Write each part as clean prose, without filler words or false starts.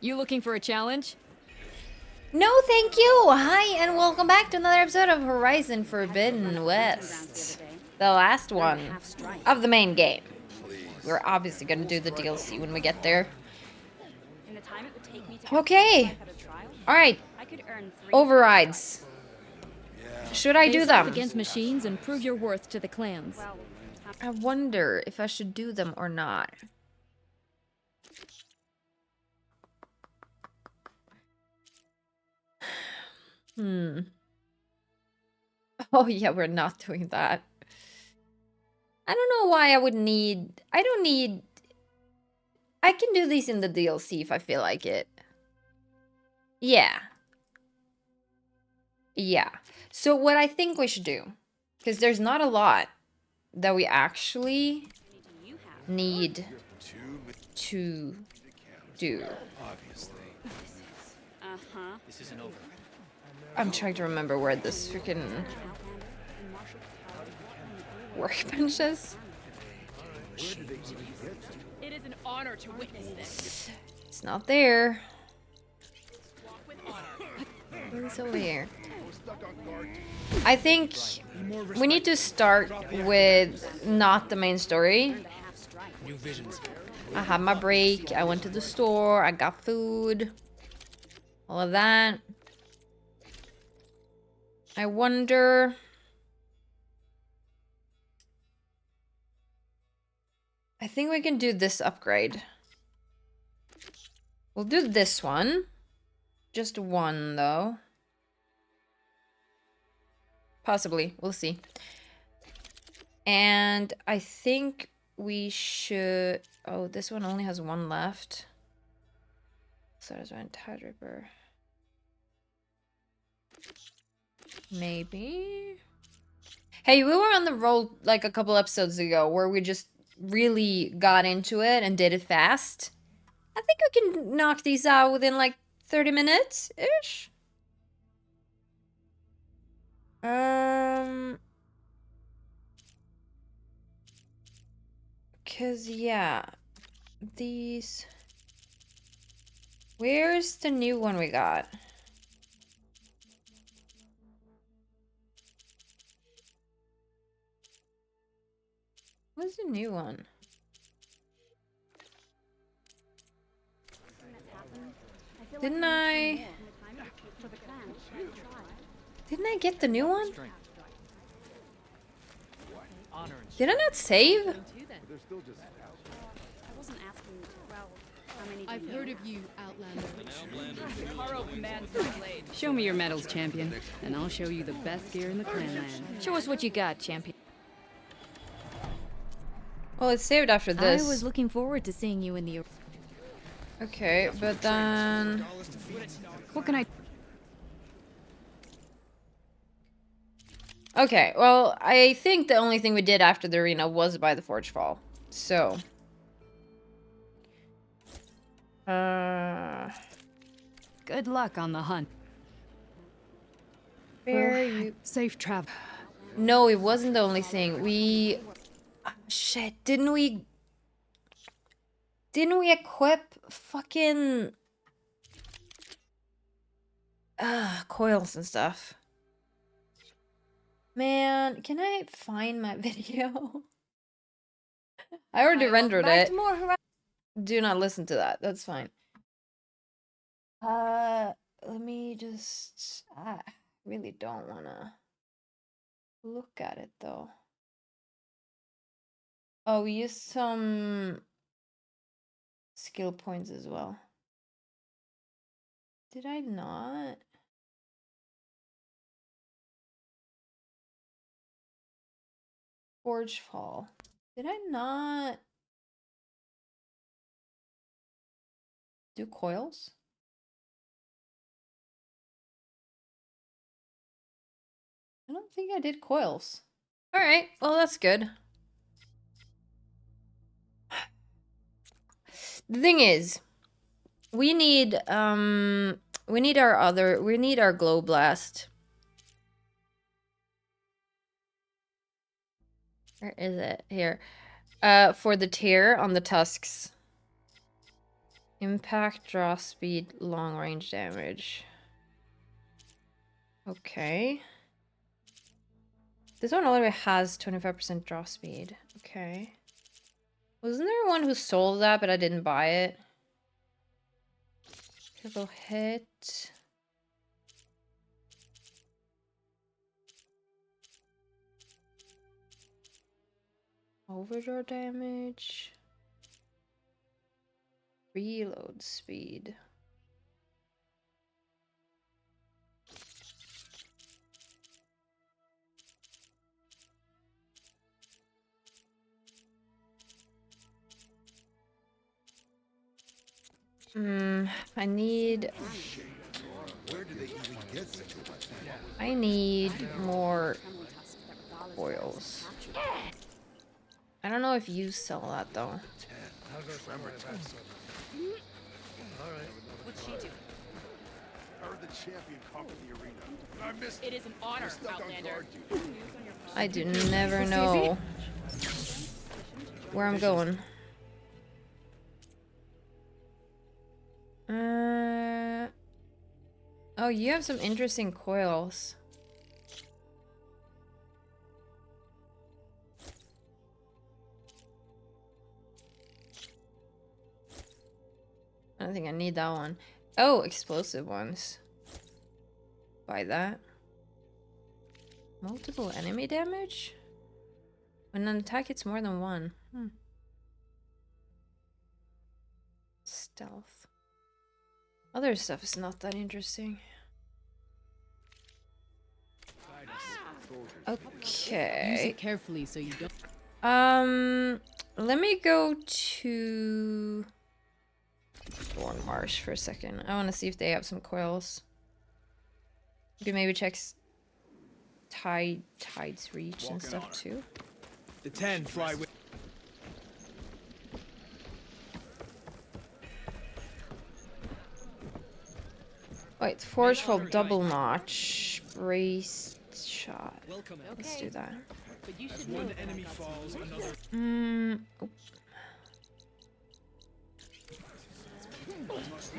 You looking for a challenge? No, thank you. Hi, and welcome back to another episode of Horizon Forbidden West. The last one of the main game. We're obviously going to do the DLC when we get there. Okay. Alright. Overrides. Should I do Face off them? against machines and prove your worth to the clans. I wonder if I should do them or not. Oh yeah, we're not doing that. I don't know why I would need... I don't need... I can do these in the DLC if I feel like it. Yeah. Yeah. So what I think we should do, because there's not a lot that we actually need to do. I'm trying to remember where this freaking workbench is. It is an honor to witness this. It's not there. It's over here. I think we need to start with not the main story. I had my break. I went to the store. I got food. All of that. I wonder... I think we can do this upgrade. We'll do this one. Just one, though. Possibly. We'll see. And I think we should... Oh, this one only has one left. Satisfying Tide Ripper. Maybe? Hey, we were on the roll like a couple episodes ago where we just really got into it and did it fast. I think we can knock these out within like 30 minutes-ish. Cause yeah, these... Where's the new one we got? What's the new one? Didn't I get the new one? Did I not save? I've heard of you, Outlander. Show me your medals, champion, and I'll show you the best gear in the clanland. Show us what you got, champion. Well, it's saved after this. I was looking forward to seeing you in the... Okay, but then... What can I... Okay, well, I think the only thing we did after the arena was buy the Forge Fall. So... Good luck on the hunt. Safe travel. No, it wasn't the only thing. We... shit, didn't we equip fucking... coils and stuff? Man, can I find my video? I already rendered it. Do not listen to that. That's fine. Let me just... I really don't wanna look at it though. Oh, we used some skill points as well. Did I not? Forge Fall. Did I not do coils? I don't think I did coils. Alright, well that's good. The thing is, we need our Glow Blast. Where is it? Here. For the tear on the tusks. Impact, draw speed, long range damage. Okay. This one already has 25% draw speed. Okay. Wasn't there one who sold that, but I didn't buy it? Critical hit. Overdraw damage. Reload speed. I need more oils. I don't know if you sell that though. What'd she do? Heard the champion conquered the arena. I missed It is an honor, Outlander. I do never know where I'm going. Oh, you have some interesting coils. I don't think I need that one. Oh, explosive ones. Buy that. Multiple enemy damage? When an attack hits more than one. Stealth. Other stuff is not that interesting. Use Okay. it carefully so you don't. Let me go to Thornmarsh for a second. I want to see if they have some coils. You can maybe check Tide's Reach and stuff too. The 10 fly with. Wait, Forgeful Double Notch. Braced Shot. Welcome. Let's do that. But you As should one know enemy falls, another. Oh.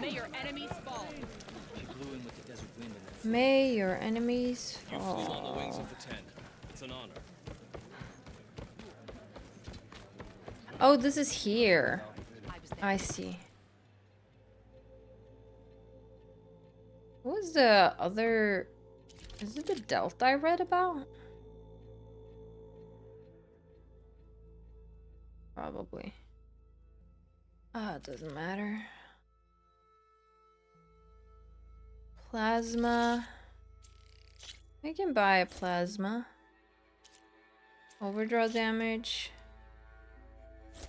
May your enemies fall. She blew in with the desert wind and May your enemies you flew on the wings fall. of the 10. It's an honor. Oh, this is here. I see. What was the other... Is it the Delta I read about? Probably. Ah, it doesn't matter. Plasma. I can buy a plasma. Overdraw damage.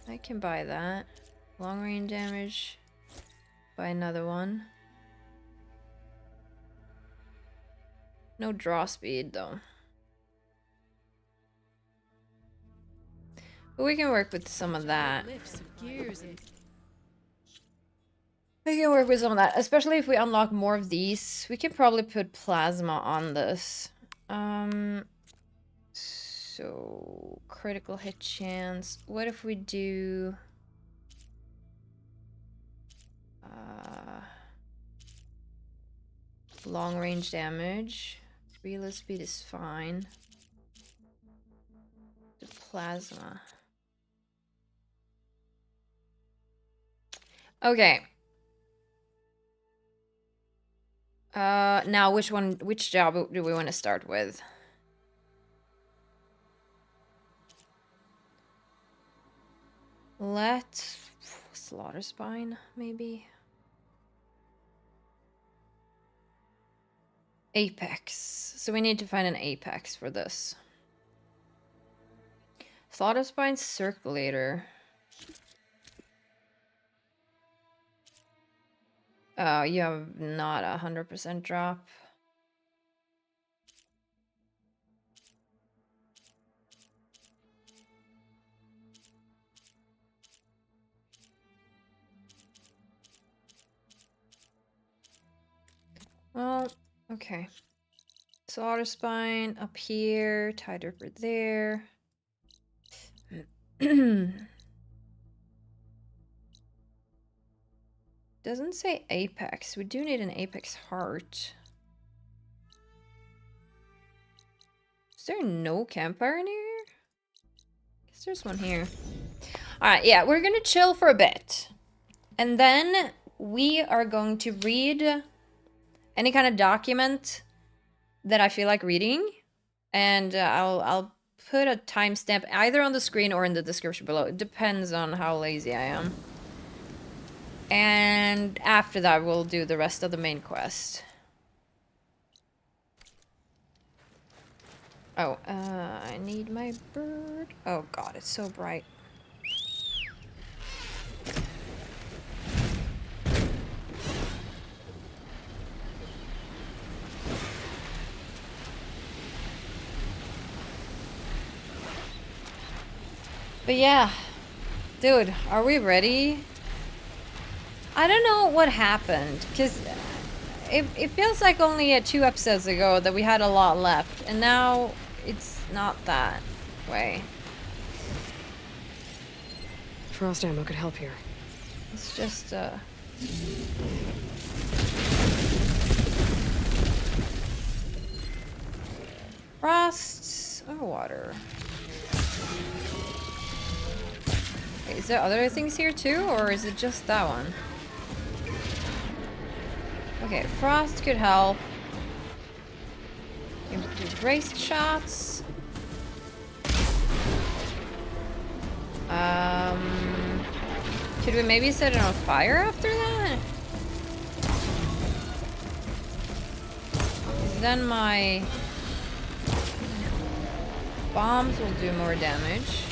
I can buy that. Long range damage. Buy another one. No draw speed though. But we can work with some of that. Lifts of gears and We can work with some of that, especially if we unlock more of these. We can probably put plasma on this. So critical hit chance. What if we do long range damage? Reload speed is fine. The plasma. Okay. Now which job do we want to start with? Let's Slaughter Spine, maybe. Apex. So we need to find an apex for this. Slaughter Spine Circulator. Oh, you have not 100% drop. Well, okay. Slaughter Spine up here, Tide Ripper there. doesn't say Apex. We do need an Apex heart. Is there no campfire in here? Guess there's one here. Alright, yeah, we're gonna chill for a bit. And then we are going to read any kind of document that I feel like reading. And I'll put a timestamp either on the screen or in the description below. It depends on how lazy I am. And after that, we'll do the rest of the main quest. Oh, I need my bird. Oh god, it's so bright. But yeah, dude, are we ready? I don't know what happened, because it feels like only 2 episodes ago that we had a lot left, and now it's not that way. Frost ammo could help here. It's just, frost or water. Wait, is there other things here too, or is it just that one? Okay, frost could help. We can do braced shots. Should we maybe set it on fire after that? 'Cause then my bombs will do more damage.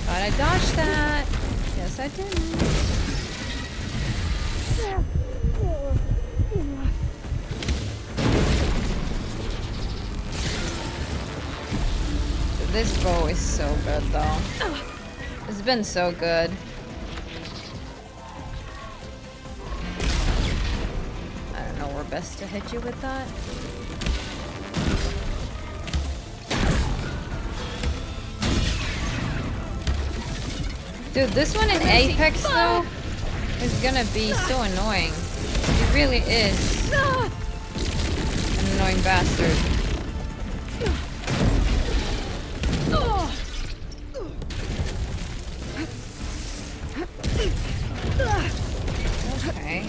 Thought I dodged that. Yes, I didn't. This bow is so good, though. It's been so good. I don't know where best to hit you with that. Dude, this one in Apex, though, is gonna be so annoying. It really is. An annoying bastard. Okay.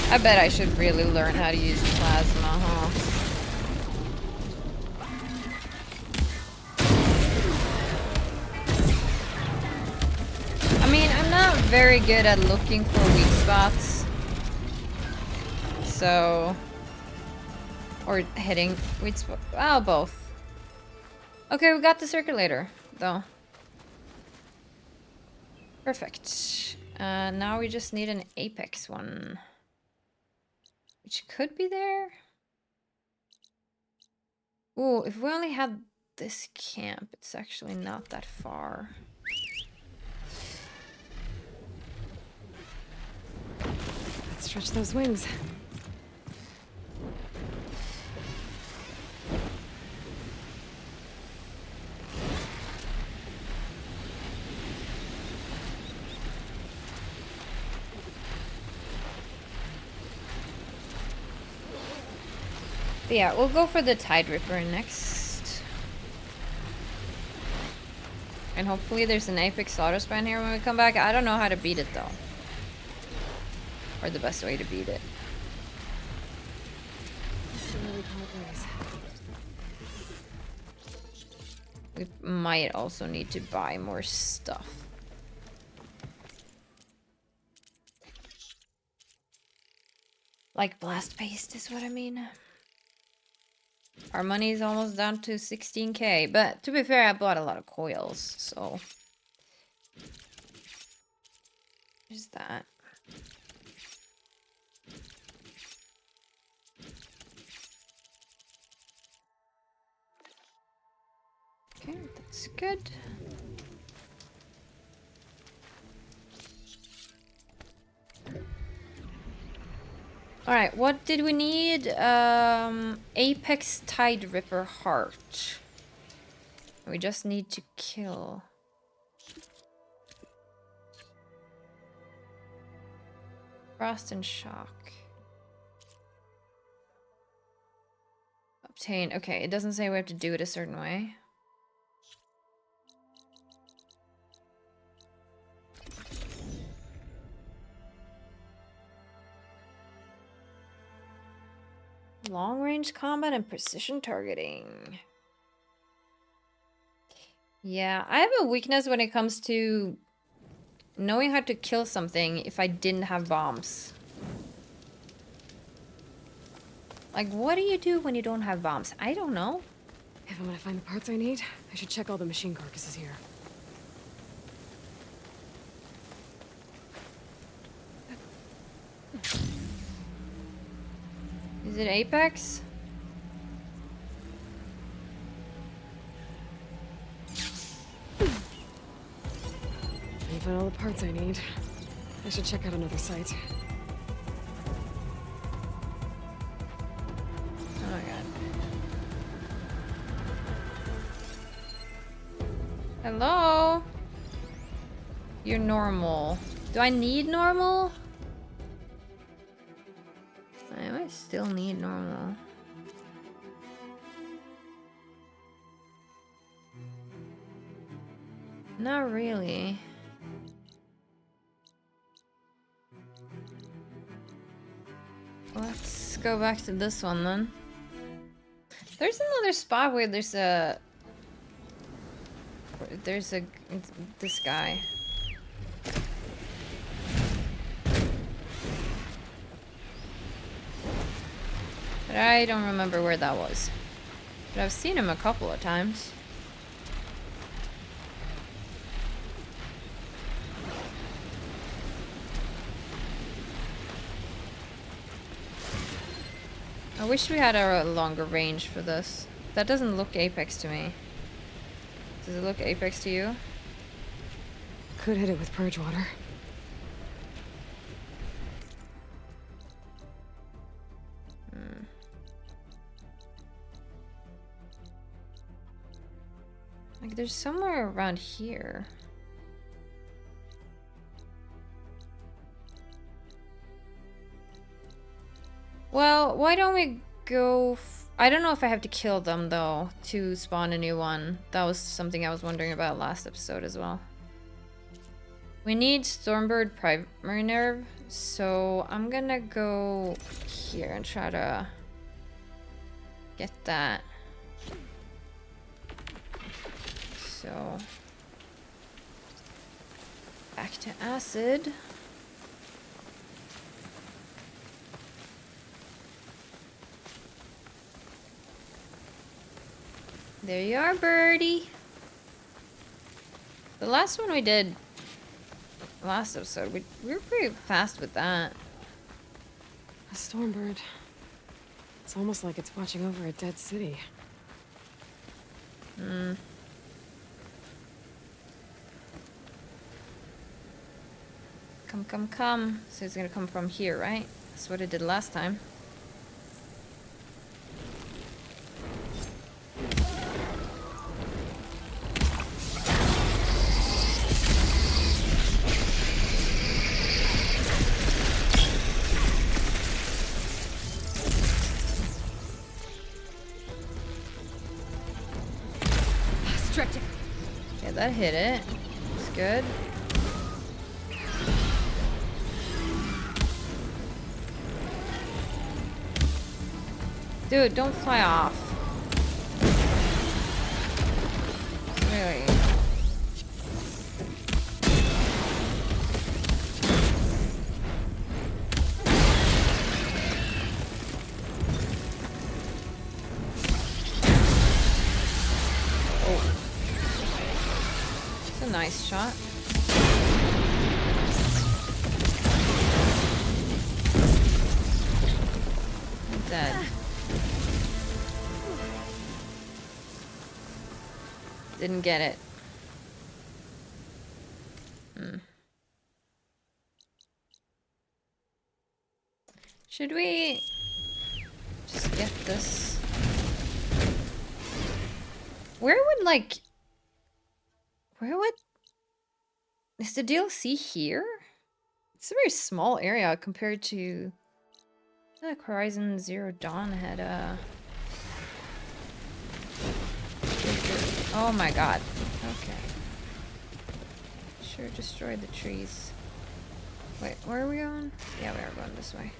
I bet I should really learn how to use plasma, huh? I mean, I'm not very good at looking for weak spots. So... Or hitting weak spots. Oh, both. Okay, we got the circulator, though. Perfect. Now we just need an Apex one. Which could be there. Ooh, if we only had this camp, it's actually not that far. Let's stretch those wings. But yeah, we'll go for the Tide Ripper next. And hopefully there's an Apex Autospan here when we come back. I don't know how to beat it though. Or the best way to beat it. We might also need to buy more stuff. Like blast paste is what I mean. Our money is almost down to 16k, but to be fair, I bought a lot of coils, so... There's that. Okay, that's good. Alright, what did we need? Apex Tide Ripper Heart. We just need to kill. Frost and Shock. Obtain. Okay, it doesn't say we have to do it a certain way. Long range combat and precision targeting. Yeah, I have a weakness when it comes to knowing how to kill something if I didn't have bombs. Like, what do you do when you don't have bombs? I don't know. If I'm gonna find the parts I need, I should check all the machine carcasses here. Is it Apex? I found all the parts I need. I should check out another site. Oh my god. Hello? You're normal. Do I need normal? I might still need normal. Not really. Let's go back to this one then. There's another spot where there's a this guy. But I don't remember where that was. But I've seen him a couple of times. I wish we had a longer range for this. That doesn't look Apex to me. Does it look Apex to you? Could hit it with purge water. Like, there's somewhere around here. Well, why don't we go... I don't know if I have to kill them, though, to spawn a new one. That was something I was wondering about last episode as well. We need Stormbird Primary Nerve, so I'm gonna go here and try to get that. So... back to acid. There you are, birdie. The last one we did last episode, we were pretty fast with that. A Stormbird. It's almost like it's watching over a dead city. Come, come, come. So it's gonna come from here, right? That's what it did last time. Yeah, that hit it. It's good. Dude, don't fly off. Really? Oh. It's a nice shot. I'm dead. Didn't get it. Should we just get this? Where would like... Where would... Is the DLC here? It's a very small area compared to... I feel like Horizon Zero Dawn had a... Oh my god. Okay. Sure destroyed the trees. Wait, where are we going? Yeah, we are going this way.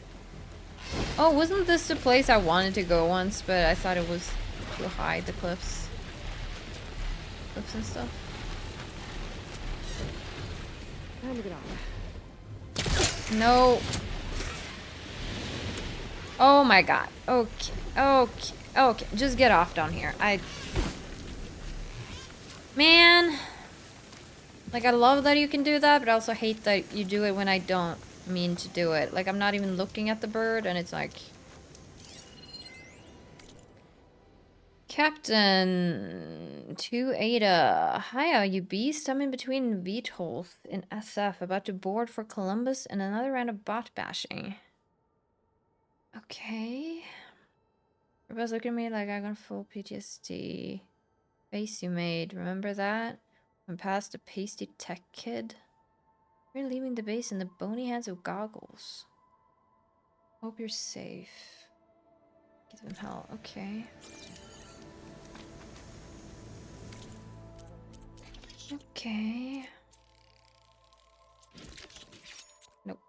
Oh, wasn't this the place I wanted to go once, but I thought it was too high, the cliffs. Cliffs and stuff. Time to get on. No. Oh my god. Okay. Okay. Okay. Just get off down here. Man. Like, I love that you can do that, but I also hate that you do it when I don't mean to do it. Like, I'm not even looking at the bird, and it's like... Captain 2 Ada. Hiya, you beast. I'm in between VTOLs in SF, about to board for Columbus and another round of bot bashing. Okay. Everybody's looking at me like I got full PTSD. Face you made. Remember that? I'm past the pasty tech kid. You're leaving the base in the bony hands of goggles. Hope you're safe. Give them hell. Okay. Okay. Nope.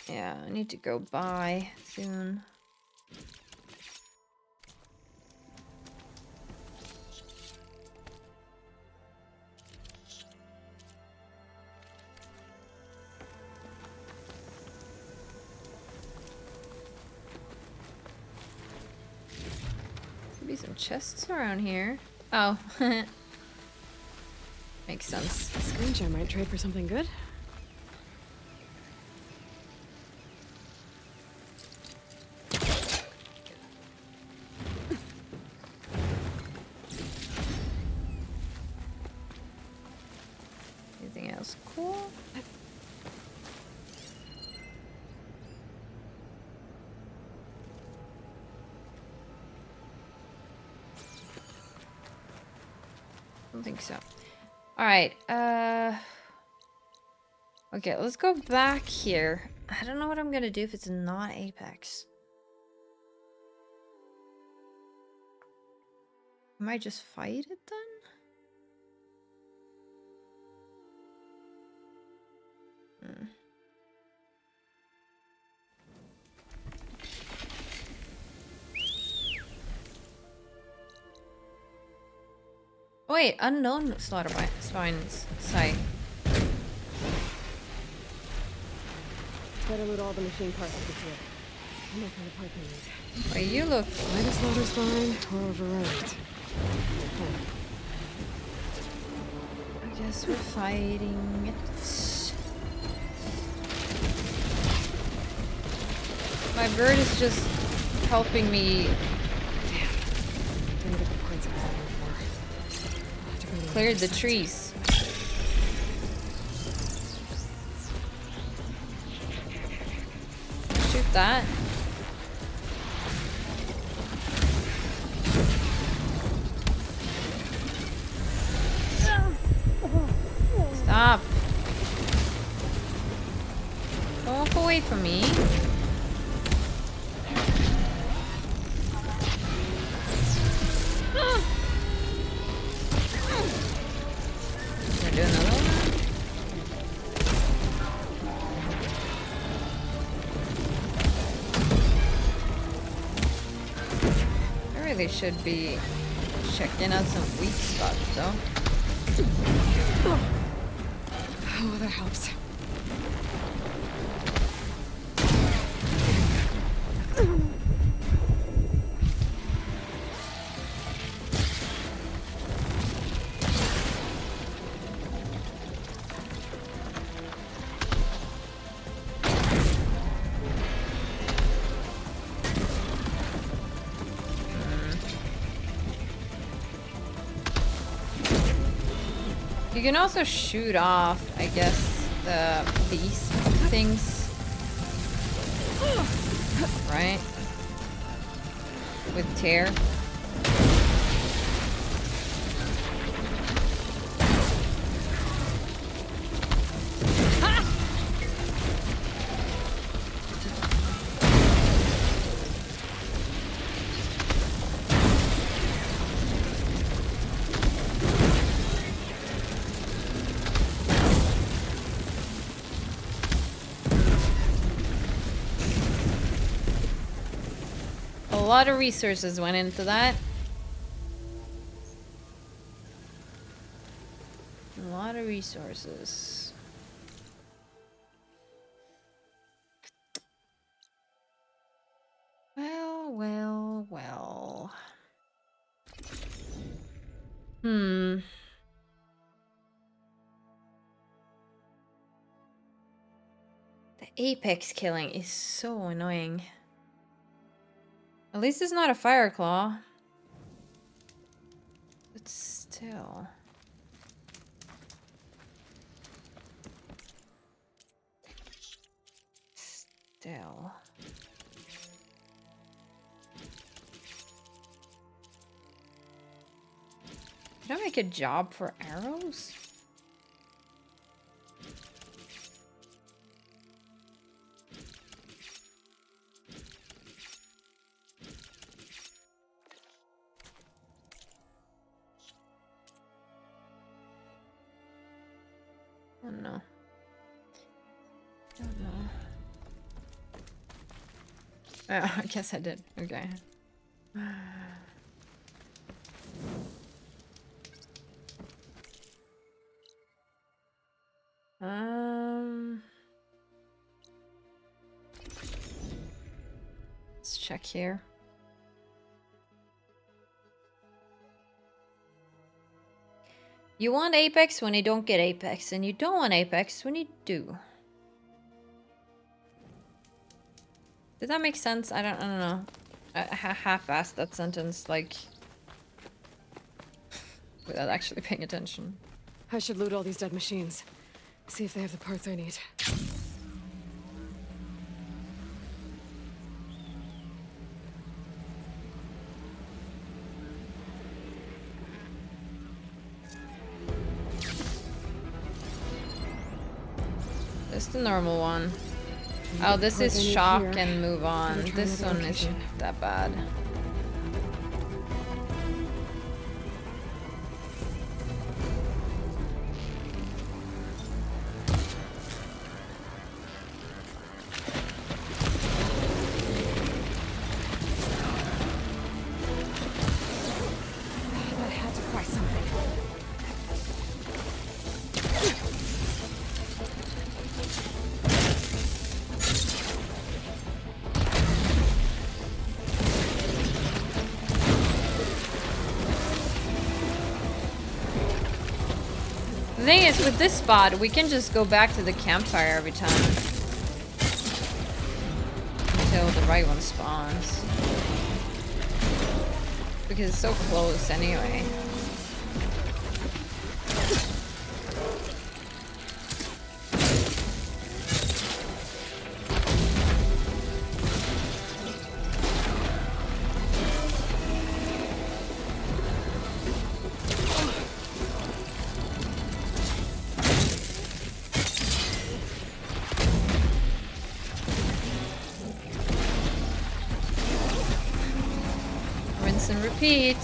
Yeah, I need to go by soon. Could be some chests around here. Oh. Makes sense. Screen share might trade for something good. Anything else cool? I don't think so. Alright, okay, let's go back here. I don't know what I'm gonna do if it's not Apex. I might just fight it then? Wait, unknown slaughter spines site. Better loot all the machine parts of the ship. I'm not gonna park in. Wait, you look. Might a slaughter spine or overwrite. I guess we're fighting it. My bird is just helping me Gonna get the parts I'm looking for. I'll have to go to clear the trees. Shoot that. Stop. Don't walk away from me. Gonna do another one? I really should be checking out some weak spots though. Oh, that helps. You can also shoot off, I guess, these things. Right? With tear. A lot of resources went into that. A lot of resources. Well, well, well. The apex killing is so annoying. At least it's not a fire claw. But still. Still. Can I make a job for arrows? Oh no. Don't know. I guess I did. Okay. Let's check here. You want Apex when you don't get Apex, and you don't want Apex when you do. Did that make sense? I don't know. I half-assed that sentence, like, without actually paying attention. I should loot all these dead machines. See if they have the parts I need. This is the normal one. Oh, this is shock and move on. This one isn't that bad. That had to cry something. The thing is, with this spot, we can just go back to the campfire every time. Until the right one spawns. Because it's so close anyway. Rinse and repeat.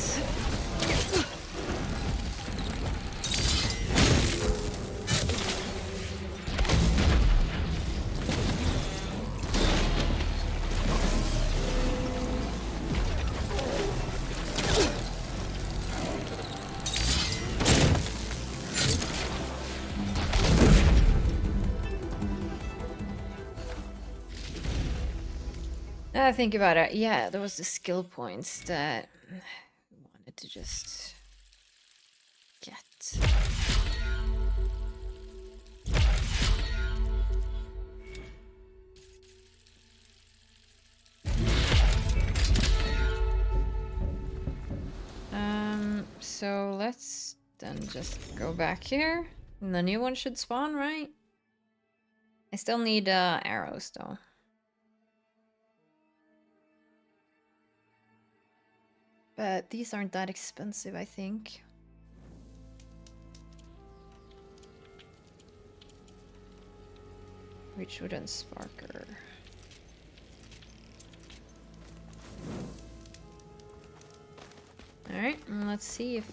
Now I think about it, yeah, there was the skill points that I wanted to just get. So let's Then just go back here. And the new one should spawn, right? I still need arrows though. But these aren't that expensive, I think. Reachwood and Sparker. Alright, let's see if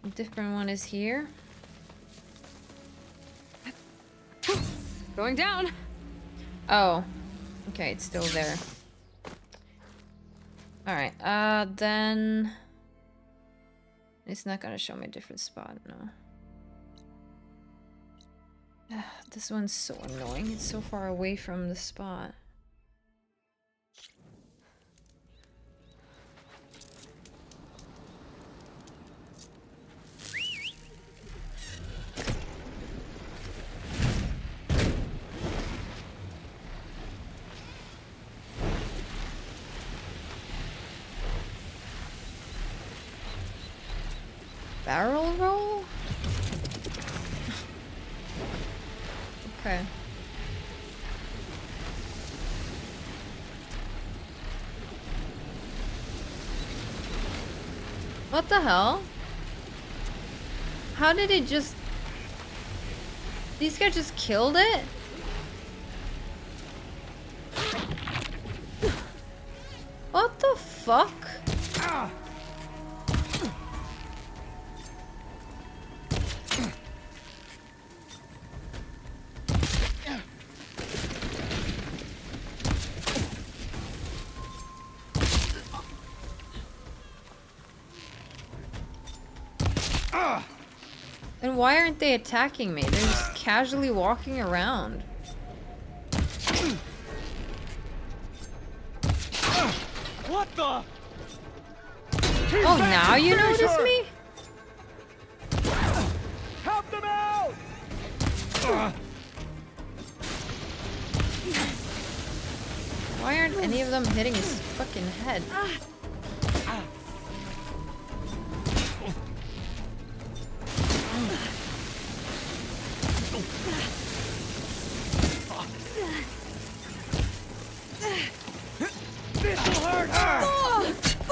a different one is here. Going down. Oh. Okay, it's still there. Alright, then... It's not gonna show me a different spot, no. This one's so annoying. It's so far away from the spot. Barrel roll? Okay. What the hell? How did it just... These guys just killed it? What the fuck? And why aren't they attacking me? They're just casually walking around. What the? Oh, now you notice me? Help them out! Why aren't any of them hitting his fucking head?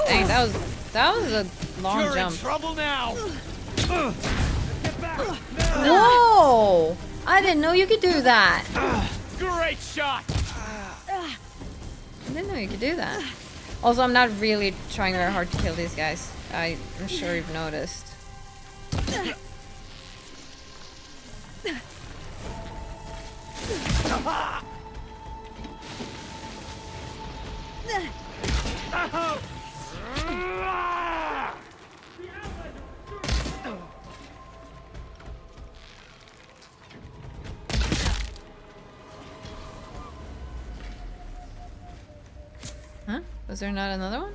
Dang, that was a long You're jump. in trouble now. Get back now. Whoa! I didn't know you could do that. Great shot. I didn't know you could do that. Also, I'm not really trying very hard to kill these guys. I'm sure you've noticed. Huh? Was there not another one?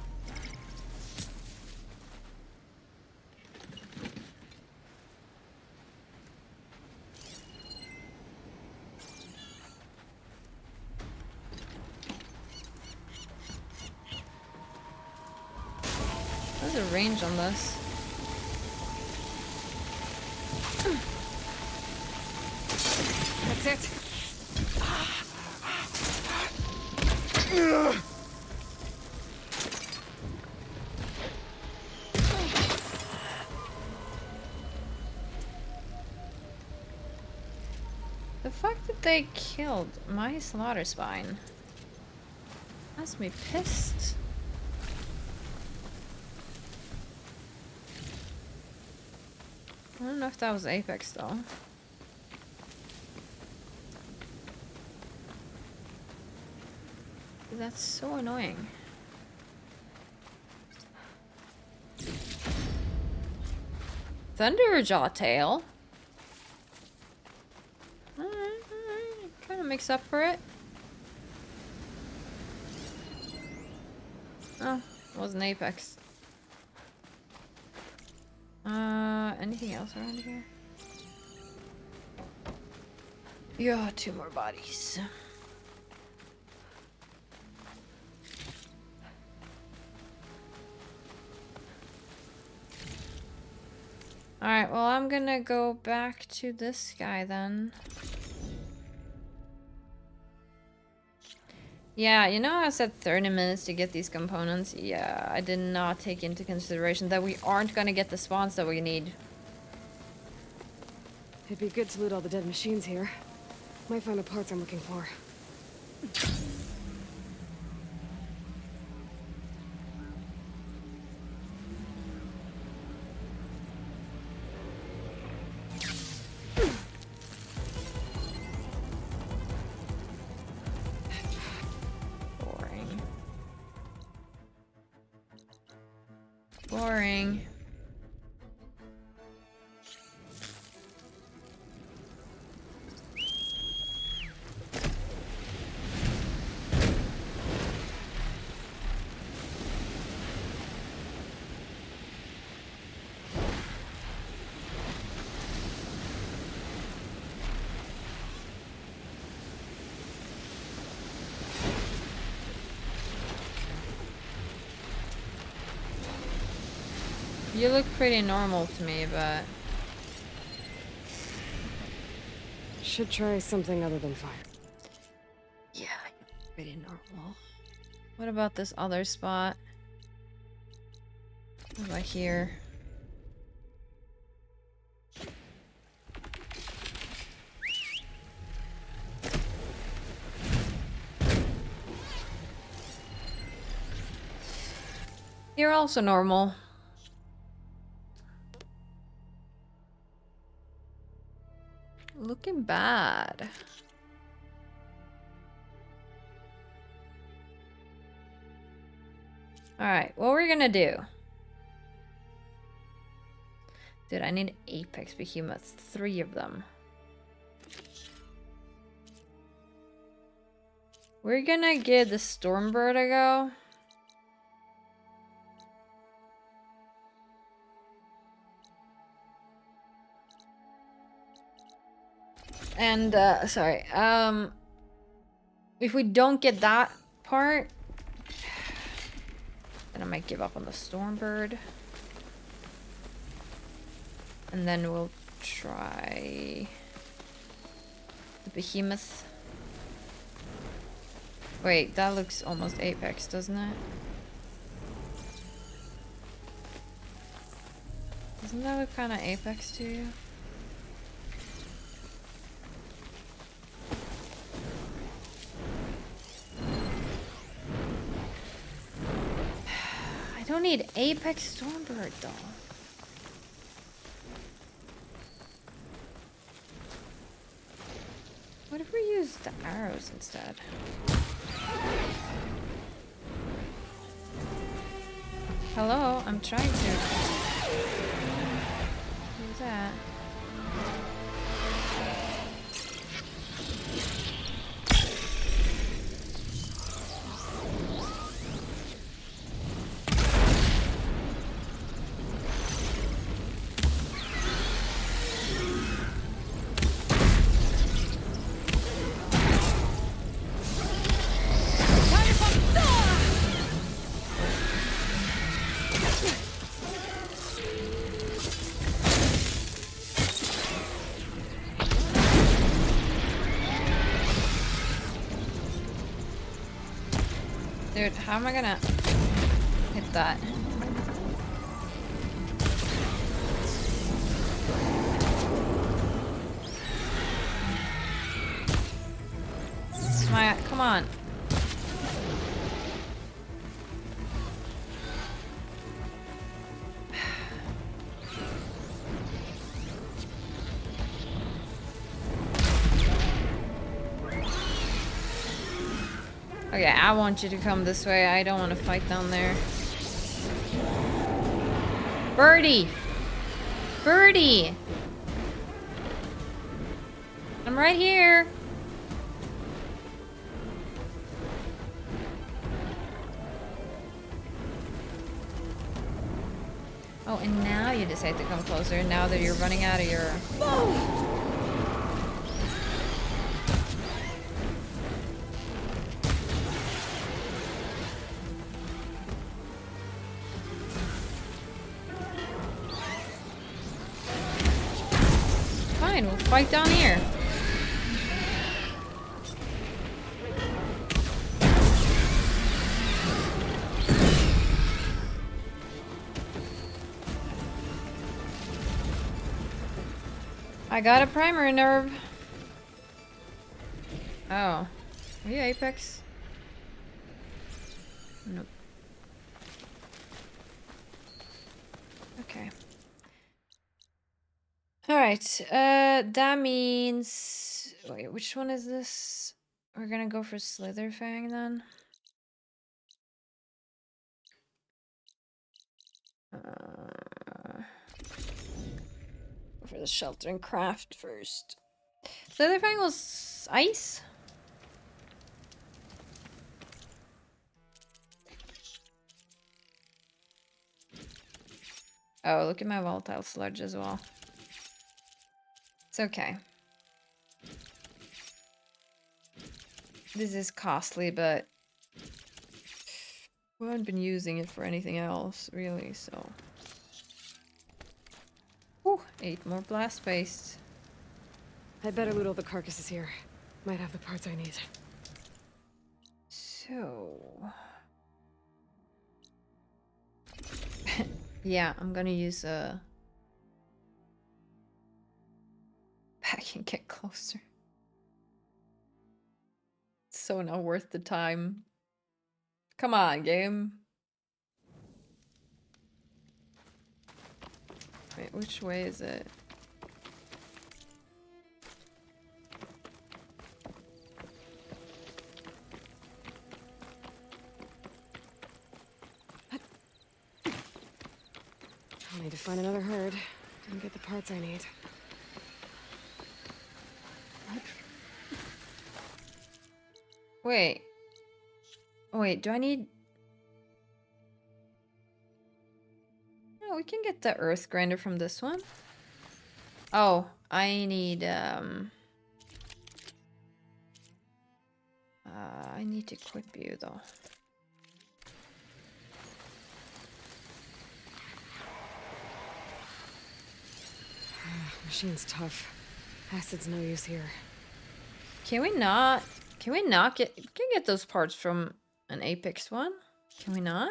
What's the range on this? That's it. The fact that they killed my slaughter spine has me pissed. I don't know if that was Apex though. That's so annoying. Thunderjaw tail. Alright. Kind of makes up for it. Oh, it wasn't Apex. Anything else around here? Yeah, 2 more bodies. Alright, well, I'm gonna go back to this guy then. Yeah, you know I said 30 minutes to get these components? Yeah, I did not take into consideration that we aren't gonna get the spawns that we need. It'd be good to loot all the dead machines here. Might find the parts I'm looking for. Boring. Boring. You look pretty normal to me, but... Should try something other than fire. Yeah, pretty normal. What about this other spot? What about here? You're also normal. Looking bad. Alright, what we're gonna do. Dude, I need Apex Behemoths. 3 of them. We're gonna give the Stormbird a go. And, sorry, if we don't get that part, then I might give up on the Stormbird. And then we'll try the Behemoth. Wait, that looks almost Apex, doesn't it? Doesn't that look kind of Apex to you? I don't need Apex Stormbird though. What if we use the arrows instead? Hello, I'm trying to do that. Dude, how am I gonna hit that? Maya, come on. Okay, I want you to come this way. I don't want to fight down there. Birdie! Birdie! I'm right here. Oh, and now you decide to come closer now that you're running out of your... Fight down here. I got a primary nerve. Oh. Are you Apex? Nope. Okay. Alright, that means... Wait, which one is this? We're gonna go for Slitherfang then? Go for the Shelter and Craft first. Slitherfang was ice? Oh, look at my volatile sludge as well. It's okay. This is costly, but we haven't been using it for anything else, really, so... Whew, 8 more blast paste. I'd better loot all the carcasses here. Might have the parts I need. So... yeah, I'm gonna use a... Back and get closer. It's so not worth the time. Come on, game. Wait, which way is it? I'll need to find another herd and get the parts I need. Wait. Wait, do I need... No, we can get the earth grinder from this one. Oh, I need, I need to equip you, though. Machine's tough. Acid's no use here. Can we not get... We can get those parts from an Apex one? Can we not?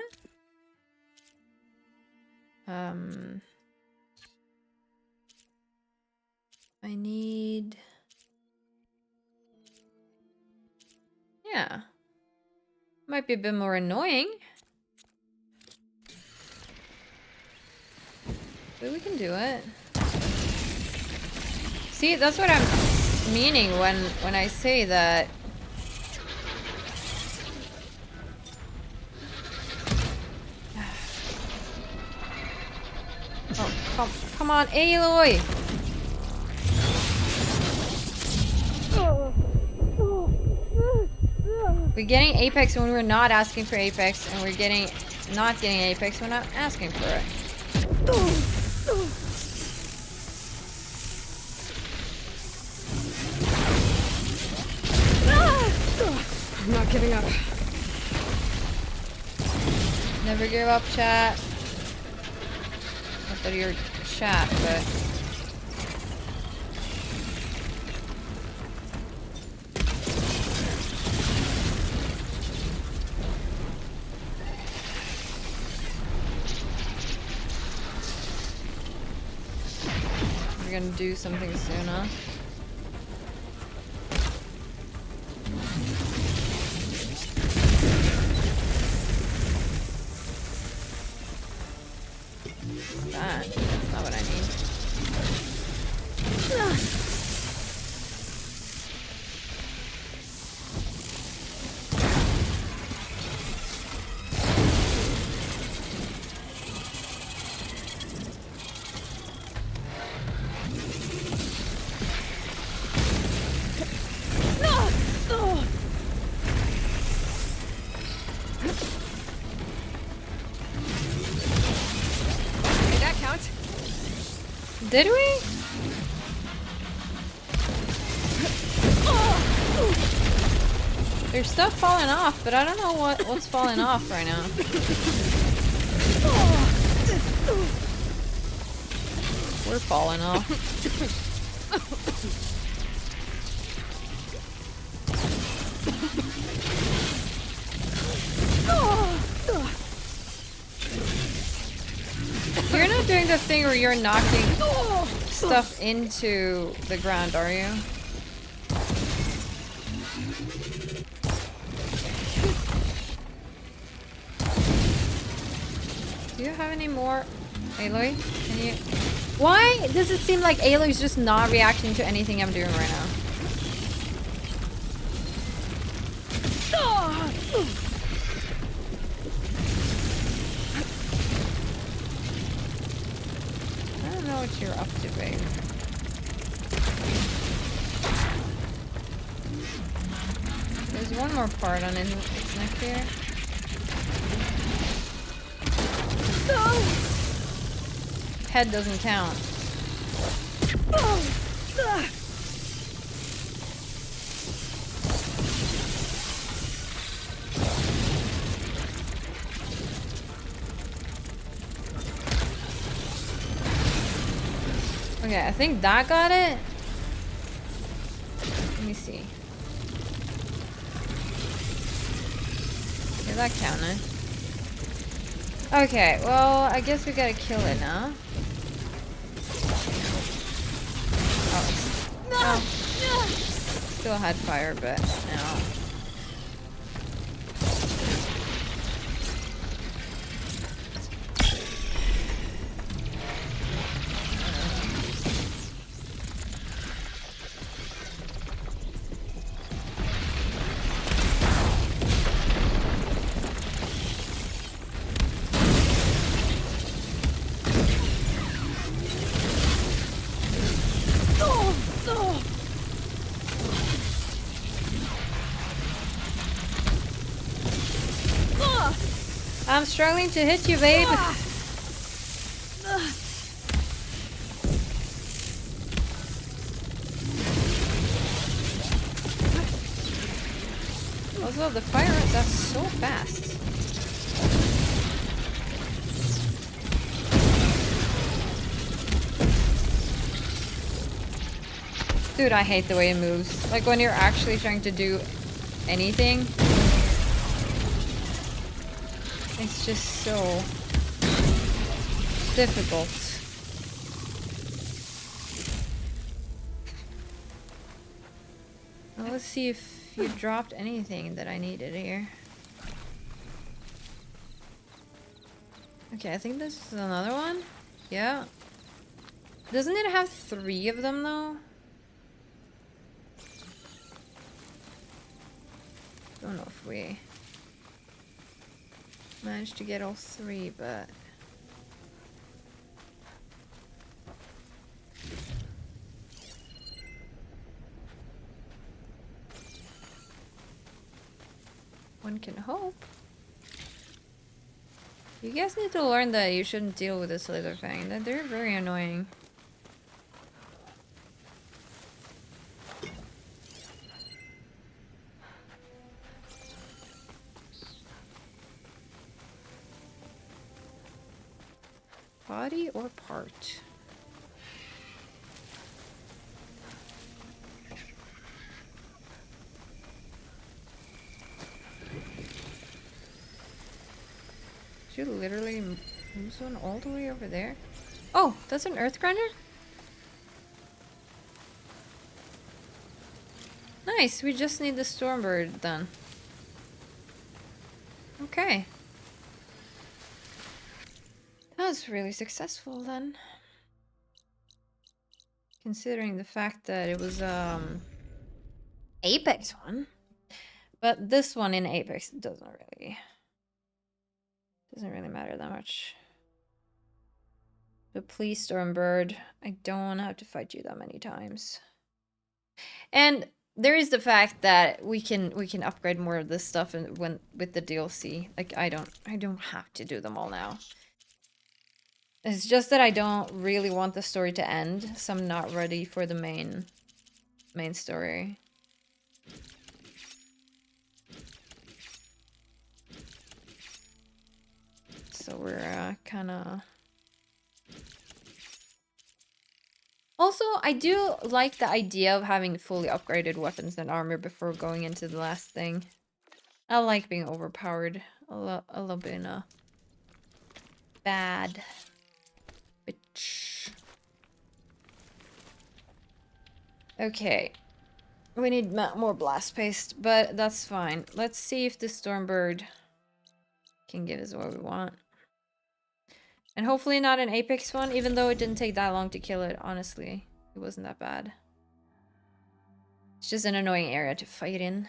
I need... Yeah. Might be a bit more annoying. But we can do it. See, that's what I'm meaning when I say that. Oh, come on, Aloy! We're getting Apex when we're not asking for Apex, and we're not getting Apex when we're not asking for it. I'm not giving up. Never give up, chat. Not that you're chat, but... We're gonna do something soon, huh? That's not what I mean. Did that count? Did we? There's stuff falling off, but I don't know what's falling off right now. We're falling off. not doing the thing where you're knocking stuff into the ground, are you? Do you have any more, Aloy? Can you... Why does it seem like Aloy's just not reacting to anything I'm doing right now? I don't know what you're up to, babe. There's one more part on its neck here. Head doesn't count. Okay, I think that got it. Let me see. Yeah, that counted. Okay, well, I guess we gotta kill it now. Oh, still had fire, but no. I'm struggling to hit you, babe. Also, the fire is up so fast. Dude, I hate the way it moves. Like when you're actually trying to do anything. It's just so difficult. Well, let's see if you dropped anything that I needed here. Okay, I think this is another one. Yeah. Doesn't it have 3 of them though? Don't know if we managed to get all 3, but one can hope. You guys need to learn that you shouldn't deal with this Slitherfang. That they're very annoying. Body or part? Did you literally move one all the way over there? Oh, that's an earth grinder? Nice, we just need the Stormbird then. Okay. That was really successful then. Considering the fact that it was Apex one. But this one in Apex doesn't really matter that much. But please, Stormbird, I don't want to have to fight you that many times. And there is the fact that we can upgrade more of this stuff and when with the DLC. Like I don't have to do them all now. It's just that I don't really want the story to end, so I'm not ready for the main story. So we're kind of... Also, I do like the idea of having fully upgraded weapons and armor before going into the last thing. I like being overpowered a little bit bad. Okay. We need more blast paste, but that's fine. Let's see if the Stormbird can give us what we want. And hopefully not an Apex one, even though it didn't take that long to kill it, honestly. It wasn't that bad. It's just an annoying area to fight in.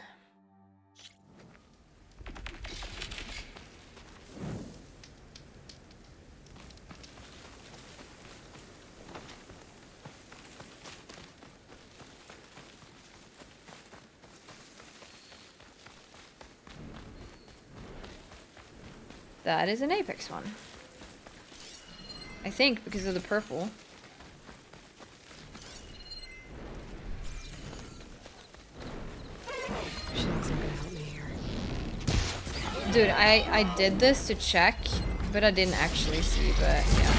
That is an Apex one. I think because of the purple. She looks like gonna help me here. Dude, I did this to check, but I didn't actually see, but yeah.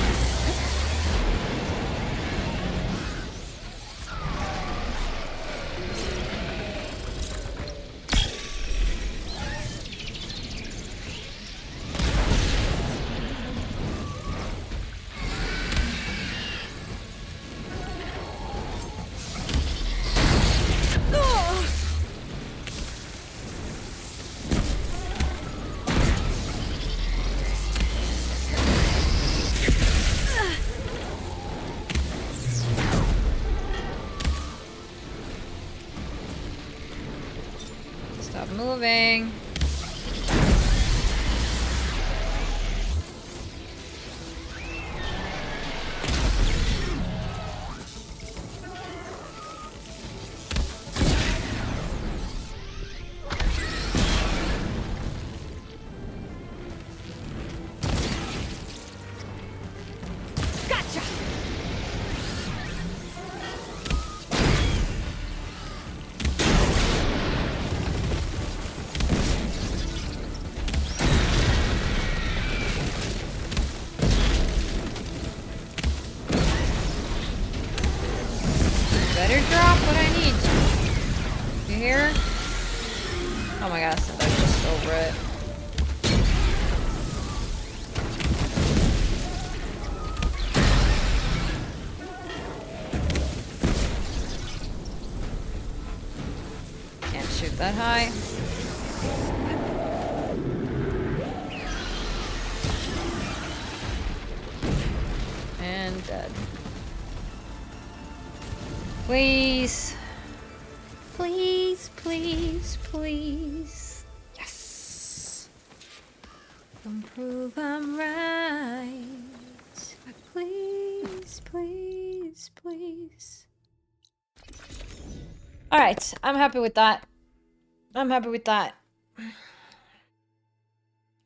Stop moving. Better drop what I need. You hear? Oh my gosh, that's just over it. Can't shoot that high. And dead. Please. Please, please, please. Yes. Don't prove I'm right. Please, please, please. Alright, I'm happy with that. I'm happy with that.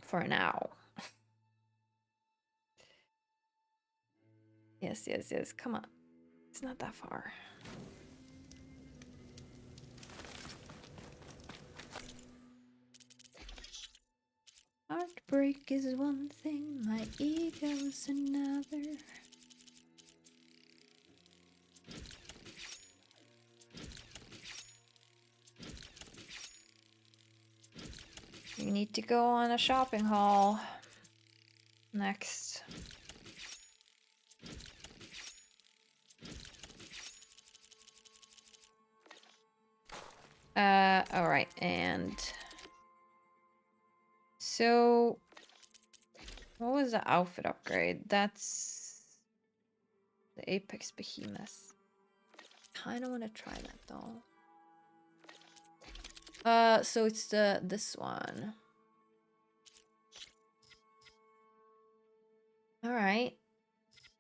For now. Yes, yes, yes. Come on. It's not that far. Heartbreak is one thing, my ego's another. We need to go on a shopping haul next. Alright, and so what was the outfit upgrade? That's the Apex Behemoth. Kinda wanna try that though. So it's this one. Alright.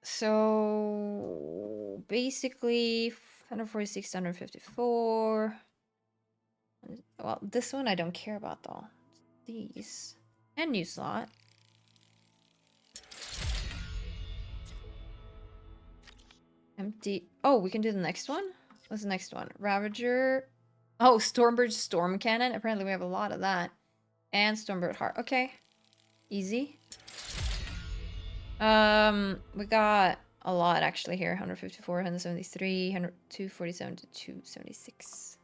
So basically 146, 154. Well, this one I don't care about though. These. And new slot. Empty. Oh, we can do the next one? What's the next one? Ravager. Oh, Stormbird Storm Cannon. Apparently we have a lot of that. And Stormbird Heart. Okay. Easy. We got a lot actually here. 154, 173, 247 to 276.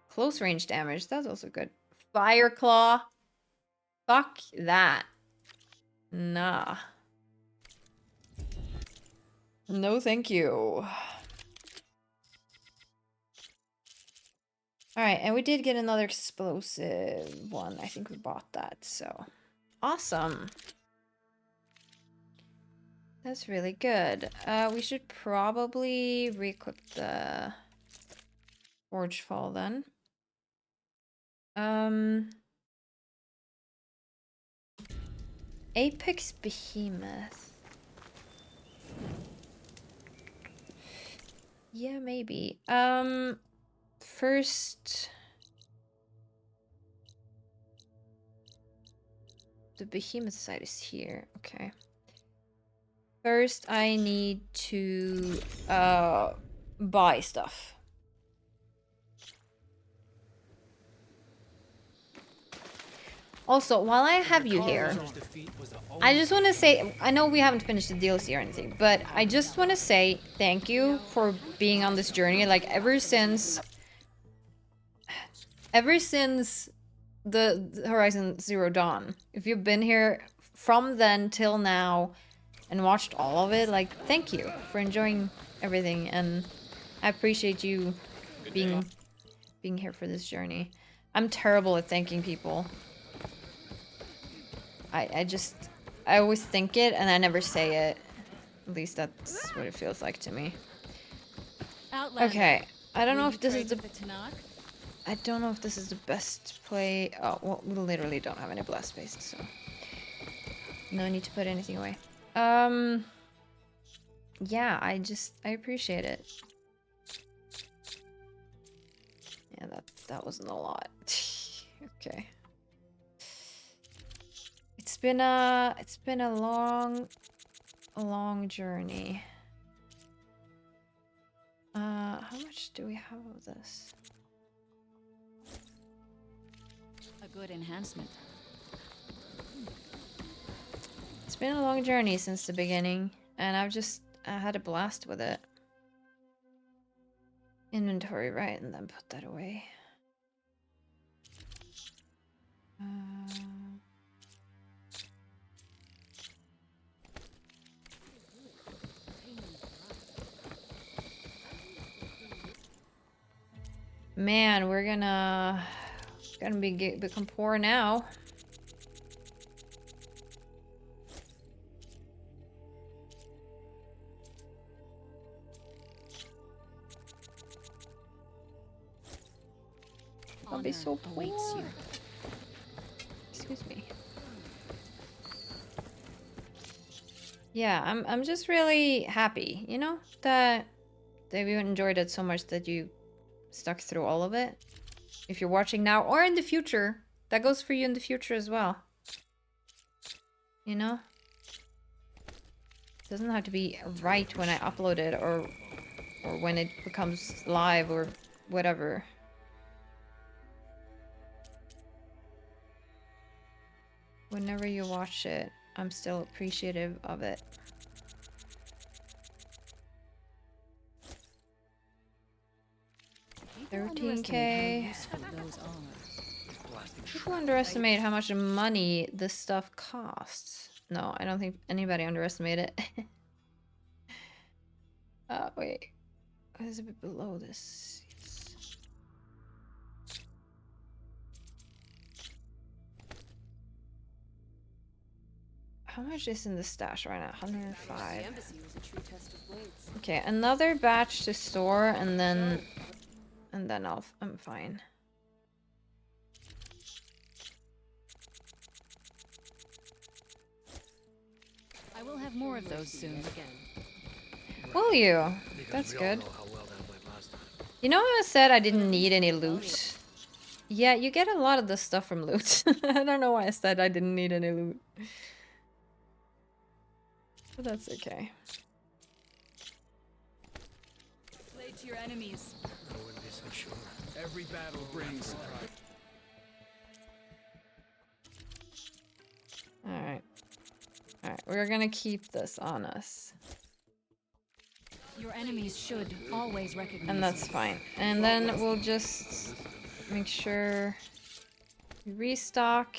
Close range damage. That's also good. Fire Claw. Fuck that. Nah. No, thank you. Alright, and we did get another explosive one. I think we bought that, so. Awesome. That's really good. We should probably re-equip the Forge Fall then. Apex Behemoth. Yeah, maybe. First, the Behemoth side is here. Okay. First, I need to buy stuff. Also, while I have you here, I just want to say, I know we haven't finished the DLC or anything, but I just want to say thank you for being on this journey. Like, ever since the Horizon Zero Dawn, if you've been here from then till now and watched all of it, like, thank you for enjoying everything, and I appreciate you being here for this journey. I'm terrible at thanking people. I always think it and I never say it. At least that's what it feels like to me. Okay, I don't know if this is the... I don't know if this is the best play. Oh, well, we literally don't have any blast space, so no need to put anything away. Yeah, I appreciate it. Yeah, that wasn't a lot. Okay. It's been a long journey. How much do we have of this? A good enhancement. It's been a long journey since the beginning, and I had a blast with it. Inventory, right, and then put that away. Man, we're gonna become poor now. I'll be so poor. Excuse me. Yeah, I'm just really happy, you know, that you enjoyed it so much that you stuck through all of it. If you're watching now or in the future, that goes for you in the future as well. You know? It doesn't have to be right when I upload it or when it becomes live or whatever. Whenever you watch it, I'm still appreciative of it. $13K. People underestimate how much money this stuff costs. No, I don't think anybody underestimated it. Wait. What is a bit below this? Yes. How much is in the stash right now? 105. Okay, another batch to store, and then I'm fine. I will have more of those soon. Will you? That's good. You know how I said I didn't need any loot? Yeah, you get a lot of the stuff from loot. I don't know why I said I didn't need any loot. But that's okay. Play to your enemies. I wouldn't be so sure. Every battle brings surprise. Alright. Alright, we're gonna keep this on us. Your enemies should always recognize. And that's fine. And then we'll just make sure we restock.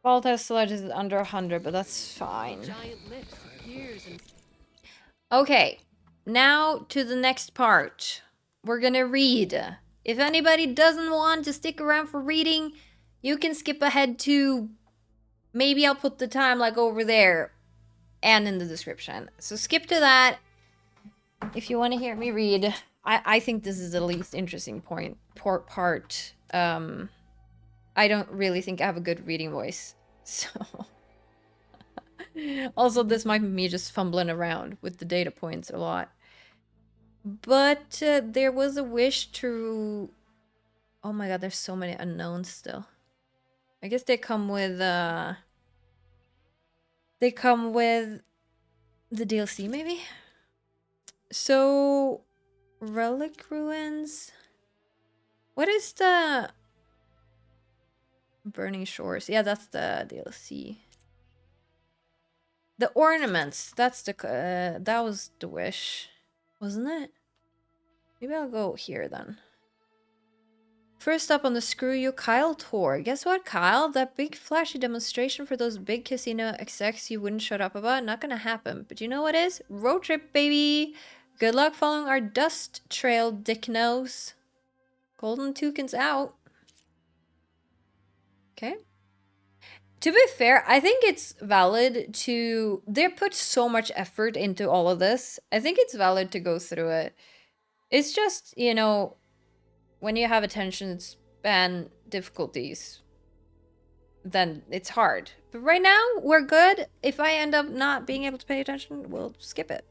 Volatile sludge is under 100, but that's fine. Okay, now to the next part. We're gonna read If anybody doesn't want to stick around for reading, you can skip ahead to, maybe I'll put the time like over there and in the description. So skip to that if you want to hear me read. I think this is the least interesting part. I don't really think I have a good reading voice. So also, this might be me just fumbling around with the data points a lot. But there was a wish to... Oh my god, there's so many unknowns still. I guess they come with the DLC maybe? So, Relic Ruins. What is the Burning Shores? Yeah, that's the DLC. The ornaments. That's the that was the wish, wasn't it? Maybe I'll go here then. First up on the Screw You Kyle tour. Guess what, Kyle? That big flashy demonstration for those big casino execs you wouldn't shut up about, not gonna happen. But you know what is? Road trip, baby! Good luck following our dust trail, dick nose. Golden Toucan's out. Okay. To be fair, I think it's valid to... They put so much effort into all of this. I think it's valid to go through it. It's just, you know, when you have attention span difficulties, then it's hard. But right now, we're good. If I end up not being able to pay attention, we'll skip it.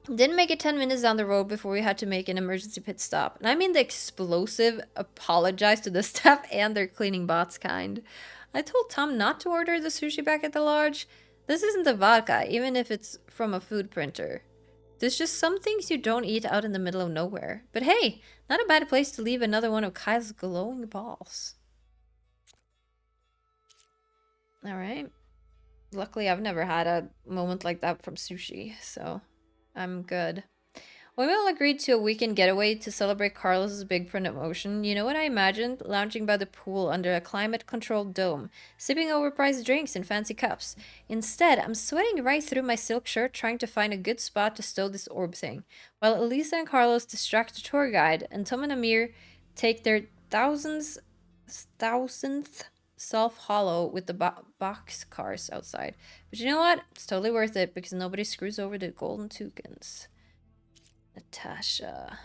Didn't make it 10 minutes down the road before we had to make an emergency pit stop. And I mean the explosive apologize to the staff and their cleaning bots kind. I told Tom not to order the sushi back at the lodge. This isn't the vodka, even if it's from a food printer. There's just some things you don't eat out in the middle of nowhere. But hey, not a bad place to leave another one of Kyle's glowing balls. Alright. Luckily, I've never had a moment like that from sushi, so I'm good. We all agreed to a weekend getaway to celebrate Carlos's big promotion. You know what I imagined? Lounging by the pool under a climate-controlled dome, sipping overpriced drinks in fancy cups. Instead, I'm sweating right through my silk shirt trying to find a good spot to stow this orb thing, while Elisa and Carlos distract the tour guide, and Tom and Amir take their thousandth self-hollow with the box cars outside. But you know what? It's totally worth it because nobody screws over the golden toucans. Natasha.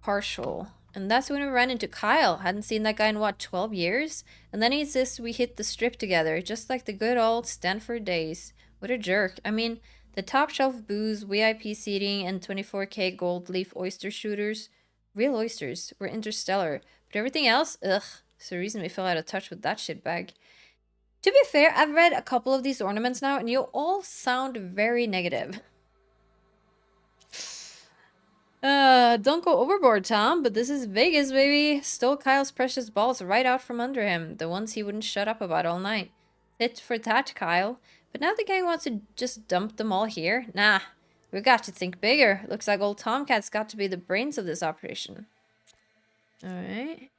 Partial. And that's when we ran into Kyle. Hadn't seen that guy in what, 12 years? And then he insists we hit the strip together, just like the good old Stanford days. What a jerk. I mean, the top shelf booze, VIP seating, and 24K gold leaf oyster shooters, real oysters, were interstellar. But everything else, ugh. It's the reason we fell out of touch with that shitbag. To be fair, I've read a couple of these ornaments now, and you all sound very negative. Don't go overboard, Tom, but this is Vegas, baby. Stole Kyle's precious balls right out from under him, the ones he wouldn't shut up about all night. Tit for tat, Kyle. But now the gang wants to just dump them all here? Nah, we've got to think bigger. Looks like old Tomcat's got to be the brains of this operation. Alright.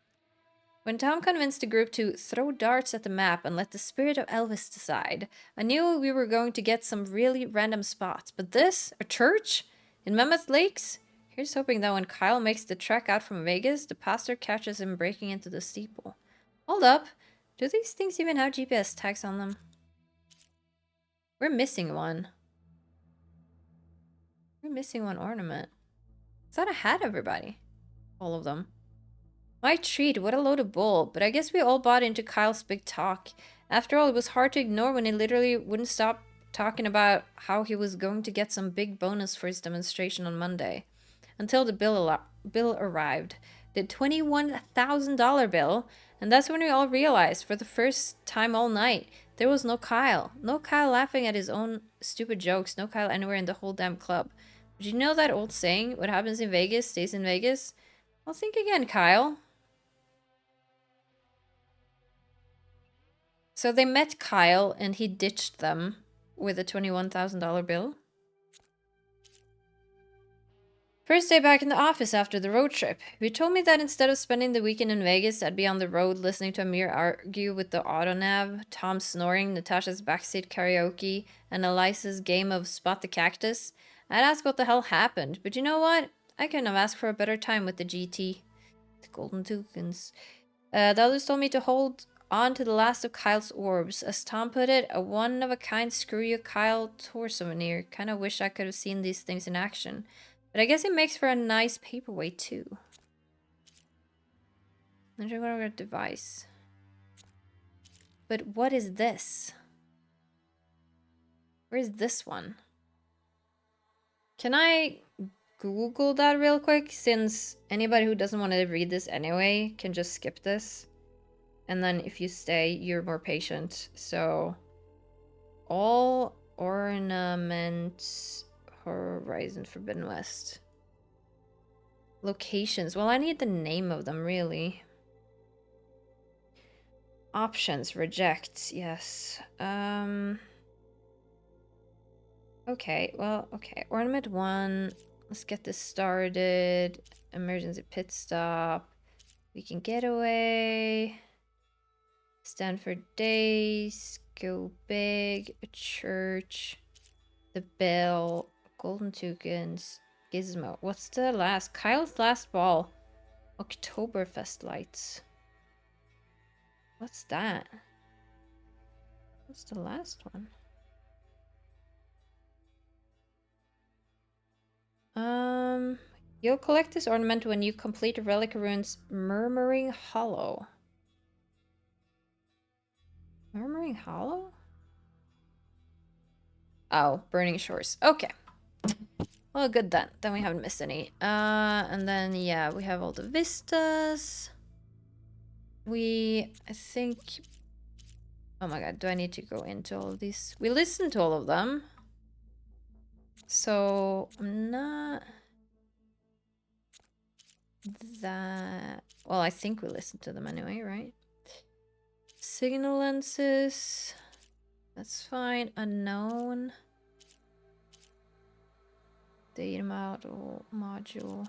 When Tom convinced the group to throw darts at the map and let the spirit of Elvis decide, I knew we were going to get some really random spots. But this? A church? In Mammoth Lakes? Here's hoping that when Kyle makes the trek out from Vegas, the pastor catches him breaking into the steeple. Hold up. Do these things even have GPS tags on them? We're missing one. We're missing one ornament. I thought I had everybody. All of them. My treat, what a load of bull. But I guess we all bought into Kyle's big talk. After all, it was hard to ignore when he literally wouldn't stop talking about how he was going to get some big bonus for his demonstration on Monday. Until the bill arrived. The $21,000 bill. And that's when we all realized, for the first time all night, there was no Kyle. No Kyle laughing at his own stupid jokes. No Kyle anywhere in the whole damn club. Did you know that old saying, what happens in Vegas stays in Vegas? Well, think again, Kyle. So they met Kyle and he ditched them with a $21,000 bill. First day back in the office after the road trip. He told me that instead of spending the weekend in Vegas, I'd be on the road listening to Amir argue with the autonav, Tom snoring, Natasha's backseat karaoke, and Elisa's game of Spot the Cactus. I'd ask what the hell happened, but you know what? I couldn't have asked for a better time with the GT. The golden tokens. The others told me to hold on to the last of Kyle's orbs. As Tom put it, a one-of-a-kind screw you Kyle tour souvenir. Kinda wish I could have seen these things in action. But I guess it makes for a nice paperweight too. Underground device. But what is this? Where's this one? Can I Google that real quick? Since anybody who doesn't want to read this anyway can just skip this. And then if you stay, you're more patient. So, all ornaments, Horizon Forbidden West. Locations. Well, I need the name of them, really. Options. Reject. Yes. Okay. Well, okay. Ornament 1. Let's get this started. Emergency pit stop. Weekend getaway. Stanford Days. Go big. A church. The bell. Golden tokens. Gizmo. What's the last? Kyle's last ball. Oktoberfest lights. What's that? What's the last one? You'll collect this ornament when you complete Relic Ruins Murmuring Hollow. Murmuring Hollow? Oh, Burning Shores. Okay. Well, good then. Then we haven't missed any. And then, yeah, we have all the vistas. I think... Oh my god, do I need to go into all of these? We listened to all of them. So, I'm not... that... Well, I think we listened to them anyway, right? Signal lenses. That's fine. Unknown. Data module.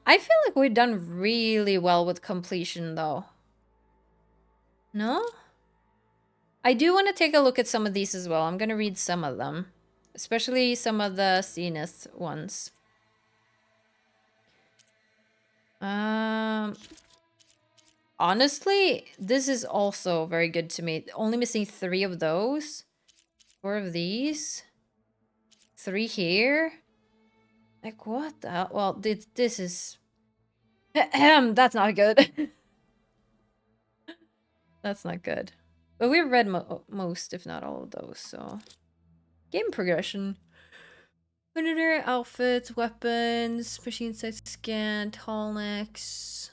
I feel like we've done really well with completion, though. No? I do want to take a look at some of these as well. I'm going to read some of them. Especially some of the Zenith ones. Honestly, this is also very good to me. Only missing 3 of those. 4 of these. 3 here. Like, what the hell? Well, this is... That's not good. That's not good. But we've read most, if not all of those, so... Game progression. Predator, outfits, weapons, machine size scan, tallnecks.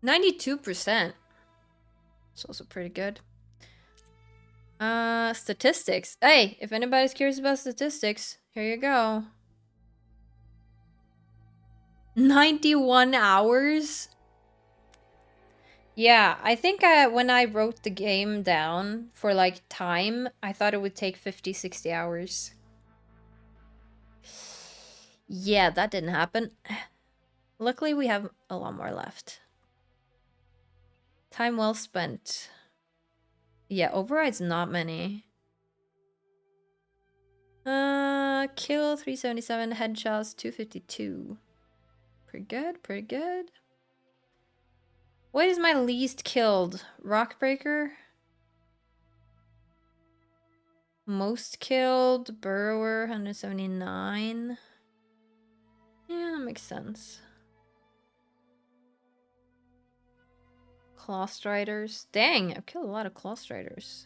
92%. It's also pretty good. Statistics. Hey, if anybody's curious about statistics, here you go. 91 hours? Yeah, I think when I wrote the game down for like time, I thought it would take 50, 60 hours. Yeah, that didn't happen. Luckily, we have a lot more left. Time well spent. Yeah, overrides not many. Kill 377, headshots 252. Pretty good, pretty good. What is my least killed? Rockbreaker? Most killed? Burrower, 179. Yeah, that makes sense. Clawstriders. Dang, I've killed a lot of Clawstriders.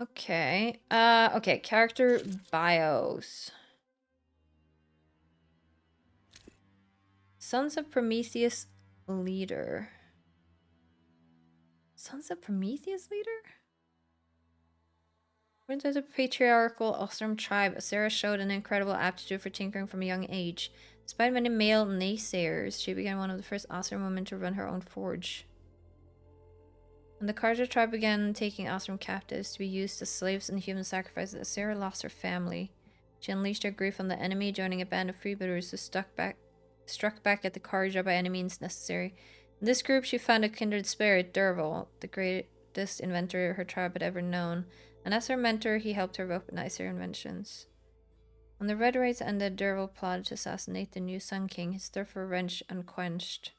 Okay. Okay, character bios. Sons of Prometheus leader. Sons of Prometheus leader? When there's a patriarchal Ostrom tribe, Asera showed an incredible aptitude for tinkering from a young age. Despite many male naysayers, she became one of the first Ostrom women to run her own forge. When the Karja tribe began taking Ostrom captives to be used as slaves and human sacrifices, Asera lost her family. She unleashed her grief on the enemy, joining a band of freebooters who struck back at the Karja by any means necessary. In this group, she found a kindred spirit, Derval, the greatest inventor her tribe had ever known. And as her mentor, he helped her weaponize her inventions. When the Red Raids ended, Derval plotted to assassinate the new Sun King, his thirst for revenge unquenched.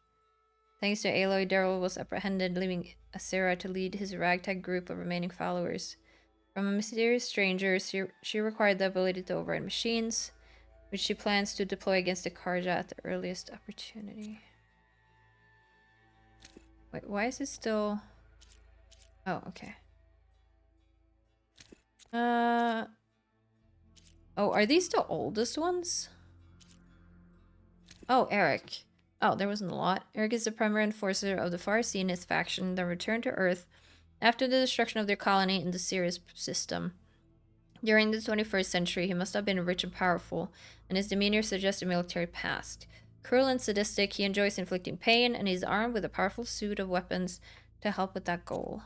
Thanks to Aloy, Derval was apprehended, leaving Asera to lead his ragtag group of remaining followers. From a mysterious stranger, she required the ability to override machines, which she plans to deploy against the Karja at the earliest opportunity. Wait, why is it still... Oh, okay. Oh, are these the oldest ones? Oh, Eric. Oh, there wasn't a lot. Eric is the primary enforcer of the Far Zenith faction that returned to Earth after the destruction of their colony in the Sirius system. During the 21st century, he must have been rich and powerful, and his demeanor suggests a military past. Cruel and sadistic, he enjoys inflicting pain, and he's armed with a powerful suit of weapons to help with that goal.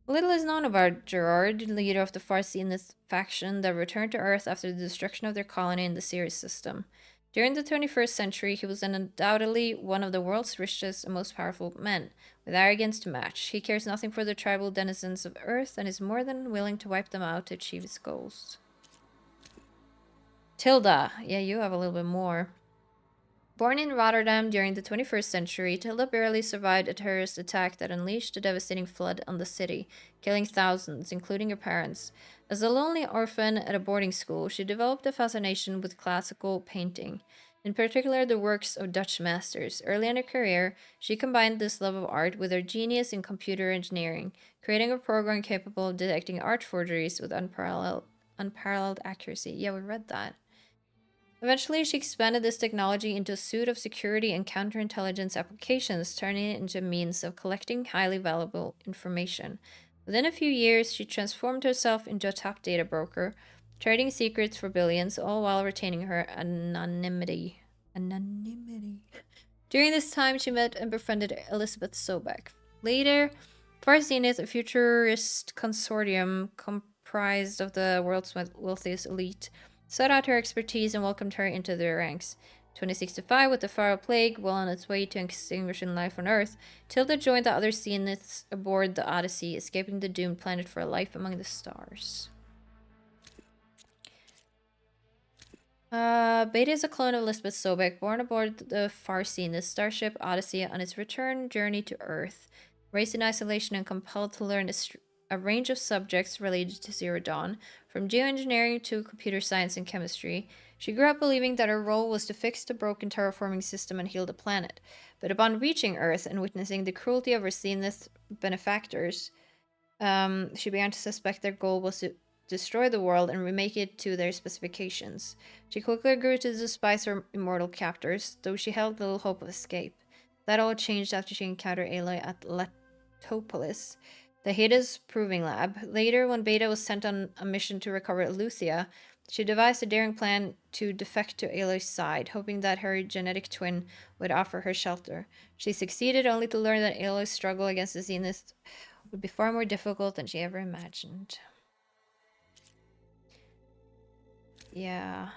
Little is known about Gerard, leader of the Far Zenith faction that returned to Earth after the destruction of their colony in the Sirius system. During the 21st century, he was undoubtedly one of the world's richest and most powerful men, with arrogance to match. He cares nothing for the tribal denizens of Earth and is more than willing to wipe them out to achieve his goals. Tilda. Yeah, you have a little bit more. Born in Rotterdam during the 21st century, Tilda barely survived a terrorist attack that unleashed a devastating flood on the city, killing thousands, including her parents. As a lonely orphan at a boarding school, she developed a fascination with classical painting, in particular the works of Dutch masters. Early in her career, she combined this love of art with her genius in computer engineering, creating a program capable of detecting art forgeries with unparalleled accuracy. Yeah, we read that. Eventually, she expanded this technology into a suite of security and counterintelligence applications, turning it into a means of collecting highly valuable information. Within a few years, she transformed herself into a top data broker, trading secrets for billions, all while retaining her anonymity. During this time, she met and befriended Elizabeth Sobek. Later, Far Zenith, a futurist consortium comprised of the world's wealthiest elite, sought out her expertise and welcomed her into their ranks. 2065, with the Pharaoh Plague well on its way to extinguishing life on Earth, Tilda joined the other Zeniths aboard the Odyssey, escaping the doomed planet for a life among the stars. Beta is a clone of Elizabeth Sobek, born aboard the Far Zenith starship Odyssey on its return journey to Earth. Raised in isolation and compelled to learn a range of subjects related to Zero Dawn, from geoengineering to computer science and chemistry, she grew up believing that her role was to fix the broken terraforming system and heal the planet. But upon reaching Earth and witnessing the cruelty of her Zenith benefactors, she began to suspect their goal was to destroy the world and remake it to their specifications. She quickly grew to despise her immortal captors, though she held little hope of escape. That all changed after she encountered Aloy at Letopolis, the Hades Proving Lab. Later, when Beta was sent on a mission to recover Eleuthia, she devised a daring plan to defect to Aloy's side, hoping that her genetic twin would offer her shelter. She succeeded, only to learn that Aloy's struggle against the Zenith would be far more difficult than she ever imagined. Yeah.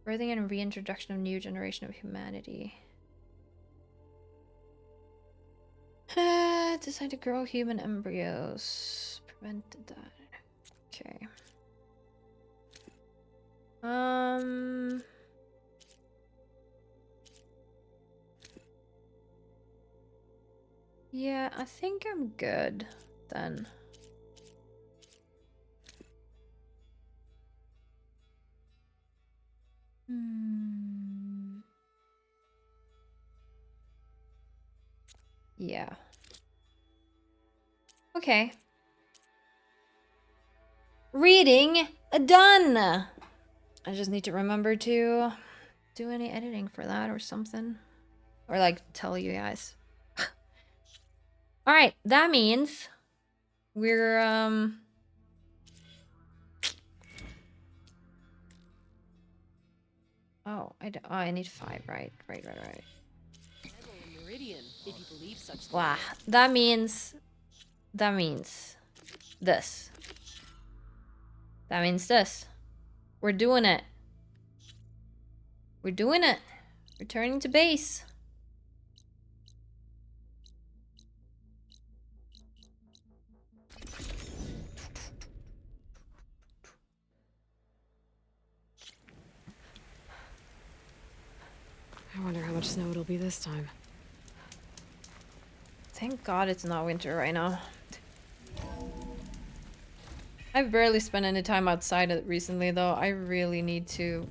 Birthing and reintroduction of new generation of humanity. Designed to grow human embryos. Prevented that. Okay. Yeah, I think I'm good then. Yeah. Okay. Reading done. I just need to remember to do any editing for that or something. Or like tell you guys. Alright, that means we're Oh, I need 5, right. Meridian, if you believe such Wow, that means this. That means this. We're doing it. Returning to base. much snow it'll be this time. Thank God it's not winter right now. I've barely spent any time outside recently, though. I really need to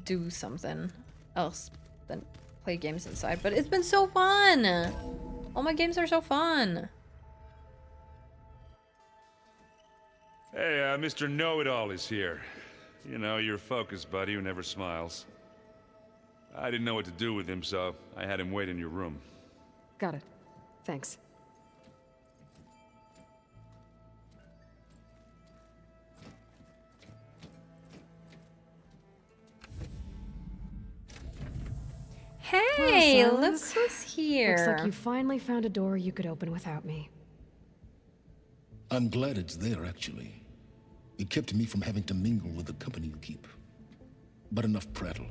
do something else than play games inside. But it's been so fun! All my games are so fun! Hey, Mr. Know-It-All is here. You know, your focus buddy who never smiles. I didn't know what to do with him, so I had him wait in your room. Got it. Thanks. Hey, Well, look Sans, who's here! Looks like you finally found a door you could open without me. I'm glad it's there, actually. It kept me from having to mingle with the company you keep. But enough prattle.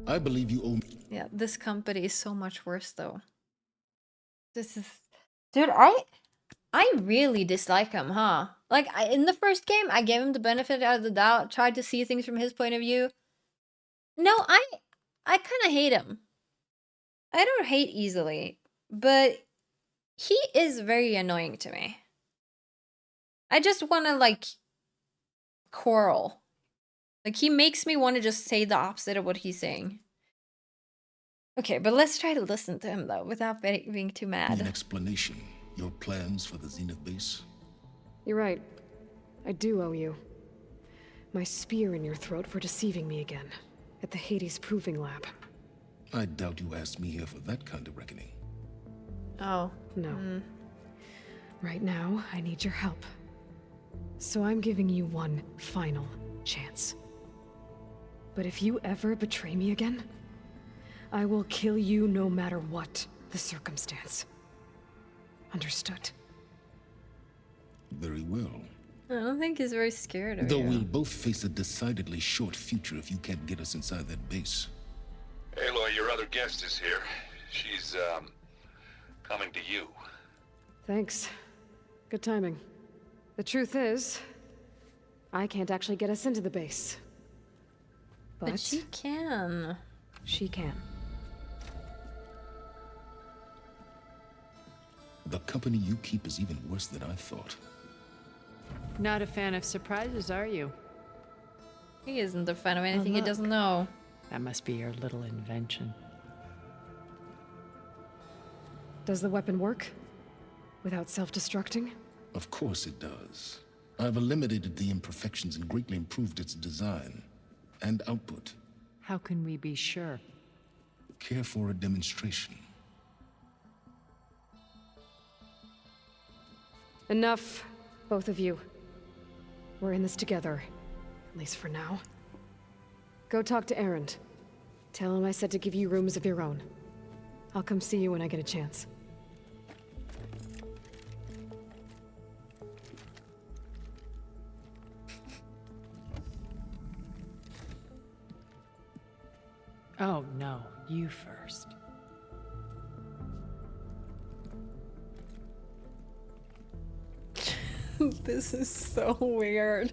I believe you owe me. Yeah, this company is so much worse, though. This is... Dude, I really dislike him, huh? Like, in the first game, I gave him the benefit of the doubt, tried to see things from his point of view. No, I kind of hate him. I don't hate easily, but he is very annoying to me. I just want to, like, quarrel. Like, he makes me want to just say the opposite of what he's saying. Okay, but let's try to listen to him, though, without being too An mad. explanation. Your plans for the Zenith base? You're right. I do owe you. My spear in your throat for deceiving me again. At the Hades Proving Lab. I doubt you asked me here for that kind of reckoning. Oh. No. Right now, I need your help. So I'm giving you one final chance. But if you ever betray me again, I will kill you no matter what the circumstance. Understood? Very well. I don't think he's very scared of Though you. we'll both face a decidedly short future if you can't get us inside that base. Aloy, your other guest is here. She's, coming to you. Thanks. Good timing. The truth is, I can't actually get us into the base. But she can. She can. The company you keep is even worse than I thought. Not a fan of surprises, are you? He isn't a fan of anything he look. doesn't know. That must be your little invention. Does the weapon work? Without self-destructing? Of course it does. I've eliminated the imperfections and greatly improved its design and output. How can we be sure? Care for a demonstration? Enough, both of you. We're in this together. At least for now. Go talk to Erend. Tell him I said to give you rooms of your own. I'll come see you when I get a chance. Oh, no. You first. This is so weird.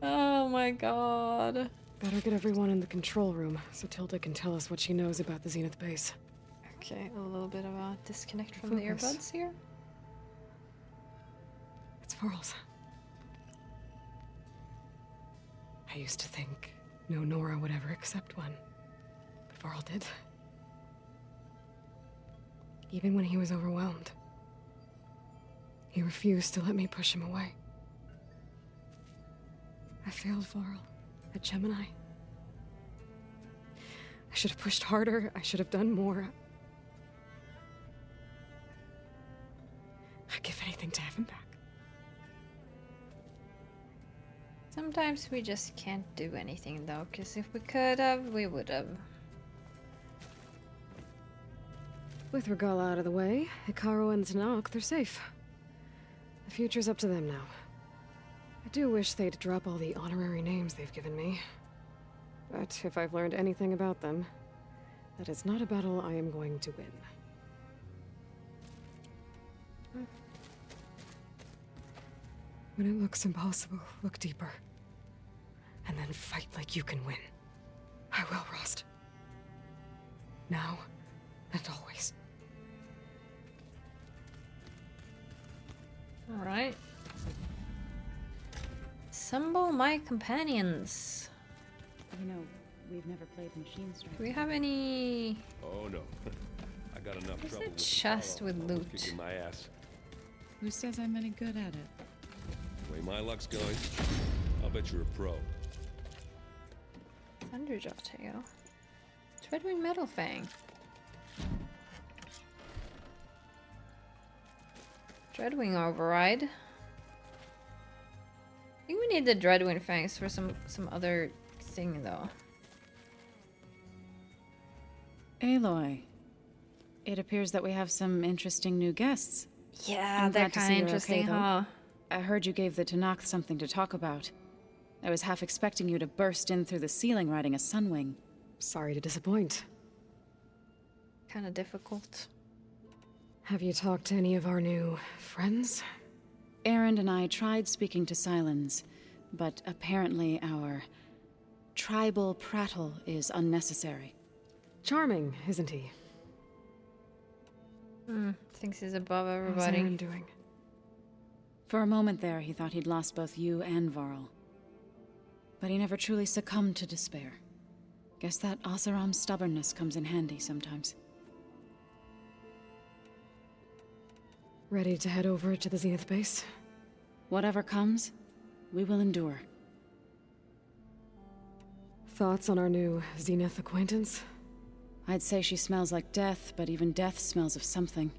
Oh my god. Better get everyone in the control room so Tilda can tell us what she knows about the Zenith base. Okay, a little bit of a disconnect from the Focus. earbuds here. It's Varl's. I used to think no Nora would ever accept one. But Varl did. Even when he was overwhelmed. He refused to let me push him away. I failed Varl at Gemini. I should have pushed harder. I should have done more. I'd give anything to have him back. Sometimes we just can't do anything though, because if we could have, we would have. With Regala out of the way, Hikaru and Tanakh, they're safe. The future's up to them now. I do wish they'd drop all the honorary names they've given me. But if I've learned anything about them, that is not a battle I am going to win. When it looks impossible, look deeper. And then fight like you can win. I will, Rost. Now and always. Alright. Assemble my companions. You know, we've never played Machine Strike. Do we have any... Oh no. I got enough There's trouble a with chest Apollo. with Almost loot. kicking my ass. Who says I'm any good at it? The way my luck's going, I'll bet you're a pro. Thunderjaw tail. Dreadwing Metal Fang. Dreadwing Override. I think we need the Dreadwing Fangs for some other thing though. Aloy, it appears that we have some interesting new guests. Yeah, I'm they're glad to kind see of you're interesting, okay, though. huh? I heard you gave the Tanakh something to talk about. I was half expecting you to burst in through the ceiling riding a Sunwing. Sorry to disappoint. Kind of difficult. Have you talked to any of our new friends? Erend and I tried speaking to Sylens, but apparently our tribal prattle is unnecessary. Charming, isn't he? Thinks he's above How's everybody. Aaron doing? For a moment there, he thought he'd lost both you and Varl. But he never truly succumbed to despair. Guess that Oseram's stubbornness comes in handy sometimes. Ready to head over to the Zenith base? Whatever comes, we will endure. Thoughts on our new Zenith acquaintance? I'd say she smells like death, but even death smells of something.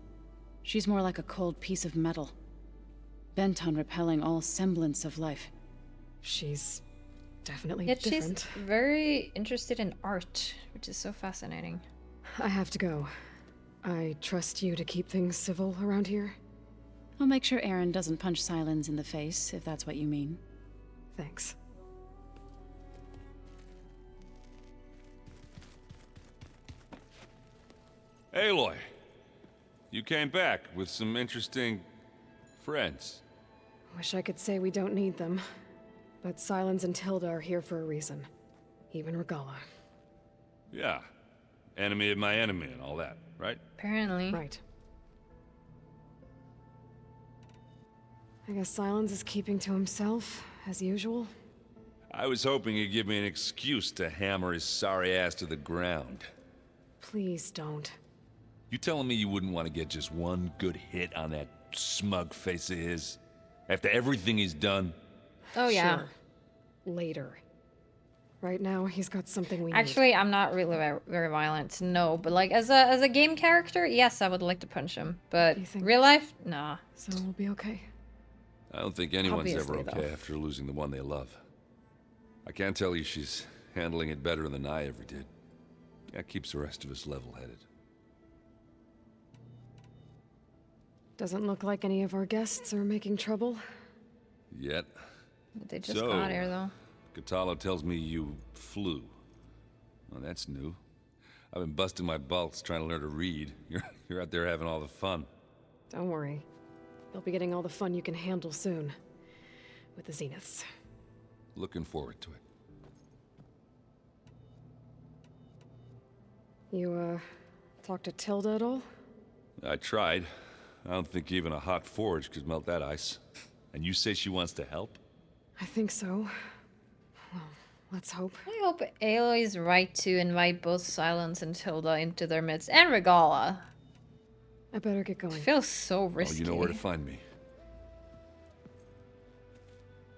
She's more like a cold piece of metal, bent on repelling all semblance of life. She's definitely Yet different. she's very interested in art, which is so fascinating. I have to go. I trust you to keep things civil around here. I'll make sure Aaron doesn't punch Sylens in the face, if that's what you mean. Thanks. Aloy, you came back with some interesting friends. Wish I could say we don't need them. But Sylens and Tilda are here for a reason. Even Regala. Yeah. Enemy of my enemy and all that, right? Apparently. Right. I guess Sylens is keeping to himself, as usual. I was hoping he'd give me an excuse to hammer his sorry ass to the ground. Please don't. You telling me you wouldn't want to get just one good hit on that smug face of his? After everything he's done? Oh yeah. Sure. Later. Right now, he's got something we need. Actually, I'm not really very violent, no. But like as a game character, yes, I would like to punch him. But You think- real life, nah. So we'll be okay. I don't think anyone's ever Obviously, okay though. after losing the one they love. I can't tell you she's handling it better than I ever did. That keeps the rest of us level-headed. Doesn't look like any of our guests are making trouble. Yet, They just So- got here though. Katalo tells me you flew. Well, that's new. I've been busting my balls trying to learn to read. You're out there having all the fun. Don't worry. You'll be getting all the fun you can handle soon. With the Zeniths. Looking forward to it. You, talked to Tilda at all? I tried. I don't think even a hot forge could melt that ice. And you say she wants to help? I think so. Well, let's hope. I hope Aloy is right to invite both Silence and Tilda into their midst, and Regala. I better get It going. feels so Oh, risky. you know where to find me.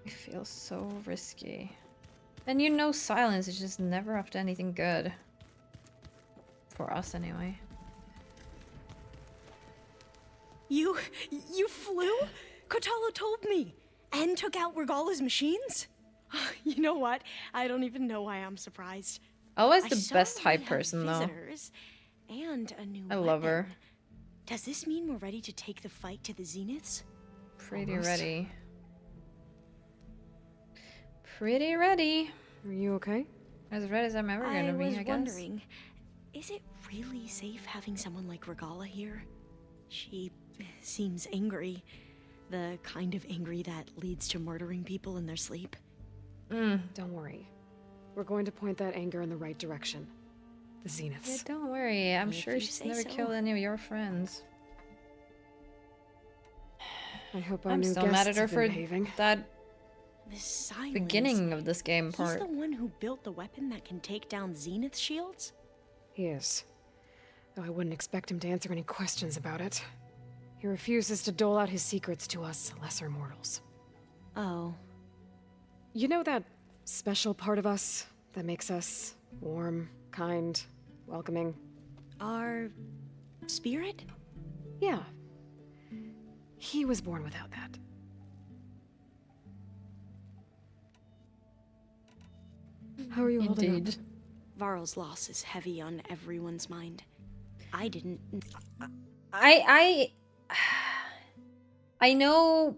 It feels so risky. And you know Silence is just never up to anything good. For us, anyway. You flew? Kotalo told me. And took out Regala's machines? You know what? I don't even know why I'm surprised. Always I the saw best we hype have person, though. visitors and a new I love her. weapon. Does this mean we're ready to take the fight to the Zeniths? Pretty Almost. ready. Pretty ready. Are you okay? As ready as I'm ever I gonna be, was I guess. wondering, is it really safe having someone like Regala here? She seems angry. The kind of angry that leads to murdering people in their sleep. Don't worry. We're going to point that anger in the right direction. The Zeniths. Yeah, don't worry. I'm If sure you she's say never so. killed any of your friends. I hope our I'm new still mad at guests her have been for behaving. that This silence. beginning of this game He's part. the one who built the weapon that can take down Zenith shields? He is. Though I wouldn't expect him to answer any questions about it. He refuses to dole out his secrets to us lesser mortals. Oh. You know that special part of us that makes us warm, kind, welcoming? Our spirit? Yeah. He was born without that. How are you holding up? Indeed. Varl's loss is heavy on everyone's mind. I didn't. I know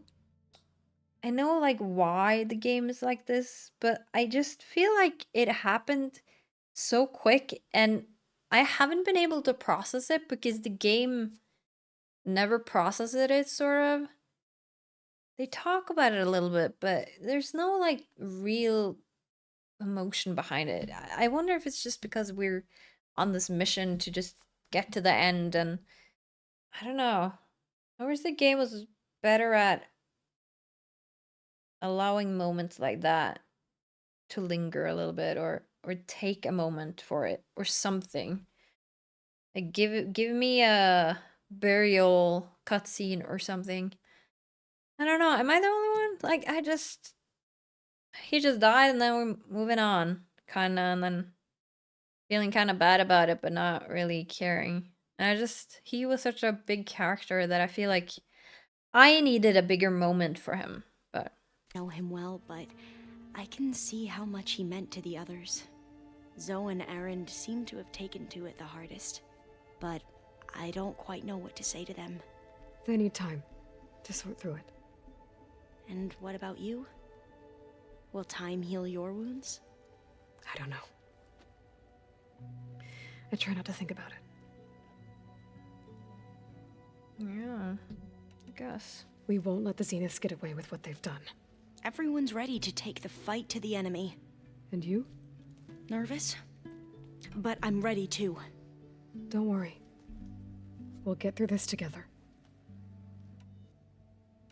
like why the game is like this, but I just feel like it happened so quick and I haven't been able to process it because the game never processes it sort of. They talk about it a little bit, but there's no like real emotion behind it. I wonder if it's just because we're on this mission to just get to the end, and I don't know. I wish the game was better at allowing moments like that to linger a little bit, or take a moment for it or something. Like give me a burial cutscene or something. I don't know. Am I the only one? Like he just died and then we're moving on, kinda, and then feeling kind of bad about it, but not really caring. And he was such a big character that I feel like I needed a bigger moment for him. But Know him well, but I can see how much he meant to the others. Zoe and Erend seem to have taken to it the hardest, but I don't quite know what to say to them. They need time to sort through it. And what about you? Will time heal your wounds? I don't know. I try not to think about it. yeah, I guess. We won't let the Zeniths get away with what they've done. Everyone's ready to take the fight to the enemy. And you? Nervous? But I'm ready too. Don't worry. We'll get through this together.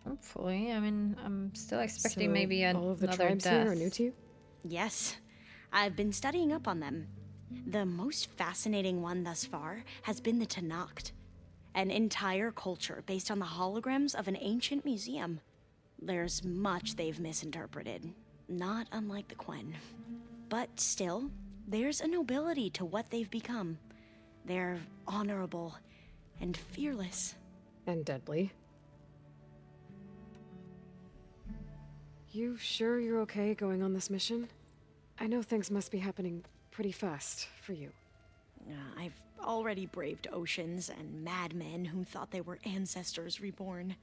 Hopefully. I mean, I'm still expecting So, maybe all of the another tribes death. here are new to you? Yes, I've been studying up on them. The most fascinating one thus far has been the Tenakth, an entire culture based on the holograms of an ancient museum. There's much they've misinterpreted, not unlike the Quen. But still, there's a nobility to what they've become. They're honorable and fearless. And deadly. You sure you're okay going on this mission? I know things must be happening pretty fast for you. I've already braved oceans and madmen who thought they were ancestors reborn.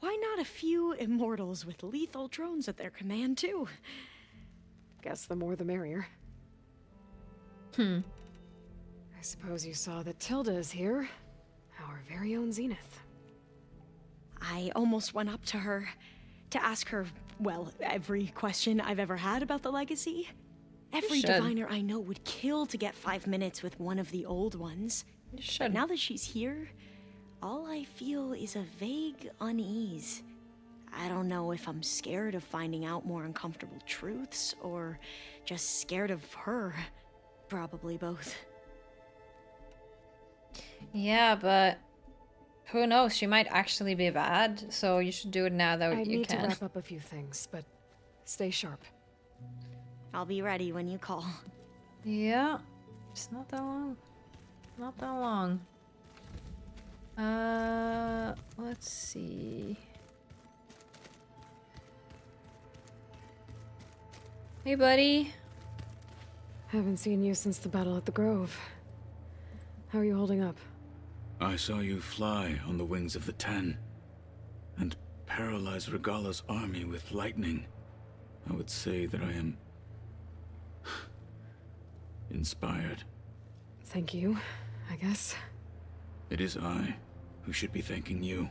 Why not a few immortals with lethal drones at their command, too? Guess the more the merrier. Hmm. I suppose you saw that Tilda is here. Our very own Zenith. I almost went up to her to ask her, well, every question I've ever had about the legacy. Every should. diviner I know would kill to get 5 minutes with one of the old ones. You But should. now that she's here, all I feel is a vague unease. I don't know if I'm scared of finding out more uncomfortable truths, or just scared of her. Probably both. Yeah, but who knows? She might actually be bad, so you should do it now that I you need to can. wrap up a few things, but stay sharp. I'll be ready when you call. Yeah, it's not that long. Not that long. Let's see. Hey, buddy. Haven't seen you since the battle at the Grove. How are you holding up? I saw you fly on the wings of the Ten, and paralyze Regalla's army with lightning. I would say that I am inspired. Thank you, I guess. It is I who should be thanking you.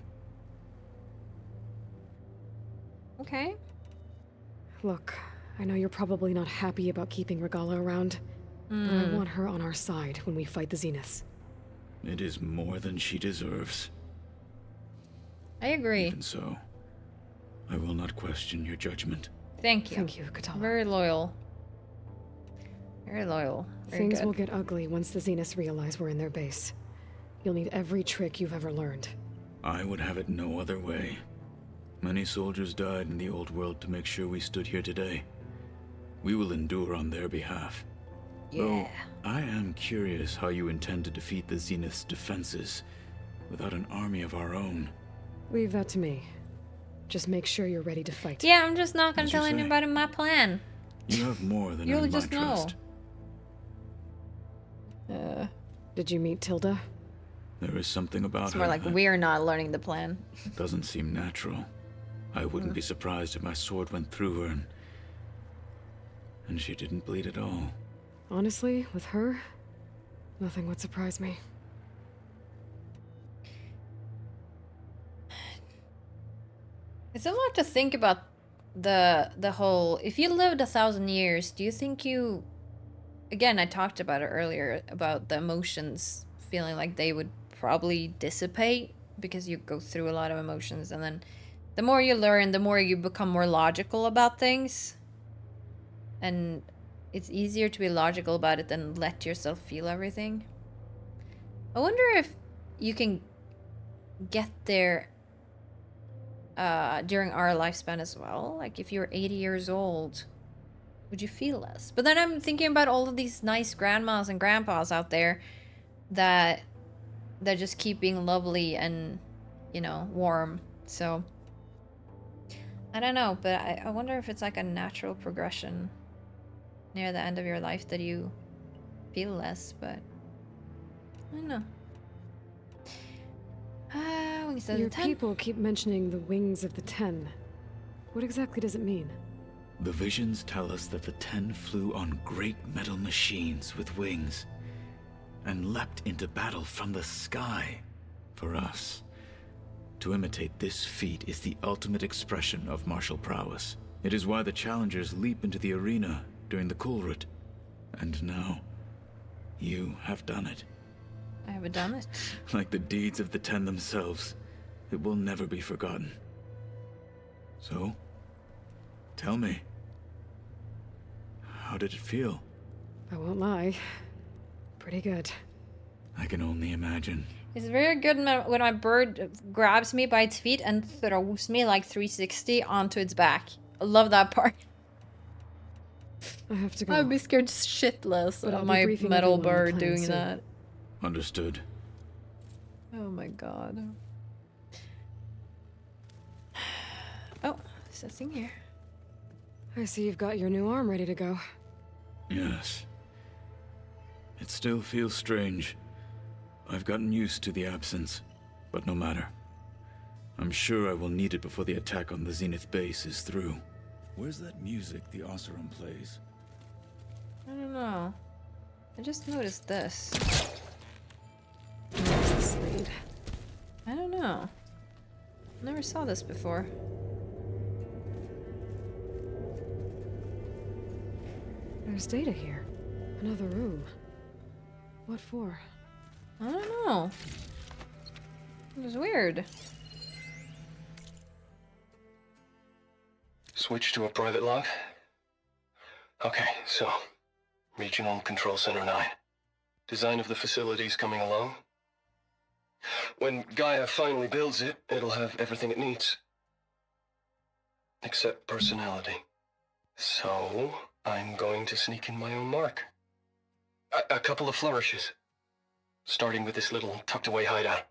Okay. Look, I know you're probably not happy about keeping Regala around, but I want her on our side when we fight the Zeniths. It is more than she deserves. I agree. Even so, I will not question your judgment. Thank you. Thank you, Katala. Very loyal. Very loyal. Very Things good. will get ugly once the Zeniths realize we're in their base. You'll need every trick you've ever learned. I would have it no other way. Many soldiers died in the old world to make sure we stood here today. We will endure on their behalf. Though I am curious how you intend to defeat the Zenith's defenses without an army of our own. Leave that to me. Just make sure you're ready to fight. Yeah, I'm just not gonna As you tell say. anybody my plan. You have more than You'll earned my just know. trust. Did you meet Tilda? There is something about It's her more like that we're not learning the plan. doesn't seem natural. I wouldn't be surprised if my sword went through her and she didn't bleed at all. Honestly, with her, nothing would surprise me. It's a lot to think about the whole. If you lived 1,000 years, do you think you? Again, I talked about it earlier about the emotions feeling like they would probably dissipate because you go through a lot of emotions, and then the more you learn, the more you become more logical about things. And it's easier to be logical about it than let yourself feel everything. I wonder if you can get there during our lifespan as well. Like if you're 80 years old, would you feel less? But then I'm thinking about all of these nice grandmas and grandpas out there that they're just keep being lovely and, you know, warm. So I don't know, but I wonder if it's like a natural progression near the end of your life that you feel less, but I don't know. Wings of Your the Ten. people keep mentioning the Wings of the Ten. What exactly does it mean? The visions tell us that the Ten flew on great metal machines with wings and leapt into battle from the sky. For us, to imitate this feat is the ultimate expression of martial prowess. It is why the challengers leap into the arena during the Kulrut. And now, you have done it. I haven't done it. Like the deeds of the Ten themselves, it will never be forgotten. So, tell me, how did it feel? I won't lie. Pretty good. I can only imagine. It's very good when my bird grabs me by its feet and throws me like 360 onto its back. I love that part. I have to go. I'd be scared shitless But I'll of be my briefing metal everyone on the bird plan doing soon. that. Understood. Oh my god. Oh, there's a thing here. I see you've got your new arm ready to go. Yes. It still feels strange. I've gotten used to the absence, but no matter. I'm sure I will need it before the attack on the Zenith base is through. Where's that music the Oseram plays? I don't know. I just noticed this. Where's the Slade? I don't know. Never saw this before. There's data here. Another room. What for? I don't know. It was weird. Switch to a private log? Okay, so, Regional Control Center 9. Design of the facility's coming along. When Gaia finally builds it, it'll have everything it needs. Except personality. So, I'm going to sneak in my own mark. A couple of flourishes. Starting with this little tucked-away hideout.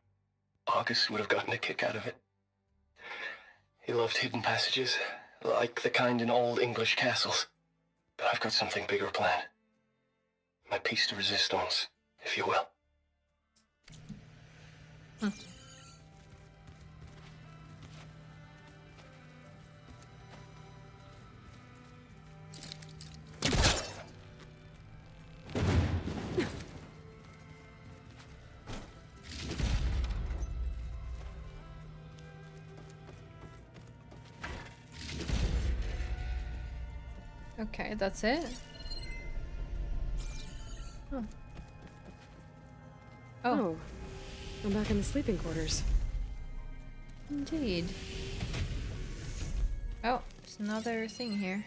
August would have gotten a kick out of it. He loved hidden passages, like the kind in old English castles. But I've got something bigger planned. My piece de resistance, if you will. Okay, that's it. Oh. Oh, I'm back in the sleeping quarters. Indeed. Oh, there's another thing here.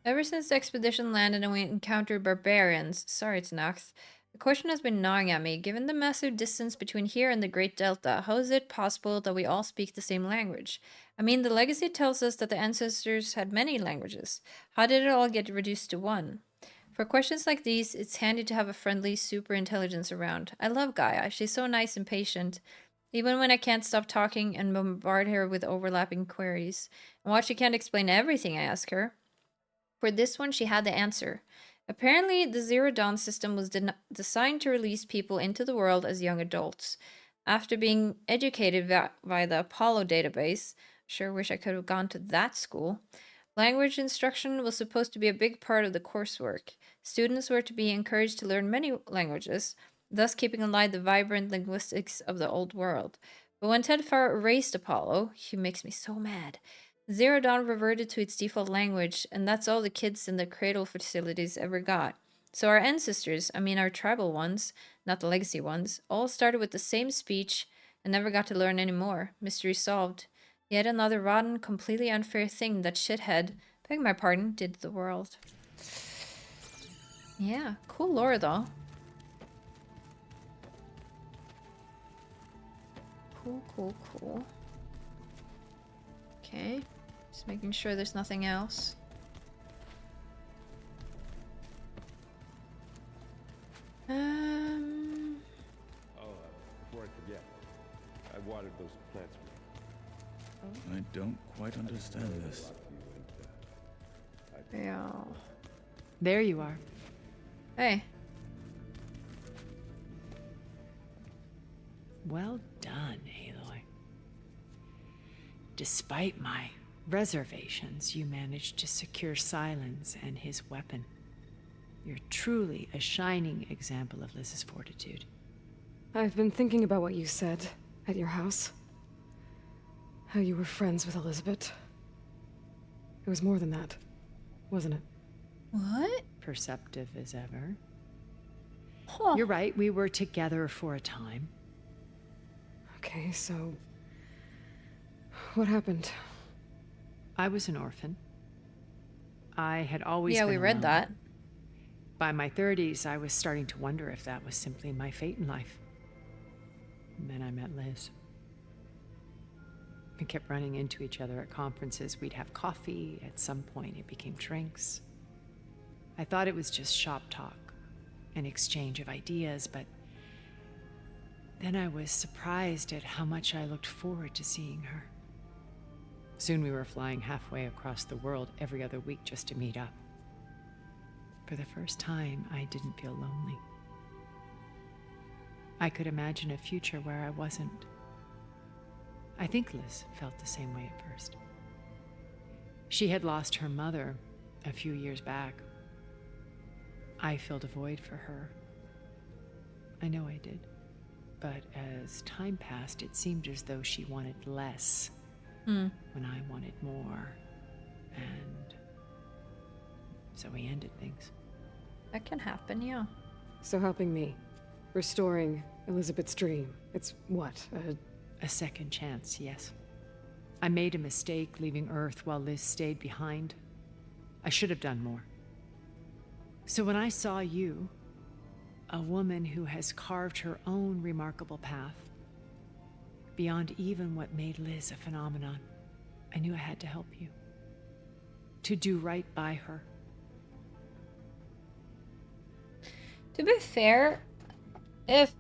Ever since the expedition landed and we encountered barbarians, sorry Tanax, the question has been gnawing at me. Given the massive distance between here and the Great Delta, how is it possible that we all speak the same language? I mean, the legacy tells us that the ancestors had many languages. How did it all get reduced to one? For questions like these, it's handy to have a friendly super intelligence around. I love Gaia. She's so nice and patient. Even when I can't stop talking and bombard her with overlapping queries. And while she can't explain everything I ask her, for this one she had the answer. Apparently, the Zero Dawn system was designed to release people into the world as young adults. After being educated via the Apollo database, sure wish I could have gone to that school, language instruction was supposed to be a big part of the coursework. Students were to be encouraged to learn many languages, thus keeping alive the vibrant linguistics of the old world. But when Ted Farr erased Apollo, he makes me so mad. Zero Dawn reverted to its default language, and that's all the kids in the cradle facilities ever got. So our ancestors, I mean our tribal ones, not the legacy ones, all started with the same speech and never got to learn any more. Mystery solved. Yet another rotten, completely unfair thing that shithead, beg my pardon, did to the world. Yeah, cool lore though. Cool. Okay. Just making sure there's nothing else. Before I forget, I watered those plants. I don't quite understand this. Yeah. There you are. Hey. Well done, Aloy. Despite my reservations, you managed to secure Silence and his weapon. You're truly a shining example of Liz's fortitude. I've been thinking about what you said at your house. How you were friends with Elizabeth. It was more than that, wasn't it? What? Perceptive as ever. Huh. You're right, we were together for a time. Okay, so... what happened? I was an orphan. I had always Yeah, been we read alone. that. By my 30s, I was starting to wonder if that was simply my fate in life. And then I met Liz. We kept running into each other at conferences. We'd have coffee. At some point, it became drinks. I thought it was just shop talk, an exchange of ideas, but then I was surprised at how much I looked forward to seeing her. Soon we were flying halfway across the world every other week just to meet up. For the first time, I didn't feel lonely. I could imagine a future where I wasn't. I think Liz felt the same way at first. She had lost her mother a few years back. I filled a void for her. I know I did. But as time passed, it seemed as though she wanted less when I wanted more. And so we ended things. That can happen, yeah. So helping me. Restoring Elizabeth's dream. It's what? A second chance, yes. I made a mistake leaving Earth while Liz stayed behind. I should have done more. So when I saw you, a woman who has carved her own remarkable path, beyond even what made Liz a phenomenon, I knew I had to help you. To do right by her. To be fair, if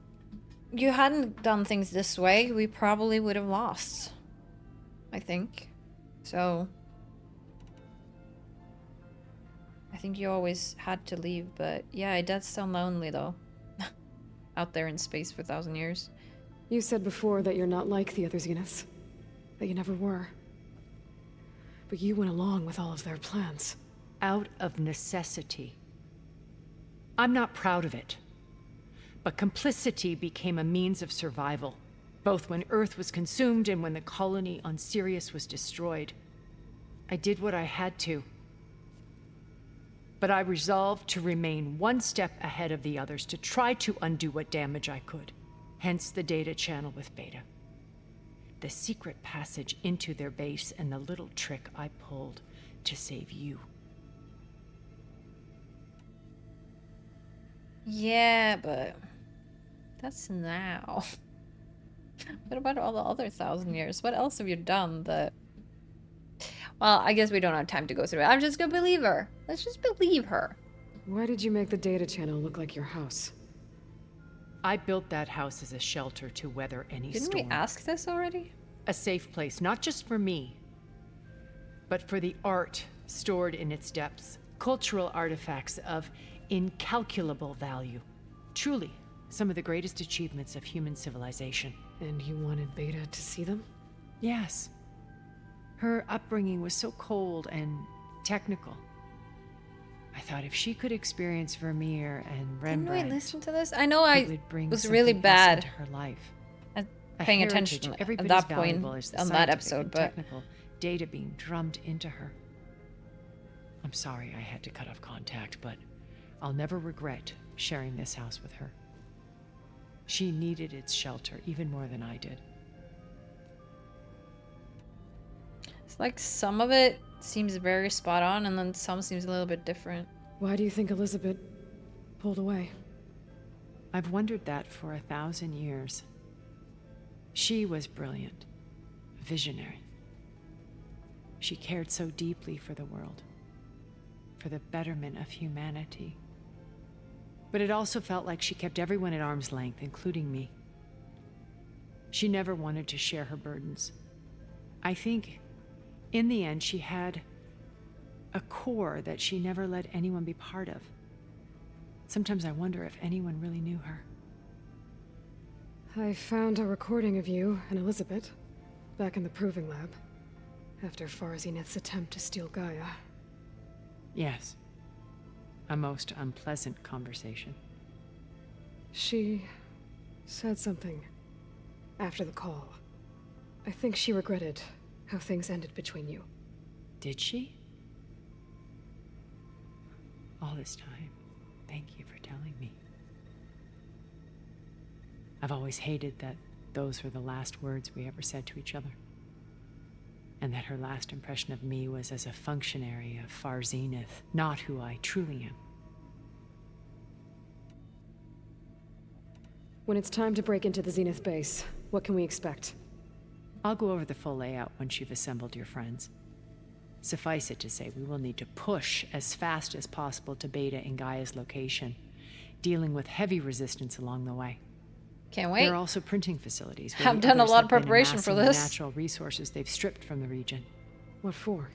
you hadn't done things this way, we probably would have lost. I think. So... I think you always had to leave, but yeah, it does sound lonely though. Out there in space for 1,000 years. You said before that you're not like the other Zeniths. That you never were. But you went along with all of their plans. Out of necessity. I'm not proud of it. But complicity became a means of survival, both when Earth was consumed and when the colony on Sirius was destroyed. I did what I had to but I resolved to remain one step ahead of the others to try to undo what damage I could. Hence the data channel with Beta. The secret passage into their base and the little trick I pulled to save you. Yeah, but that's now. What about all the other 1,000 years? What else have you done that... Well, I guess we don't have time to go through it. I'm just gonna believe her. Let's just believe her. Why did you make the data channel look like your house? I built that house as a shelter to weather any storm. Didn't we ask this already? A safe place, not just for me, but for the art stored in its depths. Cultural artifacts of incalculable value. Truly, some of the greatest achievements of human civilization. And you wanted Beta to see them? Yes. Her upbringing was so cold and technical. I thought if she could experience Vermeer and Rembrandt, didn't we listen to this? I know I would bring was really something else bad into her life. at A paying heritage attention every at bit that as point valuable as the on that scientific episode, and but technical data being drummed into her. I'm sorry I had to cut off contact, but I'll never regret sharing this house with her. She needed its shelter even more than I did. it's like some of it seems very spot on, and then some seems a little bit different. Why do you think Elizabeth pulled away? I've wondered that for 1,000 years. She was brilliant, visionary. She cared so deeply for the world, for the betterment of humanity. But it also felt like she kept everyone at arm's length, including me. She never wanted to share her burdens. I think, in the end, she had a core that she never let anyone be part of. Sometimes I wonder if anyone really knew her. I found a recording of you and Elizabeth back in the Proving Lab after Farzineth's attempt to steal Gaia. Yes. A most unpleasant conversation. She said something after the call. I think she regretted how things ended between you. Did she? All this time, thank you for telling me. I've always hated that those were the last words we ever said to each other. And that her last impression of me was as a functionary of Far Zenith, not who I truly am. When it's time to break into the Zenith base, what can we expect? I'll go over the full layout once you've assembled your friends. Suffice it to say, we will need to push as fast as possible to Beta and Gaia's location, dealing with heavy resistance along the way. Can't wait. There are also printing facilities. I've done a lot of preparation for this. The natural resources they've stripped from the region. What for?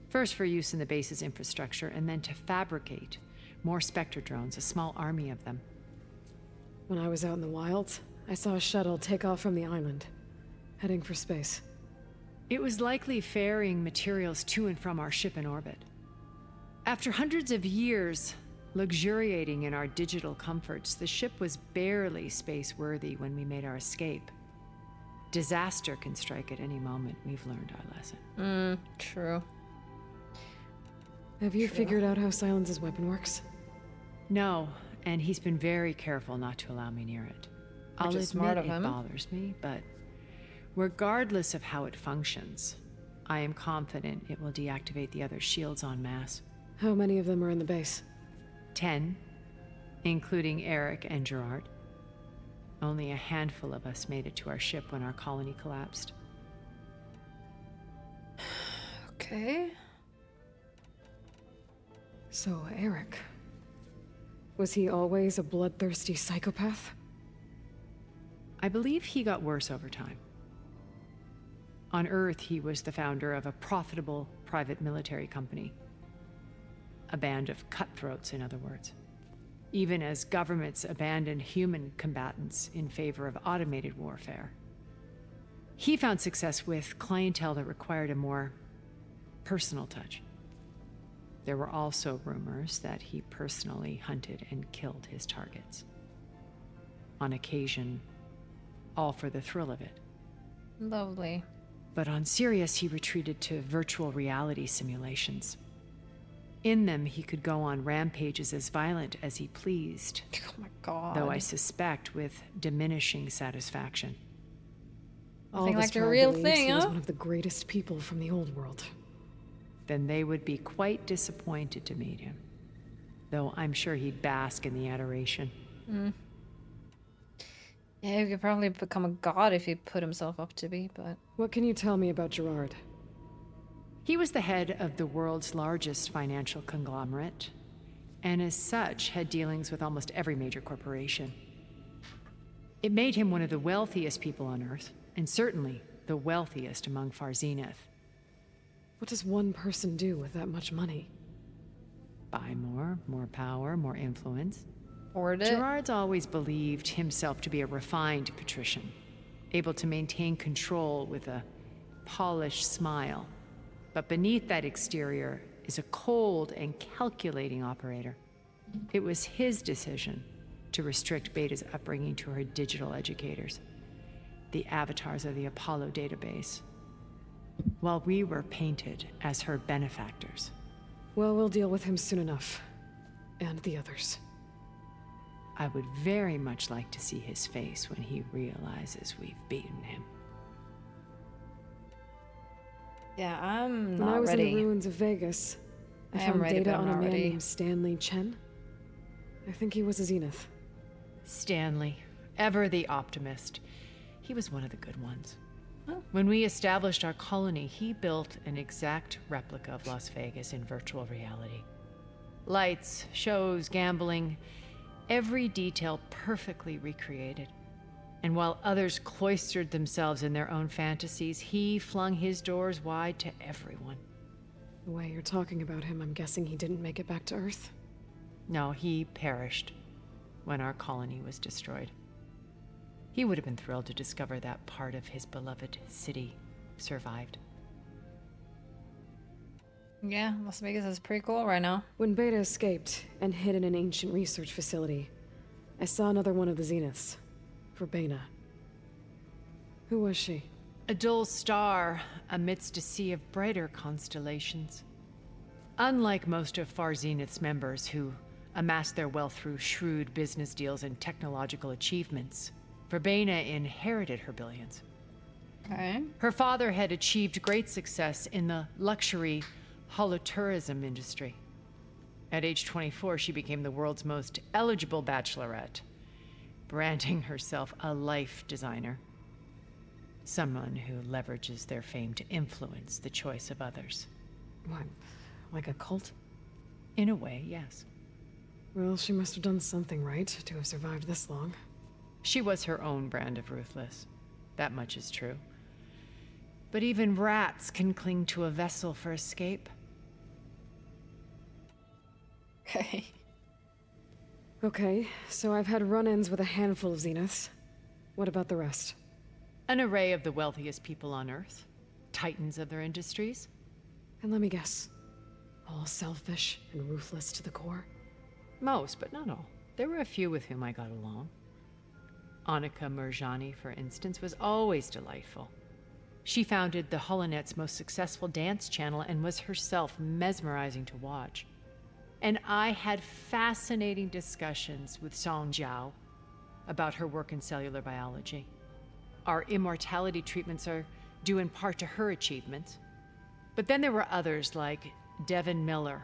First for use in the base's infrastructure, and then to fabricate more Spectre drones, a small army of them. When I was out in the wilds, I saw a shuttle take off from the island, heading for space. It was likely ferrying materials to and from our ship in orbit. After hundreds of years luxuriating in our digital comforts, the ship was barely space-worthy when we made our escape. Disaster can strike at any moment. We've learned our lesson. True. Have you figured out how Silenz's weapon works? No, and he's been very careful not to allow me near it. I'll is smart admit of it him. bothers me, but regardless of how it functions, I am confident it will deactivate the other shields en masse. How many of them are in the base? 10, including Eric and Gerard. Only a handful of us made it to our ship when our colony collapsed. Okay. So, Eric. Was he always a bloodthirsty psychopath? I believe he got worse over time. On Earth, he was the founder of a profitable private military company. A band of cutthroats, in other words. Even as governments abandoned human combatants in favor of automated warfare. He found success with clientele that required a more personal touch. There were also rumors that he personally hunted and killed his targets. On occasion, all for the thrill of it. Lovely. But on Sirius, he retreated to virtual reality simulations. In them, he could go on rampages as violent as he pleased. Oh my god. Though I suspect with diminishing satisfaction. All like the a real believes thing, he was huh? one of the greatest people from the old world. Then they would be quite disappointed to meet him. Though I'm sure he'd bask in the adoration. Yeah, he could probably become a god if he put himself up to be, but... What can you tell me about Gerard? He was the head of the world's largest financial conglomerate, and as such had dealings with almost every major corporation. It made him one of the wealthiest people on Earth, and certainly the wealthiest among Far Zenith. What does one person do with that much money? Buy more power, more influence. Hoard it. Gerard's always believed himself to be a refined patrician, able to maintain control with a polished smile. But beneath that exterior is a cold and calculating operator. It was his decision to restrict Beta's upbringing to her digital educators, the avatars of the Apollo database, while we were painted as her benefactors. Well, we'll deal with him soon enough. And the others. I would very much like to see his face when he realizes we've beaten him. Yeah, I'm When I not was ready. in the ruins of Vegas, I I am found ready, data but I'm on a not man ready. named Stanley Chen. I think he was a Zenith. Stanley, ever the optimist. He was one of the good ones. When we established our colony, he built an exact replica of Las Vegas in virtual reality. Lights, shows, gambling, every detail perfectly recreated. And while others cloistered themselves in their own fantasies, he flung his doors wide to everyone. The way you're talking about him, I'm guessing he didn't make it back to Earth. No, he perished when our colony was destroyed. He would have been thrilled to discover that part of his beloved city survived. Yeah, Las Vegas is pretty cool right now. When Beta escaped and hid in an ancient research facility, I saw another one of the Zeniths. Verbena. Who was she? A dull star amidst a sea of brighter constellations. Unlike most of Far Zenith's members who amassed their wealth through shrewd business deals and technological achievements, Verbena inherited her billions. Okay. Her father had achieved great success in the luxury holotourism industry. At age 24, she became the world's most eligible bachelorette, branding herself a life designer. Someone who leverages their fame to influence the choice of others. What, like a cult? In a way, yes. Well, she must have done something right to have survived this long. She was her own brand of ruthless. That much is true. But even rats can cling to a vessel for escape. Okay. Okay, so I've had run-ins with a handful of Zeniths. What about the rest? An array of the wealthiest people on Earth. Titans of their industries. And let me guess. All selfish and ruthless to the core? Most, but not all. There were a few with whom I got along. Annika Murjani, for instance, was always delightful. She founded the Holonet's most successful dance channel and was herself mesmerizing to watch. And I had fascinating discussions with Song Jiao about her work in cellular biology. Our immortality treatments are due in part to her achievements. But then there were others like Devin Miller,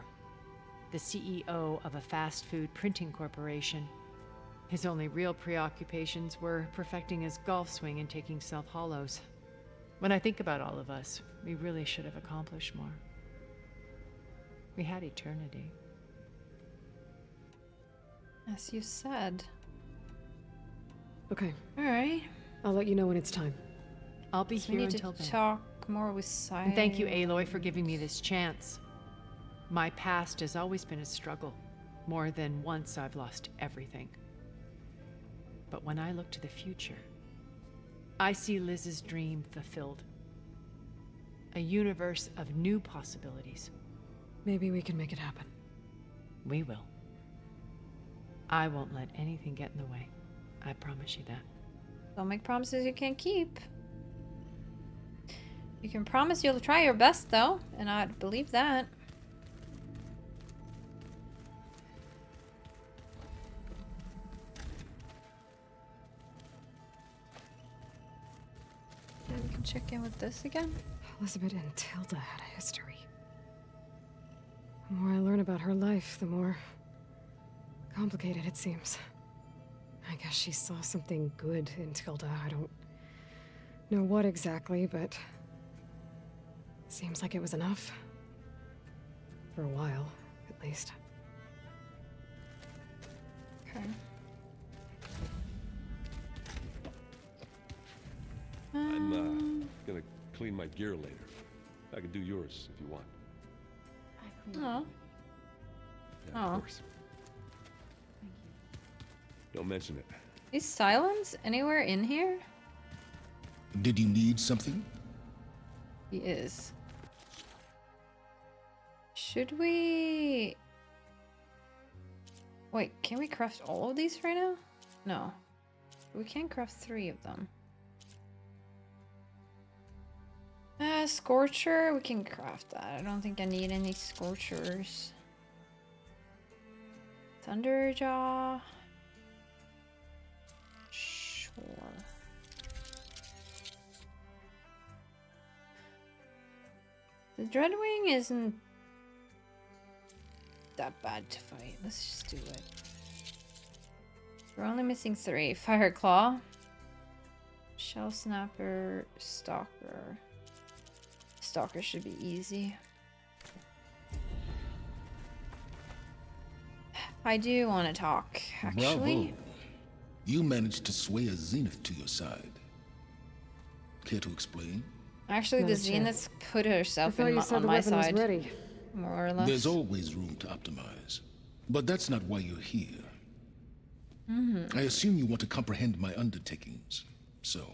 the CEO of a fast food printing corporation. His only real preoccupations were perfecting his golf swing and taking self-hollows. When I think about all of us, we really should have accomplished more. We had eternity. As you said. Okay, All right. I'll let you know when it's time. I'll be So we here need until to then. talk more with Sai. And thank you, Aloy, for giving me this chance. My past has always been a struggle. More than once I've lost everything. But when I look to the future, I see Liz's dream fulfilled. A universe of new possibilities. Maybe we can make it happen. We will. I won't let anything get in the way. I promise you that. Don't make promises you can't keep. You can promise you'll try your best, though, and I'd believe that. check in with this again. Elizabeth and Tilda had a history. The more I learn about her life, the more complicated it seems. I guess she saw something good in Tilda. I don't know what exactly, but seems like it was enough. For a while, at least. Okay. I'm gonna clean my gear later. I can do yours if you want. Oh. Yeah, of course. Don't mention it. Is Silence anywhere in here? Did you need something? He is. Should we... Wait, can we craft all of these right now? No. We can craft 3 of them. Scorcher, we can craft that. I don't think I need any Scorchers. Thunderjaw. Sure. The Dreadwing isn't that bad to fight. Let's just do it. We're only missing 3. Fireclaw. Shell Snapper. Stalker. Stalker should be easy. I do want to talk, actually. Bravo. You managed to sway a Zenith to your side. Care to explain? Actually, the Zenith put herself on my side. Ready. More or less. There's always room to optimize. But that's not why you're here. I assume you want to comprehend my undertakings. So,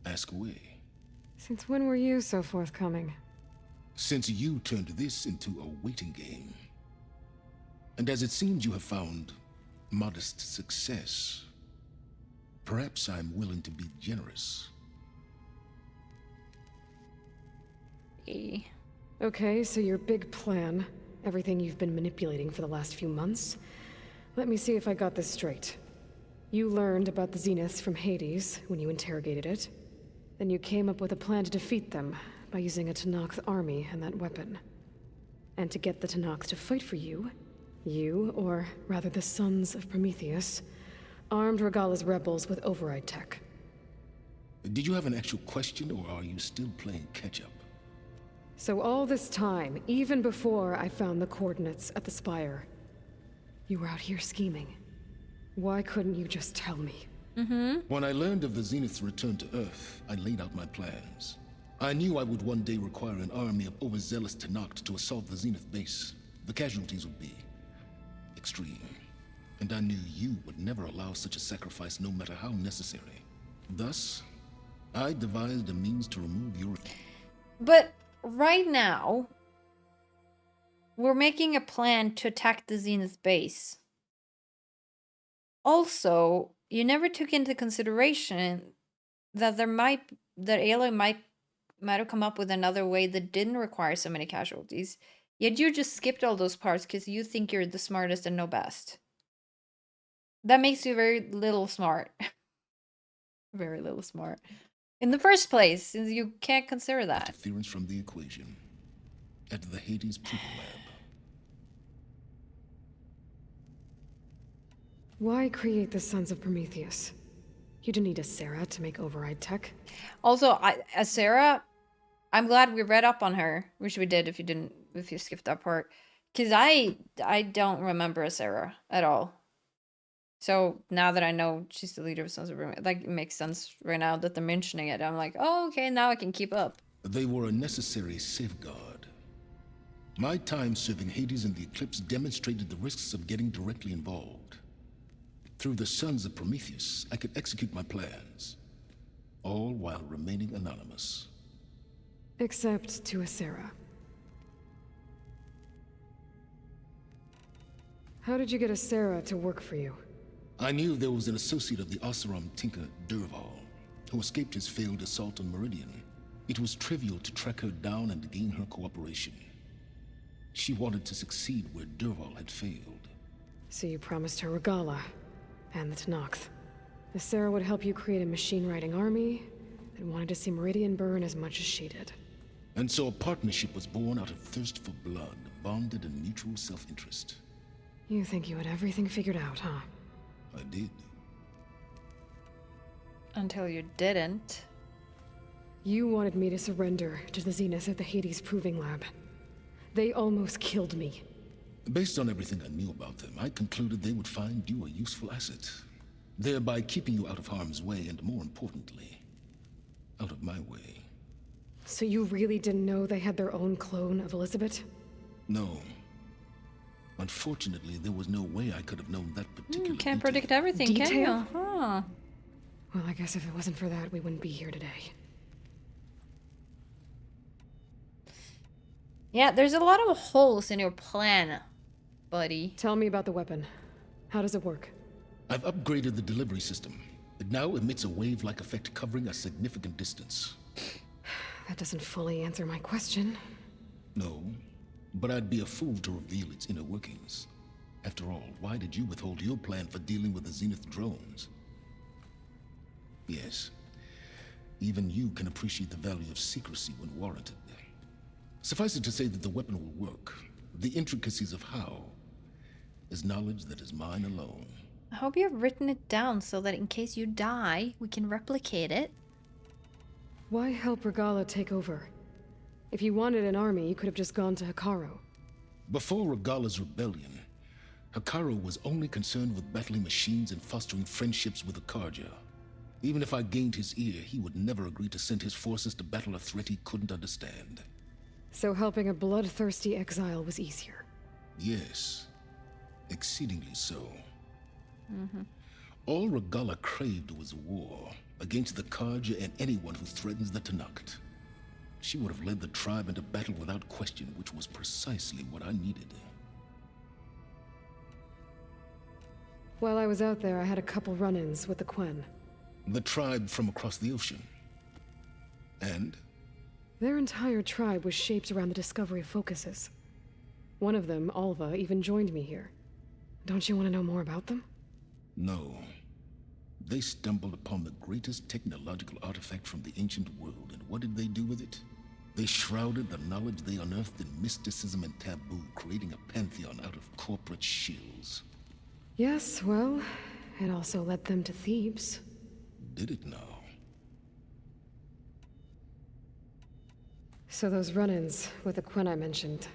ask away. Since when were you so forthcoming? Since you turned this into a waiting game. And as it seems you have found modest success, perhaps I'm willing to be generous. Okay, so your big plan, everything you've been manipulating for the last few months. Let me see if I got this straight. You learned about the Zeniths from Hades when you interrogated it. Then you came up with a plan to defeat them by using a Tenakth army and that weapon. And to get the Tenakth to fight for you, or rather the Sons of Prometheus, armed Regalla's rebels with override tech. Did you have an actual question, or are you still playing catch-up? So all this time, even before I found the coordinates at the Spire, you were out here scheming. Why couldn't you just tell me? When I learned of the Zenith's return to Earth, I laid out my plans. I knew I would one day require an army of overzealous Tenakth to assault the Zenith base. The casualties would be extreme. And I knew you would never allow such a sacrifice, no matter how necessary. Thus, I devised a means to remove your... But right now, we're making a plan to attack the Zenith base. Also, you never took into consideration that Aloy might have come up with another way that didn't require so many casualties. Yet you just skipped all those parts because you think you're the smartest and know best. That makes you very little smart. Very little smart. In the first place, since you can't consider that. Interference from the equation at the Hades People Lab. Why create the Sons of Prometheus? You didn't need a Sarah to make override tech. Also, Sarah, I'm glad we read up on her, which we did if you skipped that part. Because I don't remember a Sarah at all. So now that I know she's the leader of Sons of Prometheus, like, it makes sense right now that they're mentioning it. I'm like, oh, okay, now I can keep up. They were a necessary safeguard. My time serving Hades and the Eclipse demonstrated the risks of getting directly involved. Through the Sons of Prometheus, I could execute my plans, all while remaining anonymous. Except to a Sarah. How did you get a Sarah to work for you? I knew there was an associate of the Oseram tinker, Dervahl, who escaped his failed assault on Meridian. It was trivial to track her down and gain her cooperation. She wanted to succeed where Dervahl had failed. So you promised her Regalla, and the Tenakth. The Sarah would help you create a machine-riding army, and wanted to see Meridian burn as much as she did. And so a partnership was born out of thirst for blood, bonded in mutual self-interest. You think you had everything figured out, huh? I did. Until you didn't. You wanted me to surrender to the Zenith at the Hades Proving Lab. They almost killed me. Based on everything I knew about them, I concluded they would find you a useful asset, thereby keeping you out of harm's way and, more importantly, out of my way. So you really didn't know they had their own clone of Elizabeth? No. Unfortunately, there was no way I could have known that particular Can't predict everything, can you? Huh. Well, I guess if it wasn't for that, we wouldn't be here today. Yeah, there's a lot of holes in your plan, buddy. Tell me about the weapon. How does it work? I've upgraded the delivery system. It now emits a wave-like effect covering a significant distance. That doesn't fully answer my question. No, but I'd be a fool to reveal its inner workings. After all, why did you withhold your plan for dealing with the Zenith drones? Yes, even you can appreciate the value of secrecy when warranted. Suffice it to say that the weapon will work. The intricacies of how is knowledge that is mine alone. I hope you've written it down so that in case you die, we can replicate it. Why help Regalla take over? If you wanted an army, you could have just gone to Hekarro. Before Regalla's rebellion, Hekarro was only concerned with battling machines and fostering friendships with the Carja. Even if I gained his ear, he would never agree to send his forces to battle a threat he couldn't understand. So helping a bloodthirsty exile was easier? Yes, exceedingly so. All Regalla craved was war against the Carja and anyone who threatens the Tenakth. She would have led the tribe into battle without question, which was precisely what I needed. While I was out there, I had a couple run-ins with the Quen. The tribe from across the ocean. And? Their entire tribe was shaped around the discovery of focuses. One of them, Alva, even joined me here. Don't you want to know more about them? No. They stumbled upon the greatest technological artifact from the ancient world, and what did they do with it? They shrouded the knowledge they unearthed in mysticism and taboo, creating a pantheon out of corporate shills. Yes, well, it also led them to Thebes. Did it now? So those run-ins with the Quen I mentioned.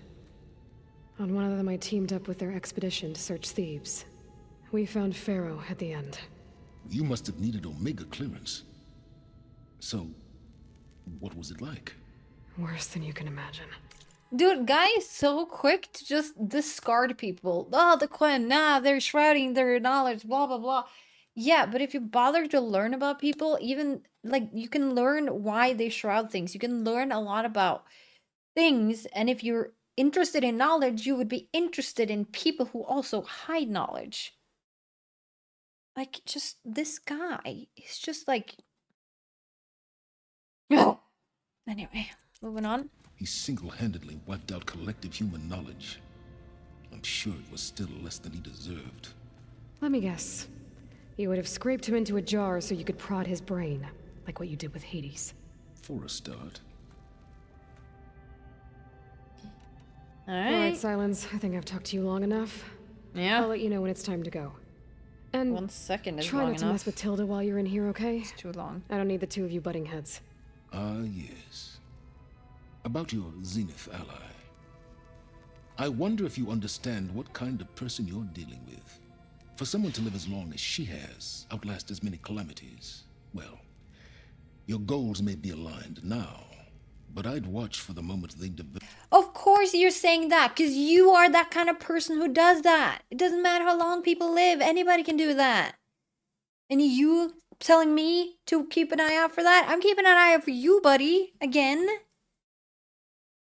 On one of them I teamed up with their expedition to search Thebes. We found Pharaoh at the end. You must have needed Omega clearance. So, what was it like? Worse than you can imagine. Dude, guy is so quick to just discard people. Oh, the Quen, nah, they're shrouding their knowledge, blah, blah, blah. Yeah, but if you bother to learn about people, even, like, you can learn why they shroud things. You can learn a lot about things, and if you're interested in knowledge, you would be interested in people who also hide knowledge. Like, just, this guy is just like... Anyway, moving on. He single-handedly wiped out collective human knowledge. I'm sure it was still less than he deserved. Let me guess. You would have scraped him into a jar so you could prod his brain, like what you did with Hades. For a start. Alright, Silence. I think I've talked to you long enough. Yeah. I'll let you know when it's time to go. And 1 second is try long not to enough. mess with Tilda while you're in here, okay? It's too long. I don't need the two of you butting heads. Ah, yes. About your Zenith ally. I wonder if you understand what kind of person you're dealing with. For someone to live as long as she has, outlast as many calamities, well, your goals may be aligned now, but I'd watch for the moment they develop. Of course you're saying that, because you are that kind of person who does that. It doesn't matter how long people live, anybody can do that. And you telling me to keep an eye out for that? I'm keeping an eye out for you, buddy, again.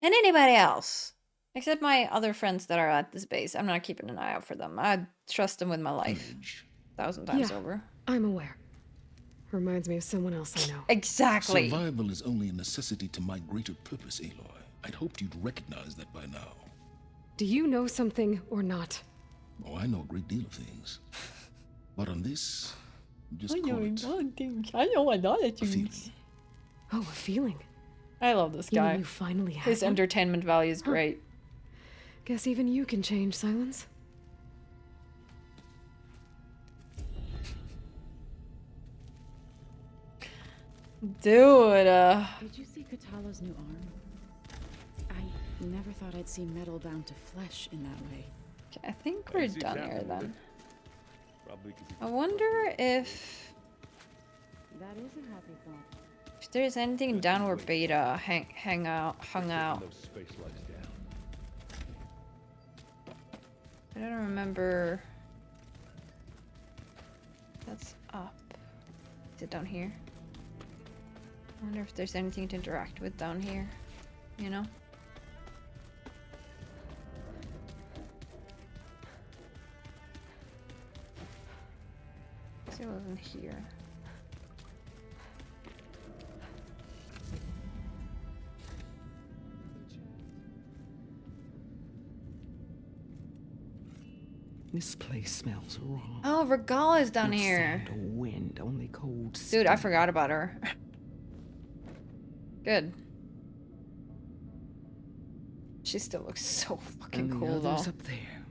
And anybody else. Except my other friends that are at this base. I'm not keeping an eye out for them. I trust them with my life. 1,000 times over. I'm aware. Reminds me of someone else I know. Exactly. Survival is only a necessity to my greater purpose, Aloy. I'd hoped you'd recognize that by now. Do you know something or not? Oh, I know a great deal of things. But on this, just call it I know a lot of things. Oh, a feeling. I love this You mean guy. you finally have His one? entertainment value is great. Guess even you can change, Silence. Dude, Did you see Katalo's new arm? I never thought I'd see metal bound to flesh in that way. okay, I think we're see done that here one. then. Probably 'cause I wonder if That is a happy thought. there's anything down where Beta hung out. those space lights down. I don't remember. That's up. Is it down here? I wonder if there's anything to interact with down here. You know? See, it wasn't here. This place smells wrong. Oh, Regala's down No here. sound or wind, only cold Dude, I steam. forgot about her. Good. She still looks so fucking And the cool though. others up there.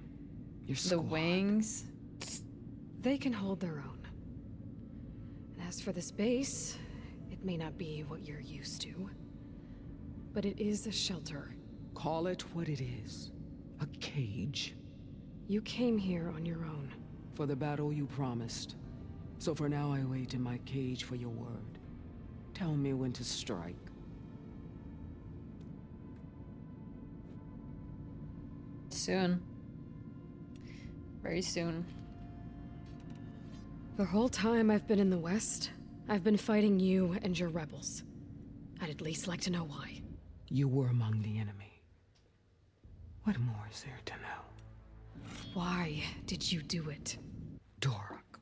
Your The squad. wings. They can hold their own. And as for this base, it may not be what you're used to, but it is a shelter. Call it what it is. A cage. You came here on your own. For the battle you promised. So for now I wait in my cage for your word. Tell me when to strike. Soon. Very soon. The whole time I've been in the West, I've been fighting you and your rebels. I'd at least like to know why. You were among the enemy. What more is there to know? Why did you do it? Dorak,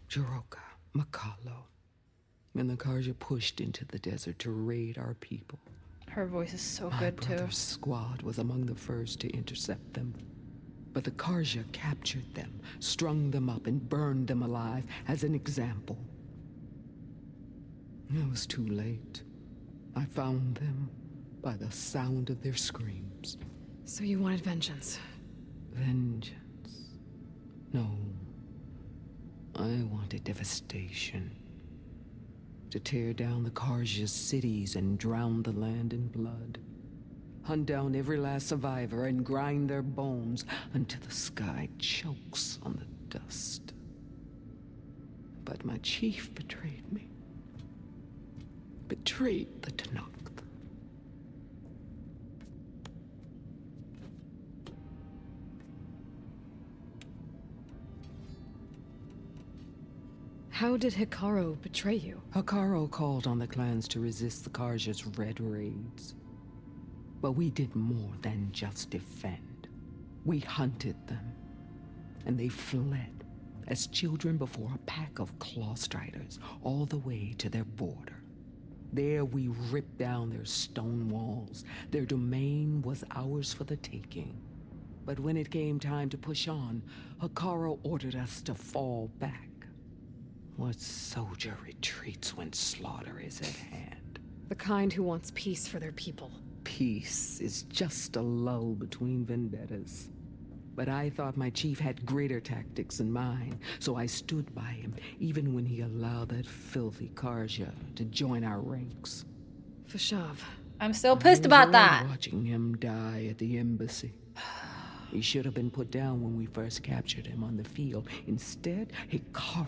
Jiroka, Makalo, and the Karja pushed into the desert to raid our people. Her voice is so My good too. brother's squad was among the first to intercept them. But the Karja captured them, strung them up, and burned them alive as an example. It was too late. I found them by the sound of their screams. So you wanted vengeance? Vengeance? No. I wanted devastation. To tear down the Karja's cities and drown the land in blood. Hunt down every last survivor and grind their bones until the sky chokes on the dust. But my chief betrayed me. Betrayed the Tenakth. How did Hikaru betray you? Hikaru called on the clans to resist the Karja's red raids. But we did more than just defend. We hunted them, and they fled as children before a pack of claw striders all the way to their border. There we ripped down their stone walls. Their domain was ours for the taking. But when it came time to push on, Hikaru ordered us to fall back. What soldier retreats when slaughter is at hand? The kind who wants peace for their people. Peace is just a lull between vendettas. But I thought my chief had greater tactics in mind, so I stood by him, even when he allowed that filthy Karja to join our ranks. Fashav. I'm still pissed about that. Watching him die at the embassy. He should have been put down when we first captured him on the field. Instead, Hikaru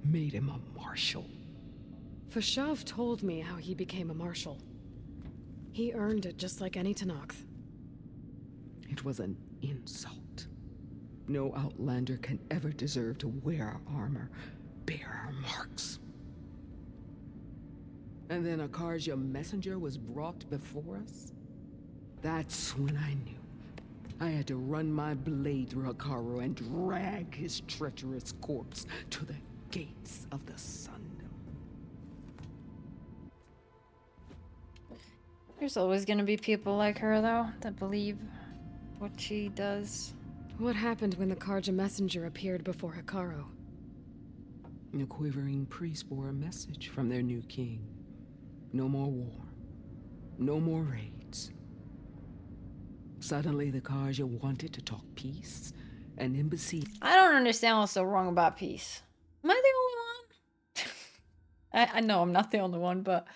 made him a marshal. Fashav told me how he became a marshal. He earned it just like any Tenakth. It was an insult. No Outlander can ever deserve to wear our armor, bear our marks. And then a Karja messenger was brought before us? That's when I knew. I had to run my blade through Hikaru and drag his treacherous corpse to the gates of the Sundom. There's always gonna be people like her, though, that believe what she does. What happened when the Karja messenger appeared before Hikaru? A quivering priest bore a message from their new king. No more war. No more raids. Suddenly, the Karja wanted to talk peace, and embassy. I don't understand what's so wrong about peace. Am I the only one? I know I'm not the only one, but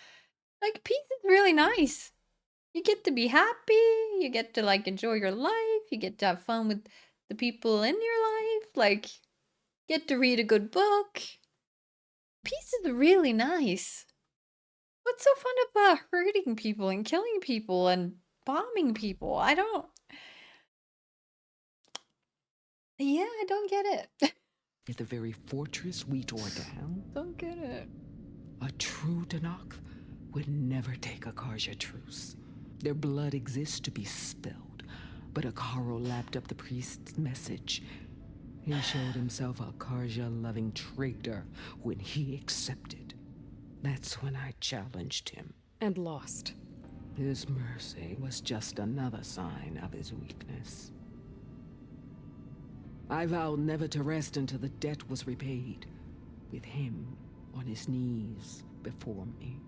like peace is really nice. You get to be happy, you get to like enjoy your life, you get to have fun with the people in your life, like get to read a good book. Peace is really nice. What's so fun about hurting people and killing people and bombing people? I don't get it. At the very fortress we tore down. Don't get it. A true Tenakth would never take a Karja truce. Their blood exists to be spilled, but Hekarro lapped up the priest's message. He showed himself a Karja-loving traitor when he accepted. That's when I challenged him. And lost. His mercy was just another sign of his weakness. I vowed never to rest until the debt was repaid, with him on his knees before me.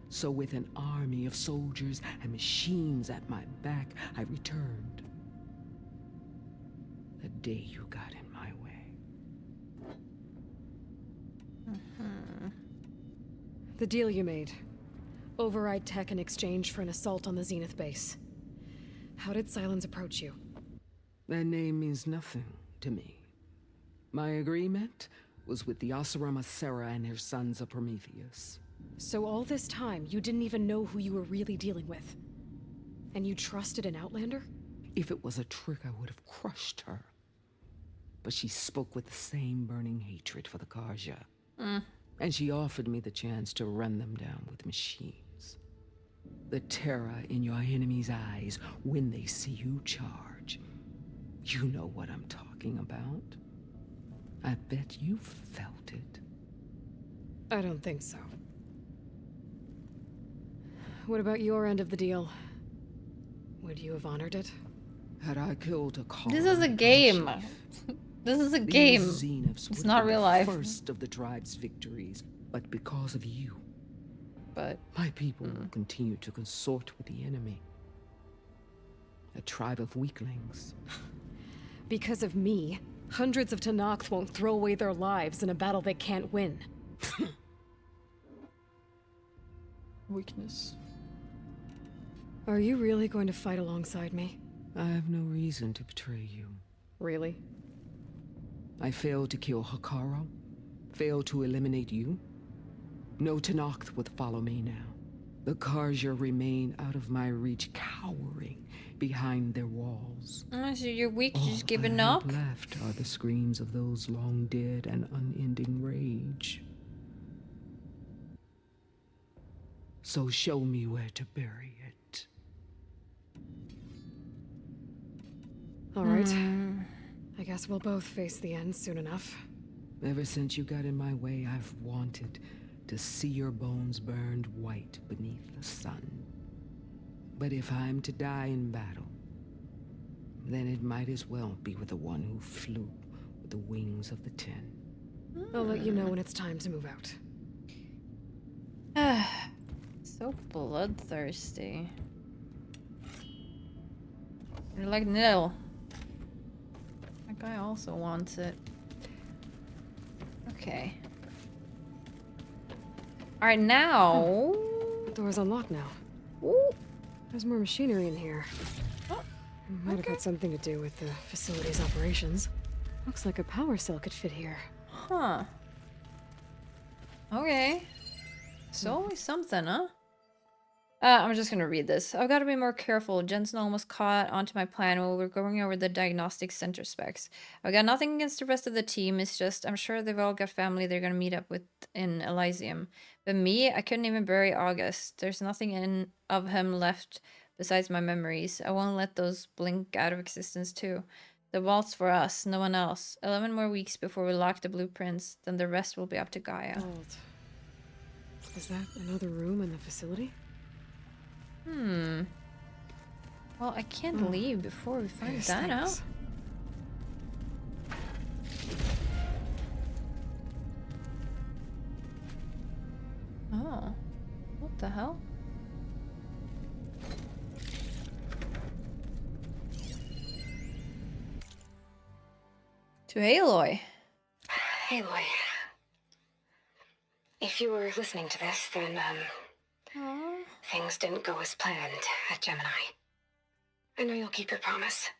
So with an army of soldiers and machines at my back, I returned. The day you got in my way. The deal you made. Override tech in exchange for an assault on the Zenith base. How did Sylens approach you? That name means nothing to me. My agreement was with the Oseram Asera and their sons of Prometheus. So all this time, you didn't even know who you were really dealing with? And you trusted an Outlander? If it was a trick, I would have crushed her. But she spoke with the same burning hatred for the Karja. And she offered me the chance to run them down with machines. The terror in your enemy's eyes when they see you charge. You know what I'm talking about. I bet you felt it. I don't think so. What about your end of the deal? Would you have honored it? Had I killed Hekarro, This is a game. This is a game. It's not real life. First of the tribe's victories, but because of you, but my people will continue to consort with the enemy. A tribe of weaklings. Because of me, hundreds of Tenakth won't throw away their lives in a battle they can't win. Weakness. Are you really going to fight alongside me? I have no reason to betray you. Really? I failed to kill Hekarro, failed to eliminate you. No Tenakth would follow me now. The Karja remain out of my reach, cowering behind their walls. So you're weak, you just giving All I up? have left are the screams of those long dead and unending rage. So show me where to bury it. All right. I guess we'll both face the end soon enough. Ever since you got in my way, I've wanted to see your bones burned white beneath the sun. But if I'm to die in battle, then it might as well be with the one who flew with the wings of the 10. I'll let you know when it's time to move out. So bloodthirsty. You're like Nil. That guy also wants it. Okay. Alright, now... The door's unlocked now. Ooh. There's more machinery in here. Might have had something to do with the facility's operations. Looks like a power cell could fit here. Huh. Okay. It's always something, huh? I'm just gonna read this. I've got to be more careful. Jensen almost caught onto my plan while we were going over the diagnostic center specs. I've got nothing against the rest of the team. It's just, I'm sure they've all got family they're gonna meet up with in Elysium. But me, I couldn't even bury August. There's nothing of him left besides my memories. I won't let those blink out of existence too. The vault's for us, no one else. 11 more weeks before we lock the blueprints, then the rest will be up to Gaia. Vault. Is that another room in the facility? Well, I can't leave before we find that out. Oh. What To Aloy. Aloy. If you were listening to this, then, things didn't go as planned at Gemini. I know you'll keep your promise.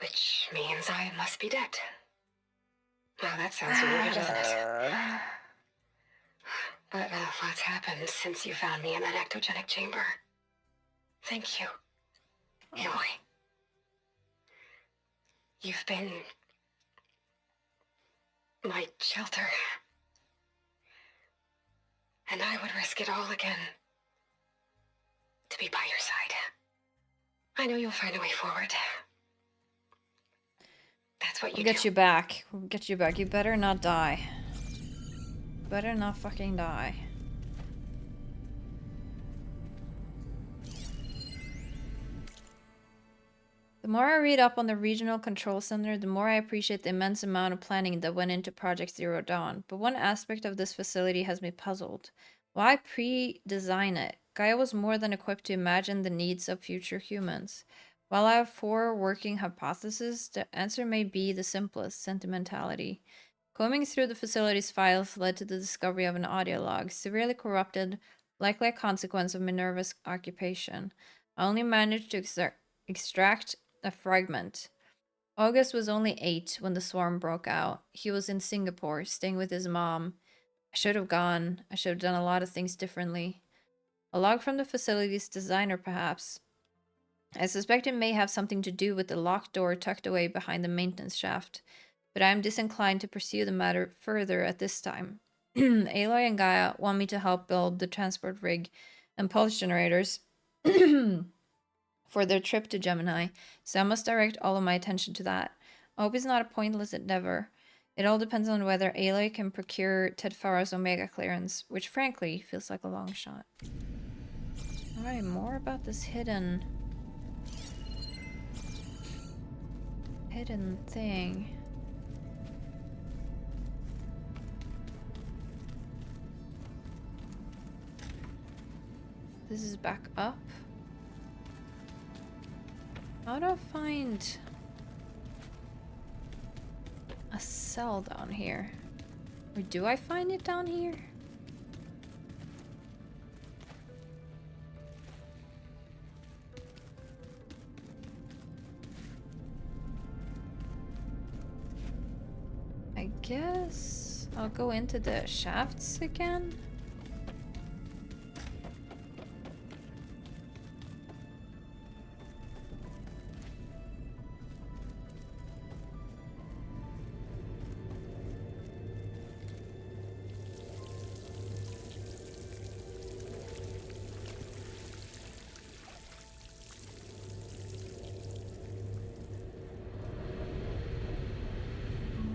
Which means I must be dead. Well, that sounds weird, doesn't it? But lots happened since you found me in that ectogenic chamber. Thank you, Aloy. You've been my shelter. And I would risk it all again to be by your side. I know you'll find a way forward. That's what you We'll do. get you back. We'll get you back. You better not die. Better not fucking die. The more I read up on the Regional Control Center, the more I appreciate the immense amount of planning that went into Project Zero Dawn. But one aspect of this facility has me puzzled. Why pre-design it? Gaia was more than equipped to imagine the needs of future humans. While I have 4 working hypotheses, the answer may be the simplest: sentimentality. Combing through the facility's files led to the discovery of an audio log, severely corrupted, likely a consequence of Minerva's occupation. I only managed to extract a fragment. August was only 8 when the swarm broke out. He was in Singapore, staying with his mom. I should have gone. I should have done a lot of things differently. A log from the facility's designer, perhaps. I suspect it may have something to do with the locked door tucked away behind the maintenance shaft, but I am disinclined to pursue the matter further at this time. Aloy and Gaia want me to help build the transport rig and pulse generators for their trip to Gemini, so I must direct all of my attention to that. I hope it's not a pointless endeavor. It all depends on whether Aloy can procure Ted Fara's Omega clearance, which frankly feels like a long shot. Alright, more about this hidden thing. This is back up. How do I find a cell down here? Or do I find it down here? I guess I'll go into the shafts again.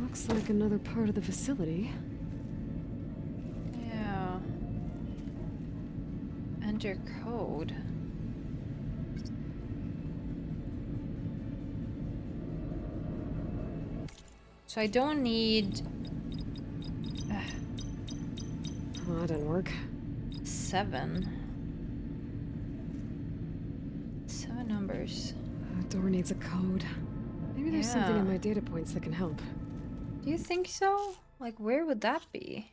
Looks like another part of the facility. Yeah. Enter code. So I don't need... Oh, that didn't work. 7 numbers. Door needs a code. Maybe there's something in my data points that can help. Do you think so? Like, where would that be?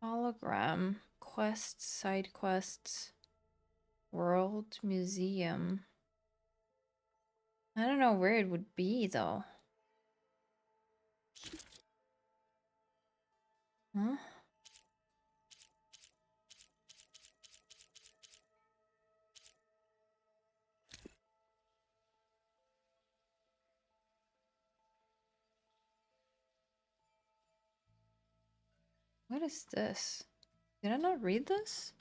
Hologram, quests, side quests, world, museum. I don't know where it would be, though. Huh? What is this? Did I not read this?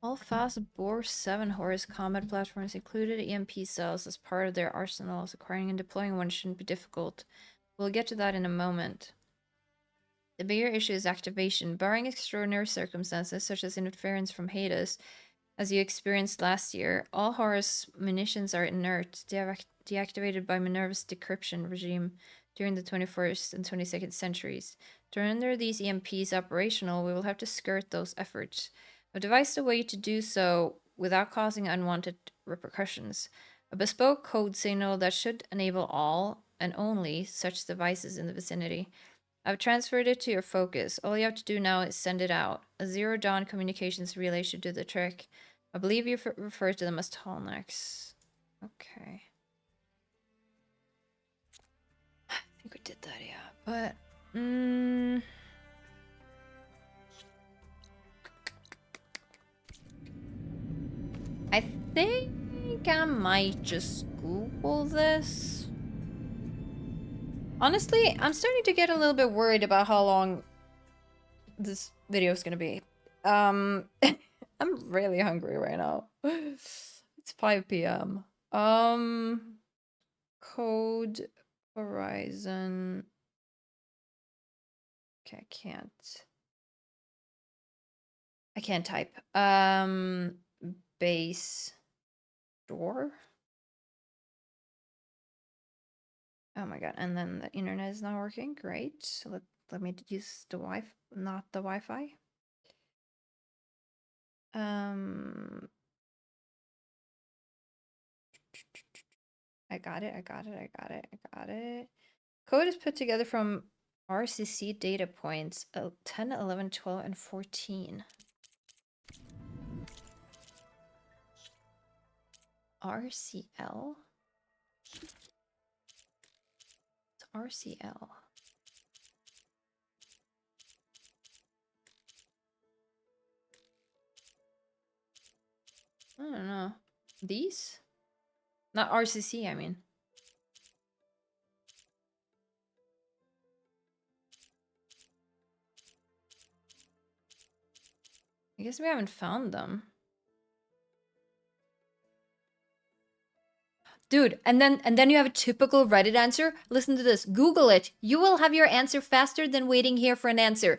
All fast Bore 7 Horus combat platforms included EMP cells as part of their arsenals. Acquiring and deploying one shouldn't be difficult. We'll get to that in a moment. The bigger issue is activation. Barring extraordinary circumstances, such as interference from Hades, as you experienced last year, all Horus munitions are inert, deactivated by Minerva's decryption regime during the 21st and 22nd centuries. To render these EMPs operational, we will have to skirt those efforts. I've devised a way to do so without causing unwanted repercussions. A bespoke code signal that should enable all and only such devices in the vicinity. I've transferred it to your focus. All you have to do now is send it out. A Zero Dawn communications relay should do the trick. I believe you refer to them as tallnecks. Okay. I think we did that, yeah. But, I think I might just Google this. Honestly, I'm starting to get a little bit worried about how long this video is gonna be. I'm really hungry right now. It's 5 p.m. Code Horizon. Okay, I can't type. Base door. Oh my god, and then the internet is not working. Great. So let me use the Wi-Fi, not the Wi-Fi. I got it. Code is put together from RCC data points 10, 11, 12, and 14. RCL? It's RCL. I don't know. These? Not RCC, I mean. I guess we haven't found them. Dude, and then you have a typical Reddit answer. Listen to this. Google it. You will have your answer faster than waiting here for an answer.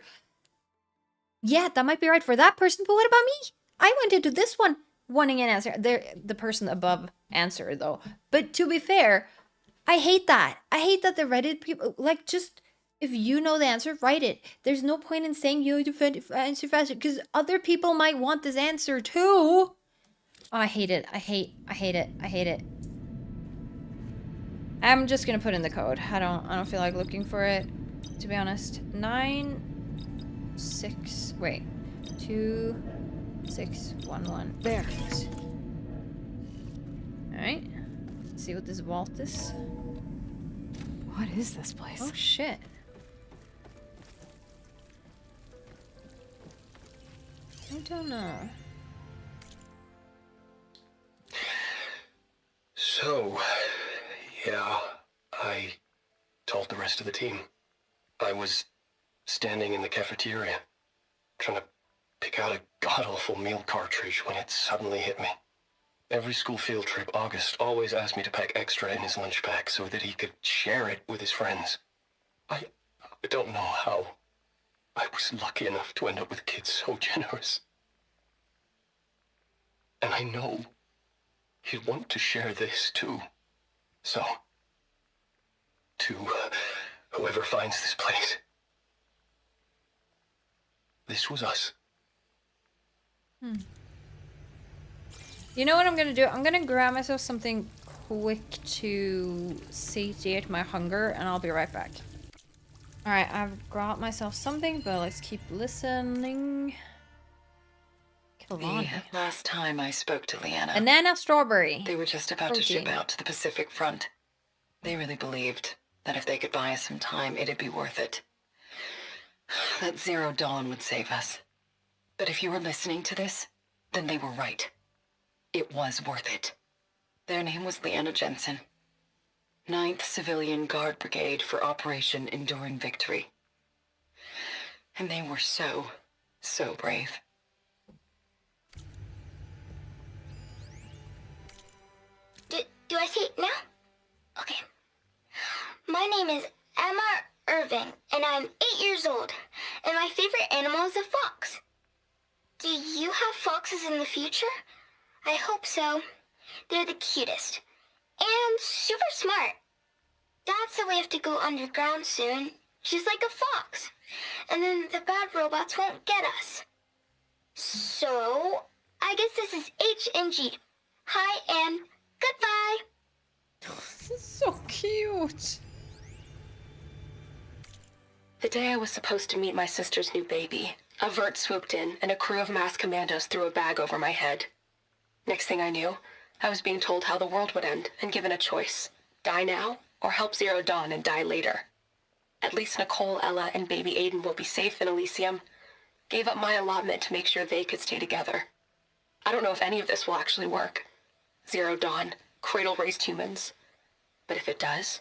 Yeah, that might be right for that person, but what about me? I went into this one wanting an answer. The person above answered, though. But to be fair, I hate that. I hate that the Reddit people, like, just, if you know the answer, write it. There's no point in saying you answer faster, because other people might want this answer, too. Oh, I hate it. I hate it. I'm just gonna put in the code. I don't feel like looking for it, to be honest. 2611. There. Alright. Let's see what this vault is. What is this place? Oh shit. I don't know. So, yeah, I told the rest of the team. I was standing in the cafeteria, trying to pick out a god-awful meal cartridge when it suddenly hit me. Every school field trip, August always asked me to pack extra in his lunch bag so that he could share it with his friends. I don't know how I was lucky enough to end up with kids so generous. And I know he'd want to share this too. So, to whoever finds this place, this was us. You know what I'm gonna do? I'm gonna grab myself something quick to satiate my hunger, and I'll be right back. Alright, I've grabbed myself something, but let's keep listening. The last time I spoke to Leanna, Banana strawberry. They were just about to ship out to the Pacific Front. They really believed that if they could buy us some time, it'd be worth it. That Zero Dawn would save us. But if you were listening to this, then they were right. It was worth it. Their name was Leanna Jensen. 9th Civilian Guard Brigade for Operation Enduring Victory. And they were so brave. Do I say it now? Okay. My name is Emma Irving, and I'm 8 years old, and my favorite animal is a fox. Do you have foxes in the future? I hope so. They're the cutest. And super smart. Dad said we have to go underground soon, just like a fox. And then the bad robots won't get us. So, I guess this is H and G. Hi and goodbye. This is so cute. The day I was supposed to meet my sister's new baby, a vert swooped in and a crew of masked commandos threw a bag over my head. Next thing I knew, I was being told how the world would end and given a choice. Die now, or help Zero Dawn and die later. At least Nicole, Ella, and baby Aiden will be safe in Elysium. Gave up my allotment to make sure they could stay together. I don't know if any of this will actually work. Zero Dawn, cradle-raised humans. But if it does,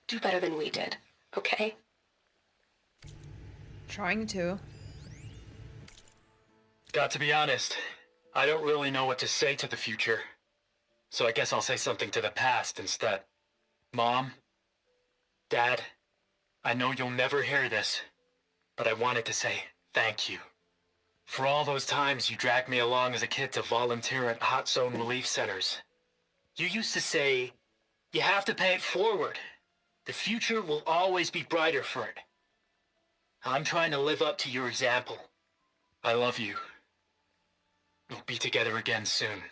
do better than we did, okay? Trying to. Got to be honest, I don't really know what to say to the future. So I guess I'll say something to the past instead. Mom, Dad, I know you'll never hear this, but I wanted to say thank you. For all those times you dragged me along as a kid to volunteer at hot zone relief centers. You used to say, you have to pay it forward. The future will always be brighter for it. I'm trying to live up to your example. I love you. We'll be together again soon.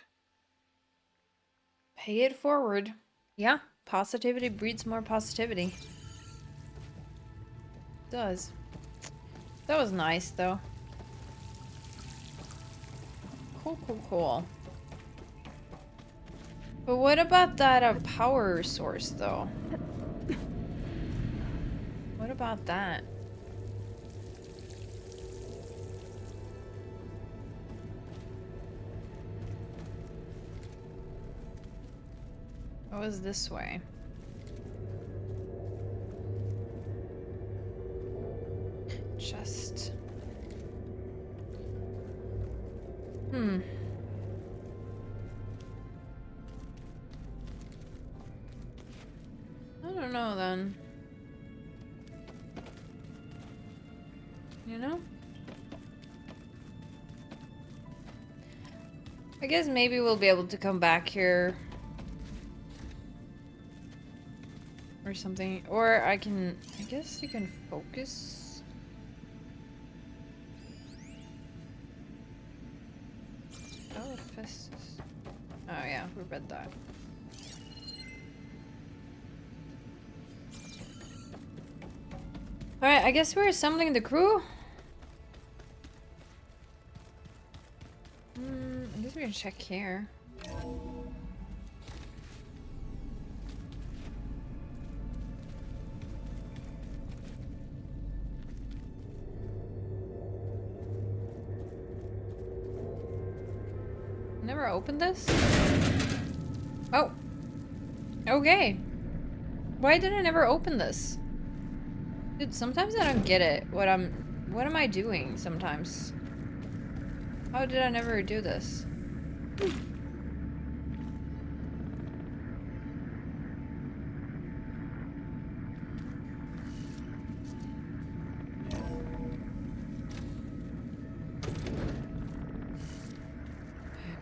Pay it forward. Yeah, positivity breeds more positivity. It does. That was nice, though. Cool, cool, cool. But what about that power source, though? What about that? What was this way? Chest. I don't know then. You know? I guess maybe we'll be able to come back here. Or something. Or I guess you can focus. Oh, Festus. Oh yeah, we read that. Alright, I guess we're assembling the crew. I guess we can check here. Never opened this? Oh. Okay. Why did I never open this? Dude, sometimes I don't get it. What am I doing sometimes? How did I never do this? I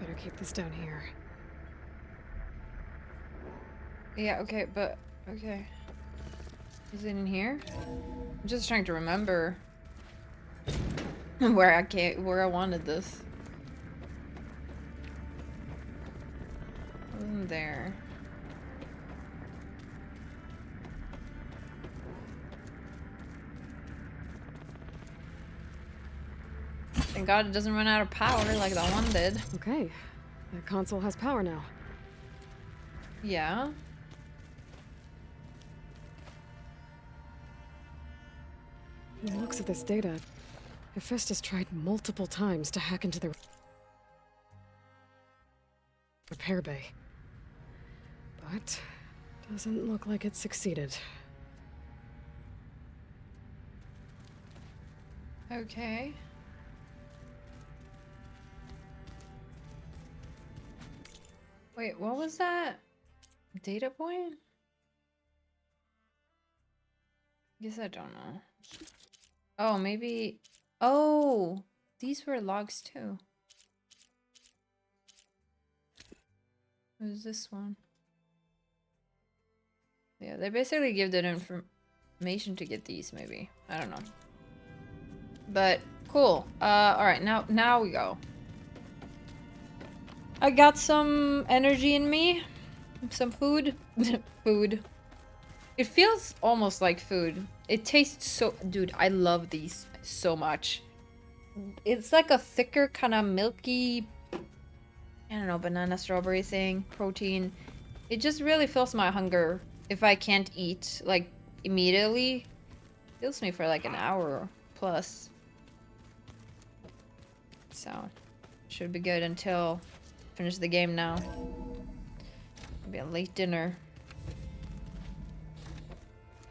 better keep this down here. Yeah, okay, but okay. Is it in here? I'm just trying to remember where I wanted this. It wasn't there. Thank God it doesn't run out of power like that one did. Okay, the console has power now. Yeah. From the looks of this data, Hephaestus tried multiple times to hack into the repair bay. But doesn't look like it succeeded. Okay. Wait, what was that? Data point? Guess I don't know. Oh, maybe... Oh! These were logs too. What is this one? Yeah, they basically give that information to get these, maybe. I don't know. But, cool. Alright, now we go. I got some energy in me. some food. Food. It feels almost like food. It tastes so... Dude, I love these so much. It's like a thicker, kind of milky... I don't know, banana strawberry thing. Protein. It just really fills my hunger if I can't eat, like, immediately. Fills me for like an hour plus. So, should be good until finish the game now. Be a late dinner.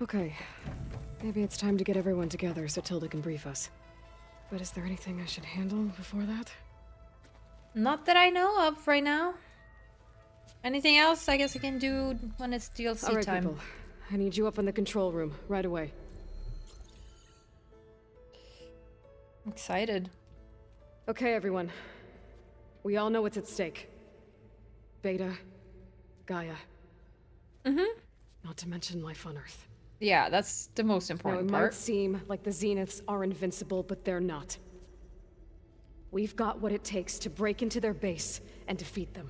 Okay. Maybe it's time to get everyone together so Tilda can brief us. But is there anything I should handle before that? Not that I know of right now. Anything else I guess I can do when it's DLC All right, time. people. I need you up in the control room right away. I'm excited. Okay, everyone. We all know what's at stake. Beta, Gaia. Mm-hmm. Not to mention life on Earth. Yeah, that's the most Now, important it part. might seem like the Zeniths are invincible, but they're not. We've got what it takes to break into their base and defeat them.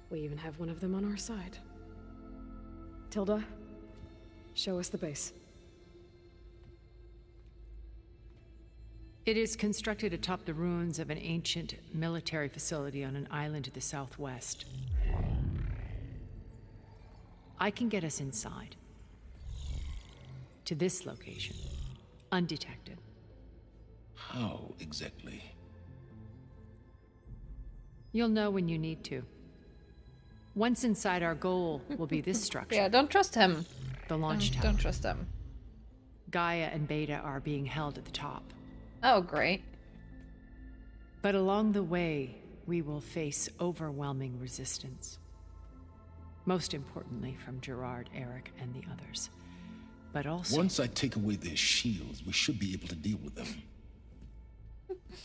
We even have one of them on our side. Tilda, show us the base. It is constructed atop the ruins of an ancient military facility on an island to the southwest. I can get us inside. To this location. Undetected. How exactly? You'll know when you need to. Once inside, our goal will be this structure. Yeah, don't trust him. The launch tower. Don't trust him. Gaia and Beta are being held at the top. Oh, great. But along the way, we will face overwhelming resistance. Most importantly from Gerard, Eric, and the others. But also... Once I take away their shields, we should be able to deal with them.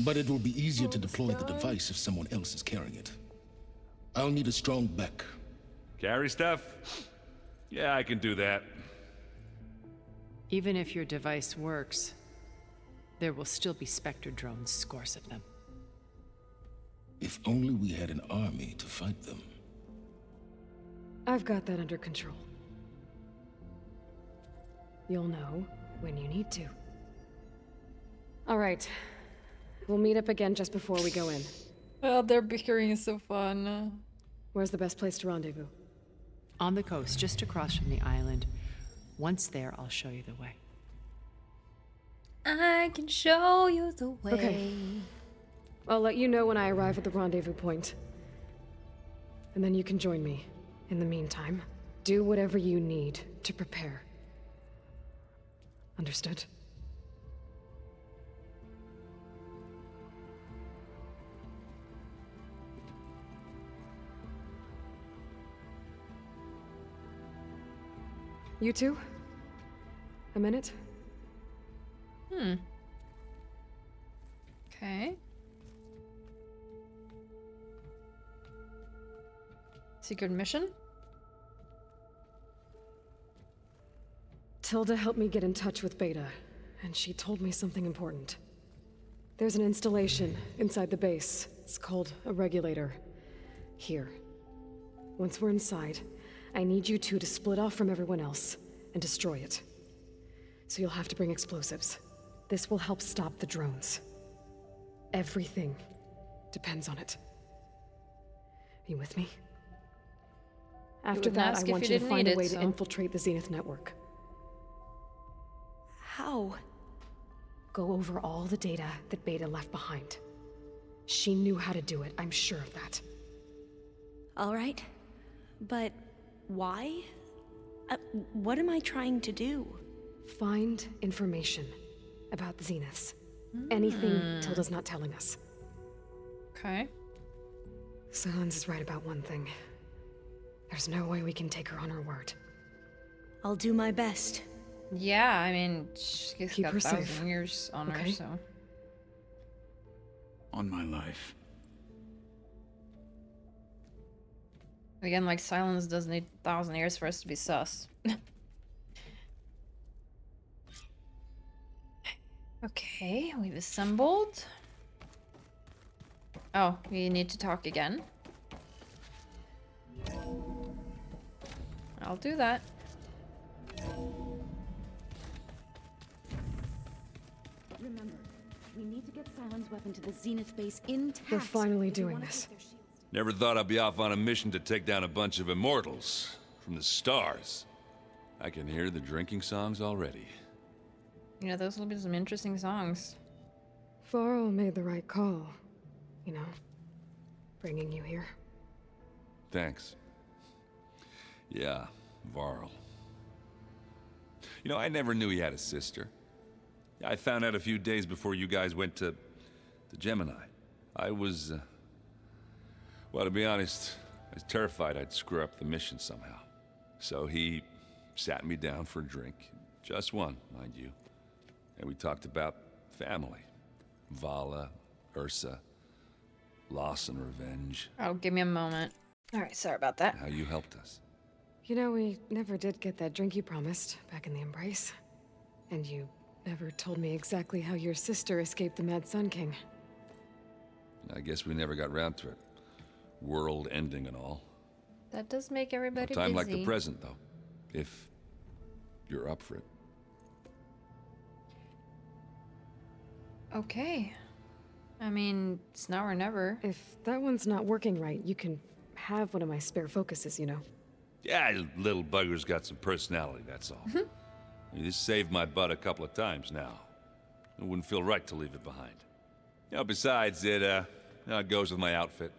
But it will be easier to deploy the device if someone else is carrying it. I'll need a strong back. Carry stuff? Yeah, I can do that. Even if your device works, there will still be Spectre drones, scores of them. If only we had an army to fight them. I've got that under control. You'll know when you need to. All right. We'll meet up again just before we go in. Oh, their bickering is so fun. Where's the best place to rendezvous? On the coast, just across from the island. Once there, I'll show you the way. I can show you the way. Okay. I'll let you know when I arrive at the rendezvous point. And then you can join me. In the meantime, do whatever you need to prepare. Understood? You two? A minute? Okay. Secret mission? Tilda helped me get in touch with Beta, and she told me something important. There's an installation inside the base. It's called a regulator. Here. Once we're inside, I need you two to split off from everyone else and destroy it. So you'll have to bring explosives. This will help stop the drones. Everything depends on it. Are you with me? After that, I want you to find a way to infiltrate the Zenith network. How? Go over all the data that Beta left behind. She knew how to do it, I'm sure of that. All right. But why? What am I trying to do? Find information about the Zeniths. Anything Tilda's not telling us. Okay. Silence is right about one thing. There's no way we can take her on her word. I'll do my best. Yeah, I mean, she's Keep got her 1,000 safe. years on her, Okay. so... On my life. Again, like, silence doesn't need 1,000 years for us to be sus. Okay, we've assembled. Oh, we need to talk again. I'll do that. Remember, we need to get Sylens' weapon to the Zenith base intact. We're finally doing this. Never thought I'd be off on a mission to take down a bunch of immortals from the stars. I can hear the drinking songs already. Yeah, those will be some interesting songs. Varl made the right call. You know, bringing you here. Thanks. Yeah, Varl. You know, I never knew he had a sister. I found out a few days before you guys went to Gemini. I was, well, to be honest, I was terrified I'd screw up the mission somehow. So he sat me down for a drink. Just one, mind you. And we talked about family. Vala, Ursa, loss and revenge. Oh, give me a moment. Alright, sorry about that. How you helped us. You know, we never did get that drink you promised back in the Embrace. And you never told me exactly how your sister escaped the Mad Sun King. I guess we never got round to it. World ending and all. That does make everybody Time busy. like the present, though. If you're up for it. Okay. I mean, it's now or never. If that one's not working right, you can have one of my spare focuses, you know. Yeah, little bugger's got some personality, that's all. This saved my butt a couple of times now. It wouldn't feel right to leave it behind. You know, besides, it goes with my outfit.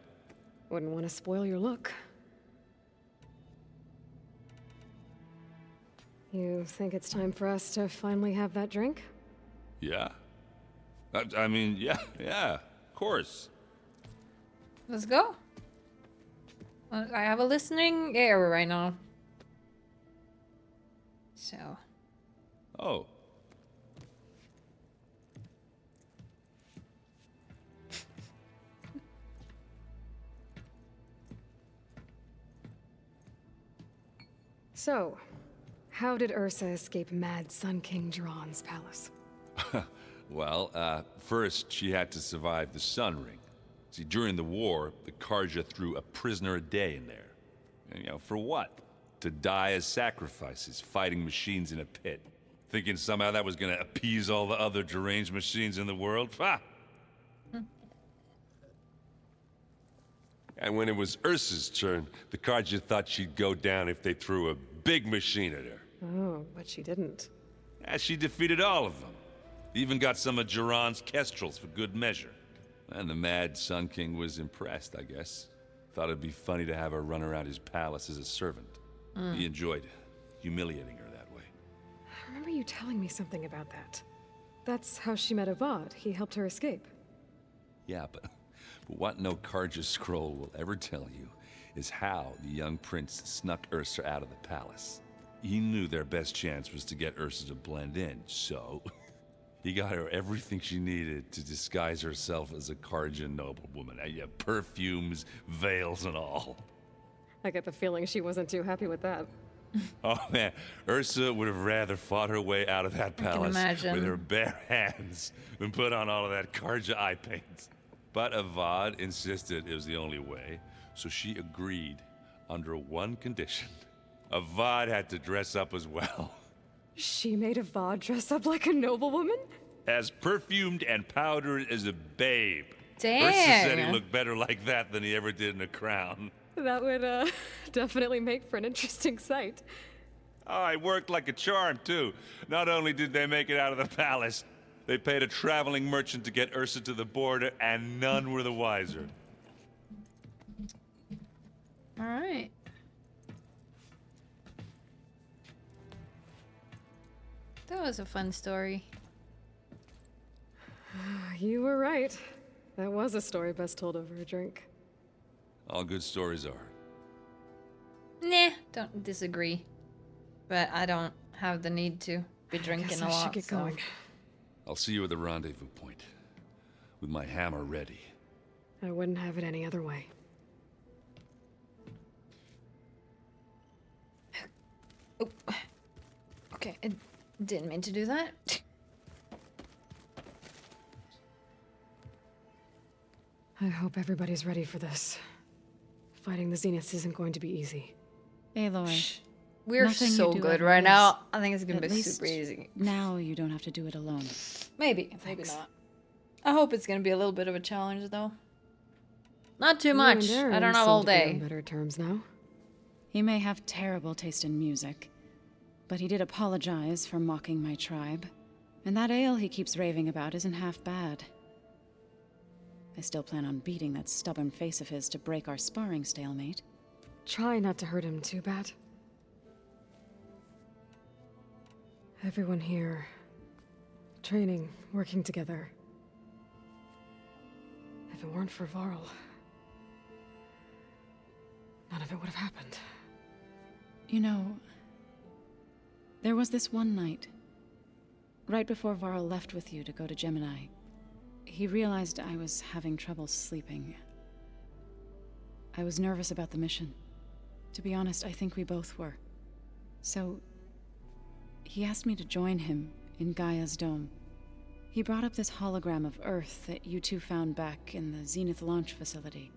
Wouldn't want to spoil your look. You think it's time for us to finally have that drink? Yeah. I mean, yeah, of course. Let's go. I have a listening ear right now. So. Oh. So, how did Ursa escape Mad Sun King Jiran's palace? Well, first she had to survive the Sun Ring. See, during the war, the Carja threw a prisoner a day in there. And, you know, for what? To die as sacrifices, fighting machines in a pit. Thinking somehow that was gonna appease all the other deranged machines in the world? Ha! And when it was Ursa's turn, the Carja thought she'd go down if they threw a big machine at her. Oh, but she didn't. Yeah, she defeated all of them. Even got some of Jiran's kestrels for good measure. And the Mad Sun King was impressed, I guess. Thought it'd be funny to have her run around his palace as a servant. He enjoyed humiliating her that way. I remember you telling me something about that. That's how she met Avad. He helped her escape. Yeah, but what no Carja scroll will ever tell you is how the young prince snuck Ursa out of the palace. He knew their best chance was to get Ursa to blend in, so he got her everything she needed to disguise herself as a Carja noblewoman. Yeah, perfumes, veils, and all. I get the feeling she wasn't too happy with that. Oh man, Ursa would have rather fought her way out of that palace imagine. with her bare hands than put on all of that Carja eye paint. But Avad insisted it was the only way, so she agreed under one condition. Avad had to dress up as well. She made Avad dress up like a noblewoman? As perfumed and powdered as a babe. Damn. Ursa said he looked better like that than he ever did in a crown. That would, definitely make for an interesting sight. Oh, it worked like a charm, too. Not only did they make it out of the palace, they paid a traveling merchant to get Ursa to the border, and none were the wiser. Alright. That was a fun story. You were right. That was a story best told over a drink. All good stories are. Nah, don't disagree. But I don't have the need to be drinking a lot. I should get going. I'll see you at the rendezvous point, with my hammer ready. I wouldn't have it any other way. Oh. Okay, I didn't mean to do that. I hope everybody's ready for this. Fighting the Zeniths isn't going to be easy. Aloy, We're Nothing you so do good ever right is. now. I think it's gonna At be least super easy. now you don't have to do it alone. Maybe not. I hope it's gonna be a little bit of a challenge though. Not too You much. and I don't Aaron have seem all to be on day. better terms now. He may have terrible taste in music, but he did apologize for mocking my tribe. And that ale he keeps raving about isn't half bad. I still plan on beating that stubborn face of his to break our sparring stalemate. Try not to hurt him too bad. Everyone here, training, working together. If it weren't for Varl, none of it would have happened. You know, there was this one night, right before Varl left with you to go to Gemini. He realized I was having trouble sleeping. I was nervous about the mission. To be honest, I think we both were. So, he asked me to join him in Gaia's dome. He brought up this hologram of Earth that you two found back in the Zenith launch facility.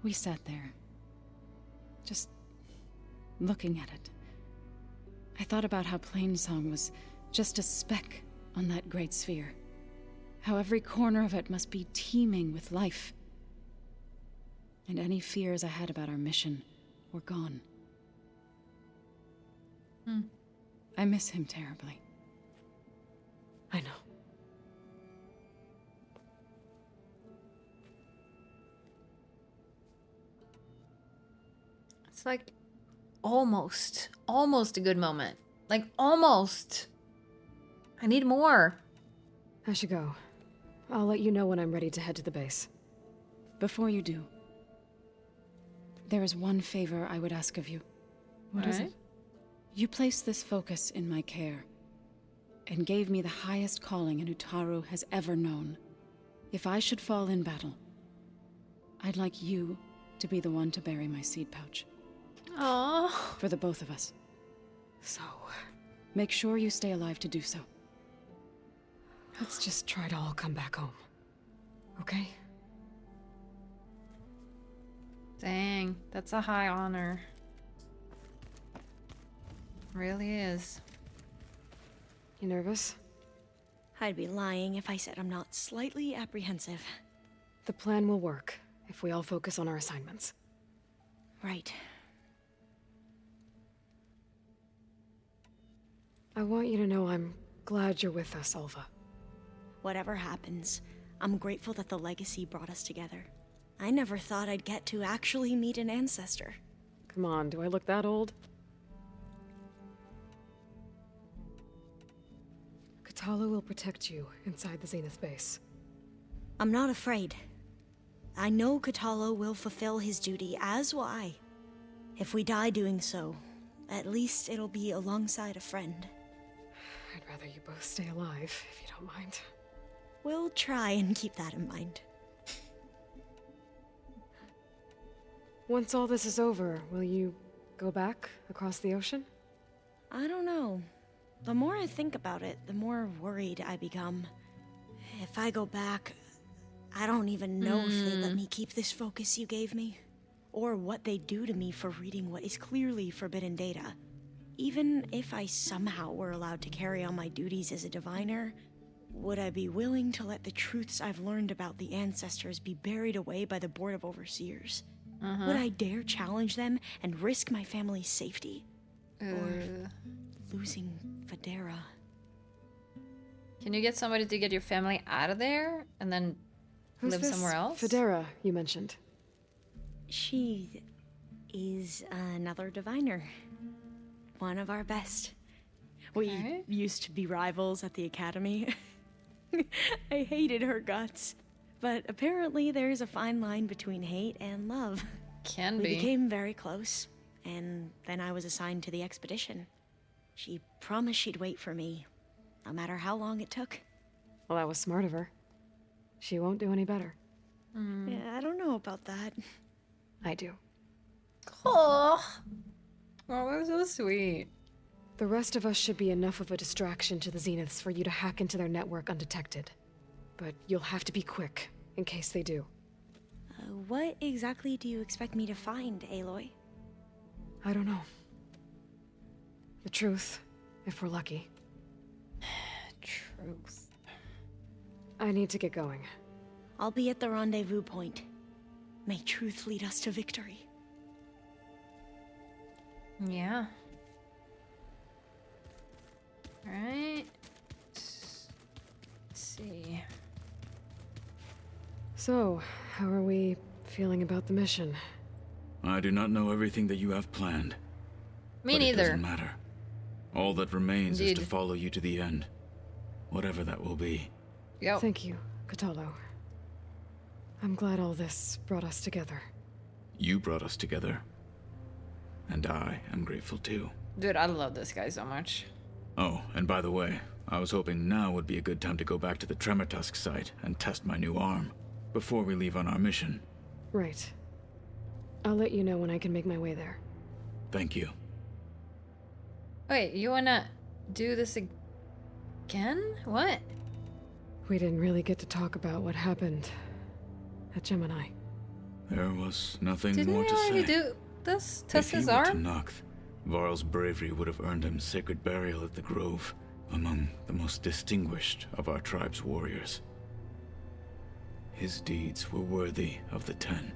We sat there, just looking at it. I thought about how Plainsong was just a speck on that great sphere. How every corner of it must be teeming with life. And any fears I had about our mission were gone. I miss him terribly. I know. It's like almost a good moment. Like almost. I need more. I should go. I'll let you know when I'm ready to head to the base. Before you do, there is one favor I would ask of you. What is it? You placed this focus in my care, and gave me the highest calling an Utaru has ever known. If I should fall in battle, I'd like you to be the one to bury my seed pouch. Aww. For the both of us. So, make sure you stay alive to do so. let's just try to all come back home. Okay? Dang, that's a high honor. Really is. You nervous? I'd be lying if I said I'm not slightly apprehensive. The plan will work if we all focus on our assignments. Right. I want you to know I'm glad you're with us, Alva. Whatever happens, I'm grateful that the legacy brought us together. I never thought I'd get to actually meet an ancestor. Come on, do I look that old? Katala will protect you inside the Zenith base. I'm not afraid. I know Katala will fulfill his duty, as will I. If we die doing so, at least it'll be alongside a friend. I'd rather you both stay alive, if you don't mind. We'll try and keep that in mind. Once all this is over, will you go back across the ocean? I don't know. The more I think about it, the more worried I become. If I go back, I don't even know if they let me keep this focus you gave me, or what they do to me for reading what is clearly forbidden data. Even if I somehow were allowed to carry on my duties as a diviner, would I be willing to let the truths I've learned about the ancestors be buried away by the Board of Overseers? Would I dare challenge them and risk my family's safety? Or losing Federa? Can you get somebody to get your family out of there and then Who's live this somewhere else? Federa, you mentioned. She is another diviner. One of our best. We used to be rivals at the academy. I hated her guts. But apparently there's a fine line between hate and love. Can We be. became very close, and then I was assigned to the expedition. She promised she'd wait for me, no matter how long it took. Well, that was smart of her. She won't do any better. Yeah, I don't know about that. I do. Oh, that's so sweet. The rest of us should be enough of a distraction to the Zeniths for you to hack into their network undetected. But you'll have to be quick, in case they do. What exactly do you expect me to find, Aloy? I don't know. The truth, if we're lucky. Truth. I need to get going. I'll be at the rendezvous point. May truth lead us to victory. Yeah. Alright. Let's see. So, how are we feeling about the mission? I do not know everything that you have planned. Me but neither. It doesn't matter. All that remains is to Indeed. follow you to the end. Whatever that will be. Yep. Thank you, Kotallo. I'm glad all this brought us together. You brought us together. And I am grateful too. Dude, I love this guy so much. Oh, and by the way, I was hoping now would be a good time to go back to the Tremortusk site and test my new arm before we leave on our mission. Right. I'll let you know when I can make my way there. Thank you. Wait, you wanna do this again? What? We didn't really get to talk about what happened at Gemini. There was nothing Didn't more we to already say. do this? Test If he his were to arm? Noct, Varl's bravery would have earned him sacred burial at the Grove, among the most distinguished of our tribe's warriors. His deeds were worthy of the Ten.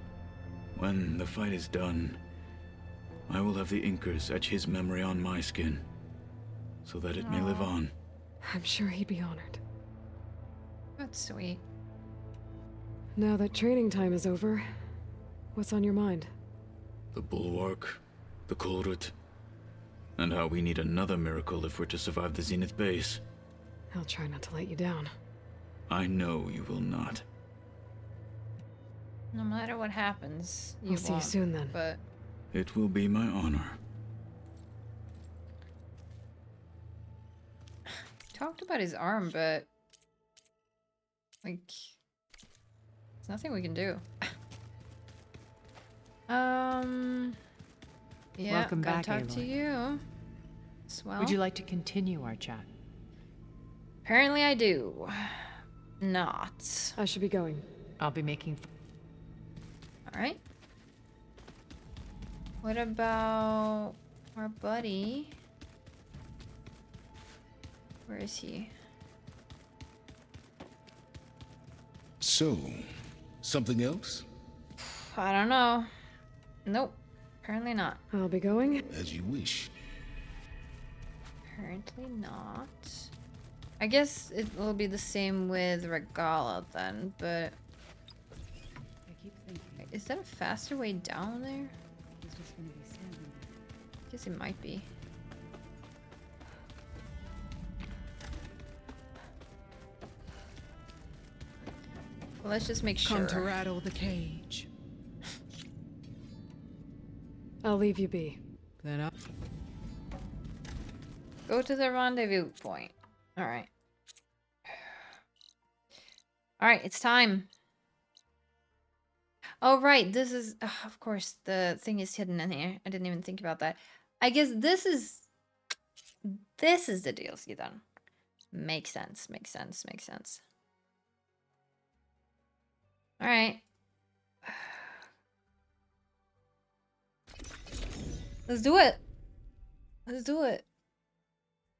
When the fight is done, I will have the Inkers etch his memory on my skin, so that it may live on. I'm sure he'd be honored. That's sweet. Now that training time is over, what's on your mind? The Bulwark, the Kulrut, and how we need another miracle if we're to survive the Zenith base. I'll try not to let you down. I know you will not. No matter what happens, I'll see you won't, soon then. But It will be my honor. talked about his arm, but like, there's nothing we can do. Yeah, Welcome gotta back, talk to Aloy. you as well. Would you like to continue our chat? Apparently I do. Not. I should be going. I'll be making... Alright. What about our buddy? Where is he? So, something else? I don't know. Nope. Apparently not. I'll be going. As you wish. Apparently not. I guess it will be the same with Regala then, but... Is that a faster way down there? I guess it might be. Well, let's just make sure. Come to rattle the cage. I'll leave you be. Then I'll... Go to the rendezvous point. Alright. Alright, it's time. Oh, right. This is... of course, the thing is hidden in here. I didn't even think about that. I guess this is... This is the DLC then. Makes sense. Makes sense. Makes sense. Alright. Let's do it. Let's do it.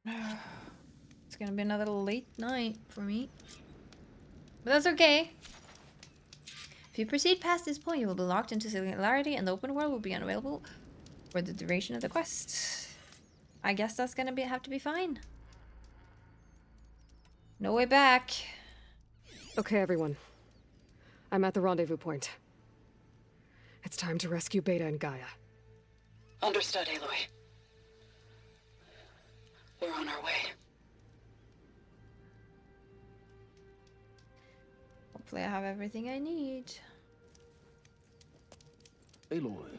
It's gonna be another late night for me. But that's okay. If you proceed past this point, you will be locked into Singularity and the open world will be unavailable for the duration of the quest. I guess that's gonna have to be fine. No way back. Okay, everyone. I'm at the rendezvous point. It's time to rescue Beta and Gaia. Understood, Aloy. We're on our way. Hopefully I have everything I need. Aloy,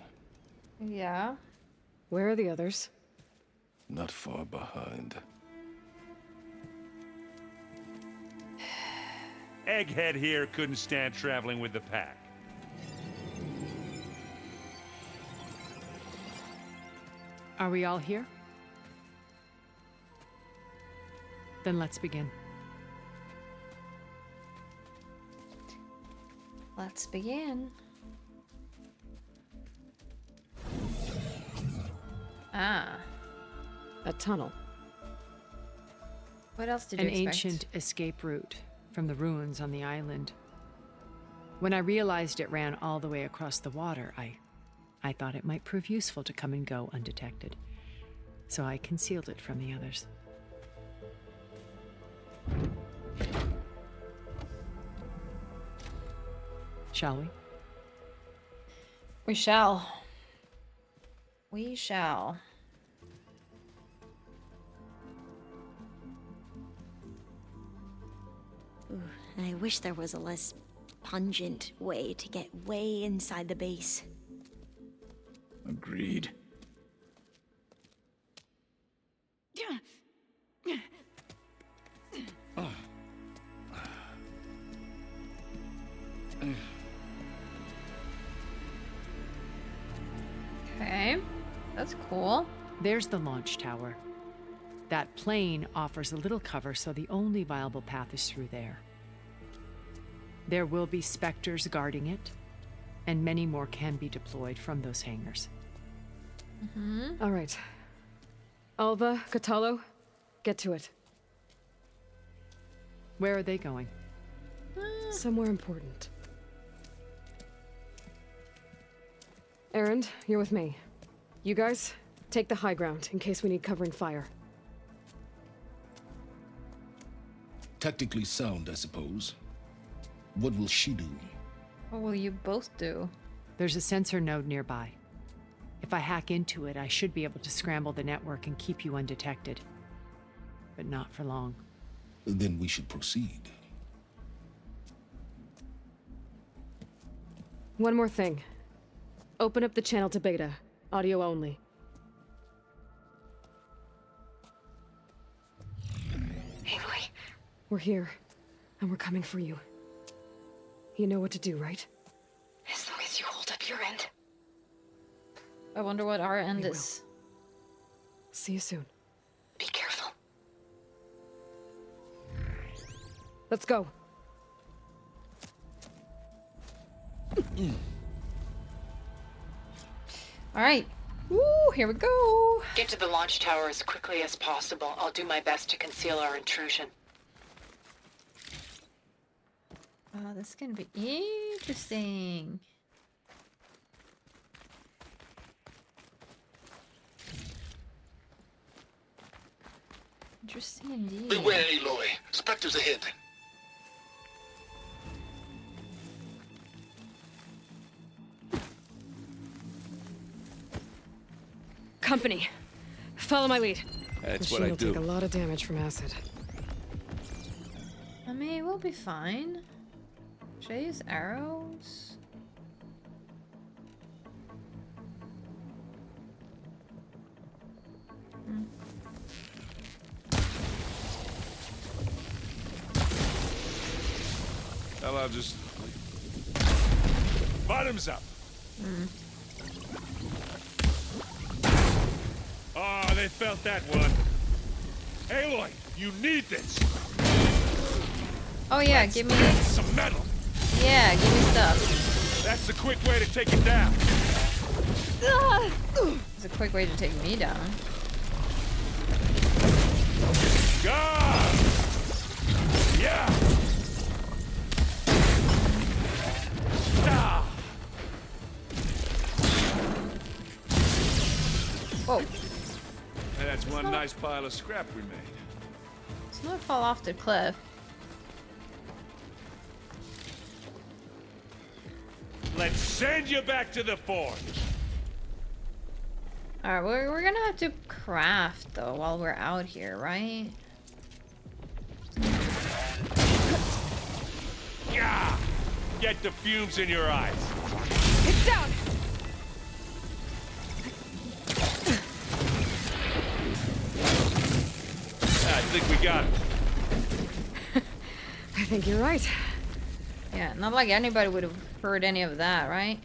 Yeah. Where are the others? not far behind. Egghead here couldn't stand traveling with the pack. Are we all here? Then let's begin. Let's begin. Ah. A tunnel. What else did An you expect? ancient escape route from the ruins on the island. When I realized it ran all the way across the water, I thought it might prove useful to come and go undetected. So I concealed it from the others. Shall we? We shall. We shall. Ooh, I wish there was a less pungent way to get way inside the base. Agreed. Okay, that's cool. There's the launch tower. That plane offers a little cover, so the only viable path is through there. There will be Spectres guarding it, and many more can be deployed from those hangars. All right. Alva, Katalo, get to it. Where are they going? Somewhere important. Erend, you're with me. You guys, take the high ground in case we need covering fire. Tactically sound, I suppose. What will she do? What will you both do? There's a sensor node nearby. If I hack into it, I should be able to scramble the network and keep you undetected. But not for long. Then we should proceed. One more thing. Open up the channel to Beta. Audio only. Aloy. We're here, and we're coming for you. You know what to do, right? As long as you hold up your end. I wonder what our end is. See you soon. Be careful. Let's go. All right. Woo, here we go. Get to the launch tower as quickly as possible. I'll do my best to conceal our intrusion. Oh, this is gonna be interesting. Interesting indeed. Beware, Aloy. Spectres ahead. Company. Follow my lead. That's The what I machine will do. take a lot of damage from acid. I mean, we'll be fine. Should I use arrows? Well, I'll just... Bottoms up! Oh, they felt that one. Aloy, you need this! Oh yeah, give me some metal! Yeah, give me stuff. That's a quick way to take it down. It's a quick way to take me down. God! Yeah! Ah! Whoa. And that's one nice pile of scrap we made. Let's not fall off the cliff. Let's send you back to the forge. Alright, we're gonna have to craft though while we're out here, right? Yeah! Get the fumes in your eyes. It's down! I think we got it. I think you're right. Yeah, not like anybody would have heard any of that, right?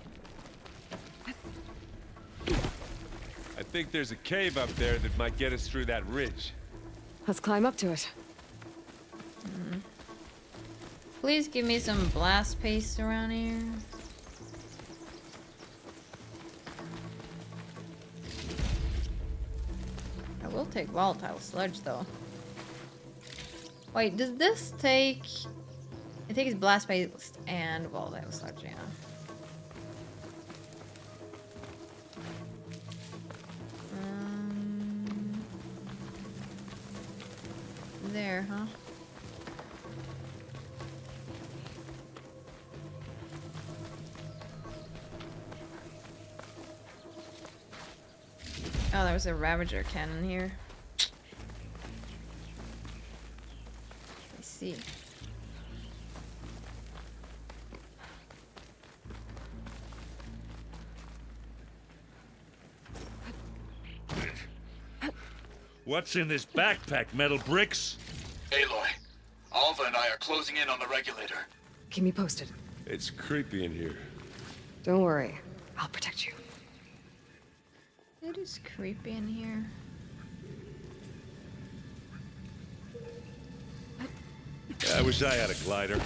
I think there's a cave up there that might get us through that ridge. Let's climb up to it. Please give me some blast paste around here. I will take volatile sludge though. Wait, does this take... It takes blast paste and volatile sludge, yeah. There, huh? Oh, there was a Ravager cannon here. I see. What's in this backpack, metal bricks? Aloy, Alva and I are closing in on the regulator. Keep me posted. It's creepy in here. Don't worry. I'll protect you. It is creepy in here. I wish I had a glider.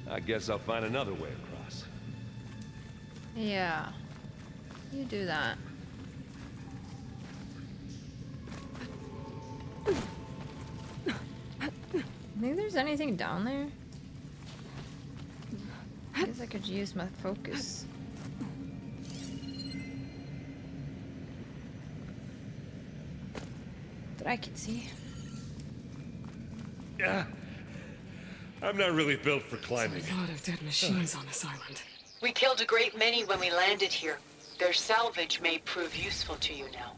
I guess I'll find another way across. Yeah. You do that. Think there's anything down there? I guess I could use my focus. That I can see. Yeah. I'm not really built for climbing. A lot of dead machines on this island. We killed a great many when we landed here. Their salvage may prove useful to you now.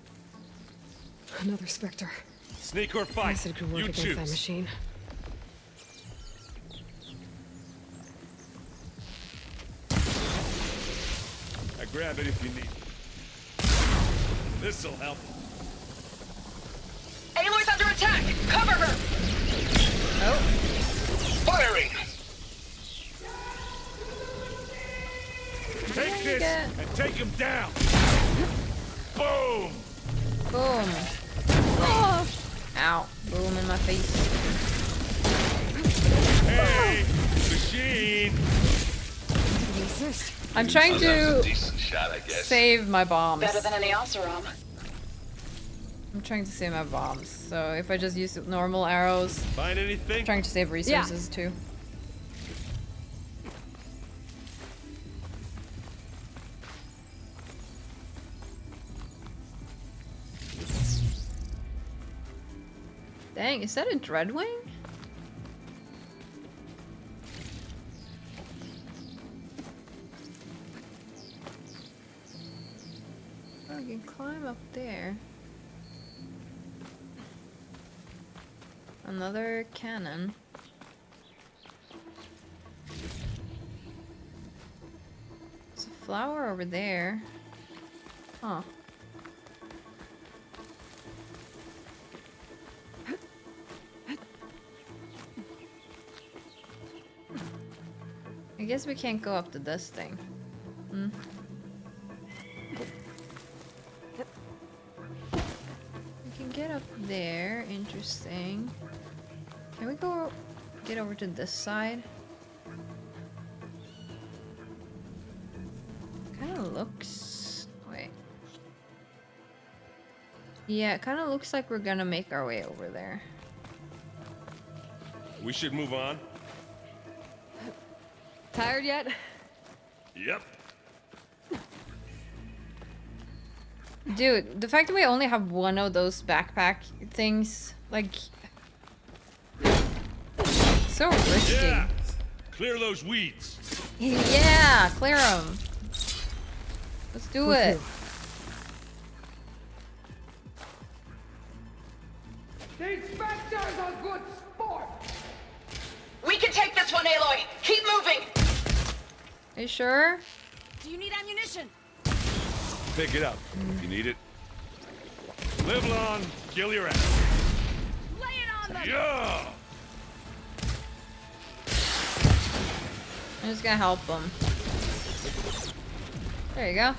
Another Spectre. Sneak or fight? Acid could work You against choose. that machine. Grab it if you need. This'll help. Aloy's under attack! Cover her! Oh. Firing! Take this and take him down! Boom! Boom. Oh. Ow. Boom in my face. Hey! Machine! I'm trying to save my bombs. Better than any Oseram. I'm trying to save my bombs. So if I just use normal arrows, find anything? I'm trying to save resources too. Dang, is that a Dreadwing? Oh, I can climb up there. Another cannon. There's a flower over there. Huh. I guess we can't go up to this thing. Hmm. We can get up there. Interesting. Can we go get over to this side? Kind of looks... Wait. Yeah, it kind of looks like we're gonna make our way over there. We should move on. Tired yet? Yep. Dude, the fact that we only have one of those backpack things, like... So risky. Yeah. Clear those weeds. Yeah, clear them. Let's do it. These Spectres are good sport! We can take this one, Aloy! Keep moving! Are you sure? Do you need ammunition? Pick it up if you need it. Live long, kill your ass. Lay it on them! Yeah. I'm just gonna help them. There you go.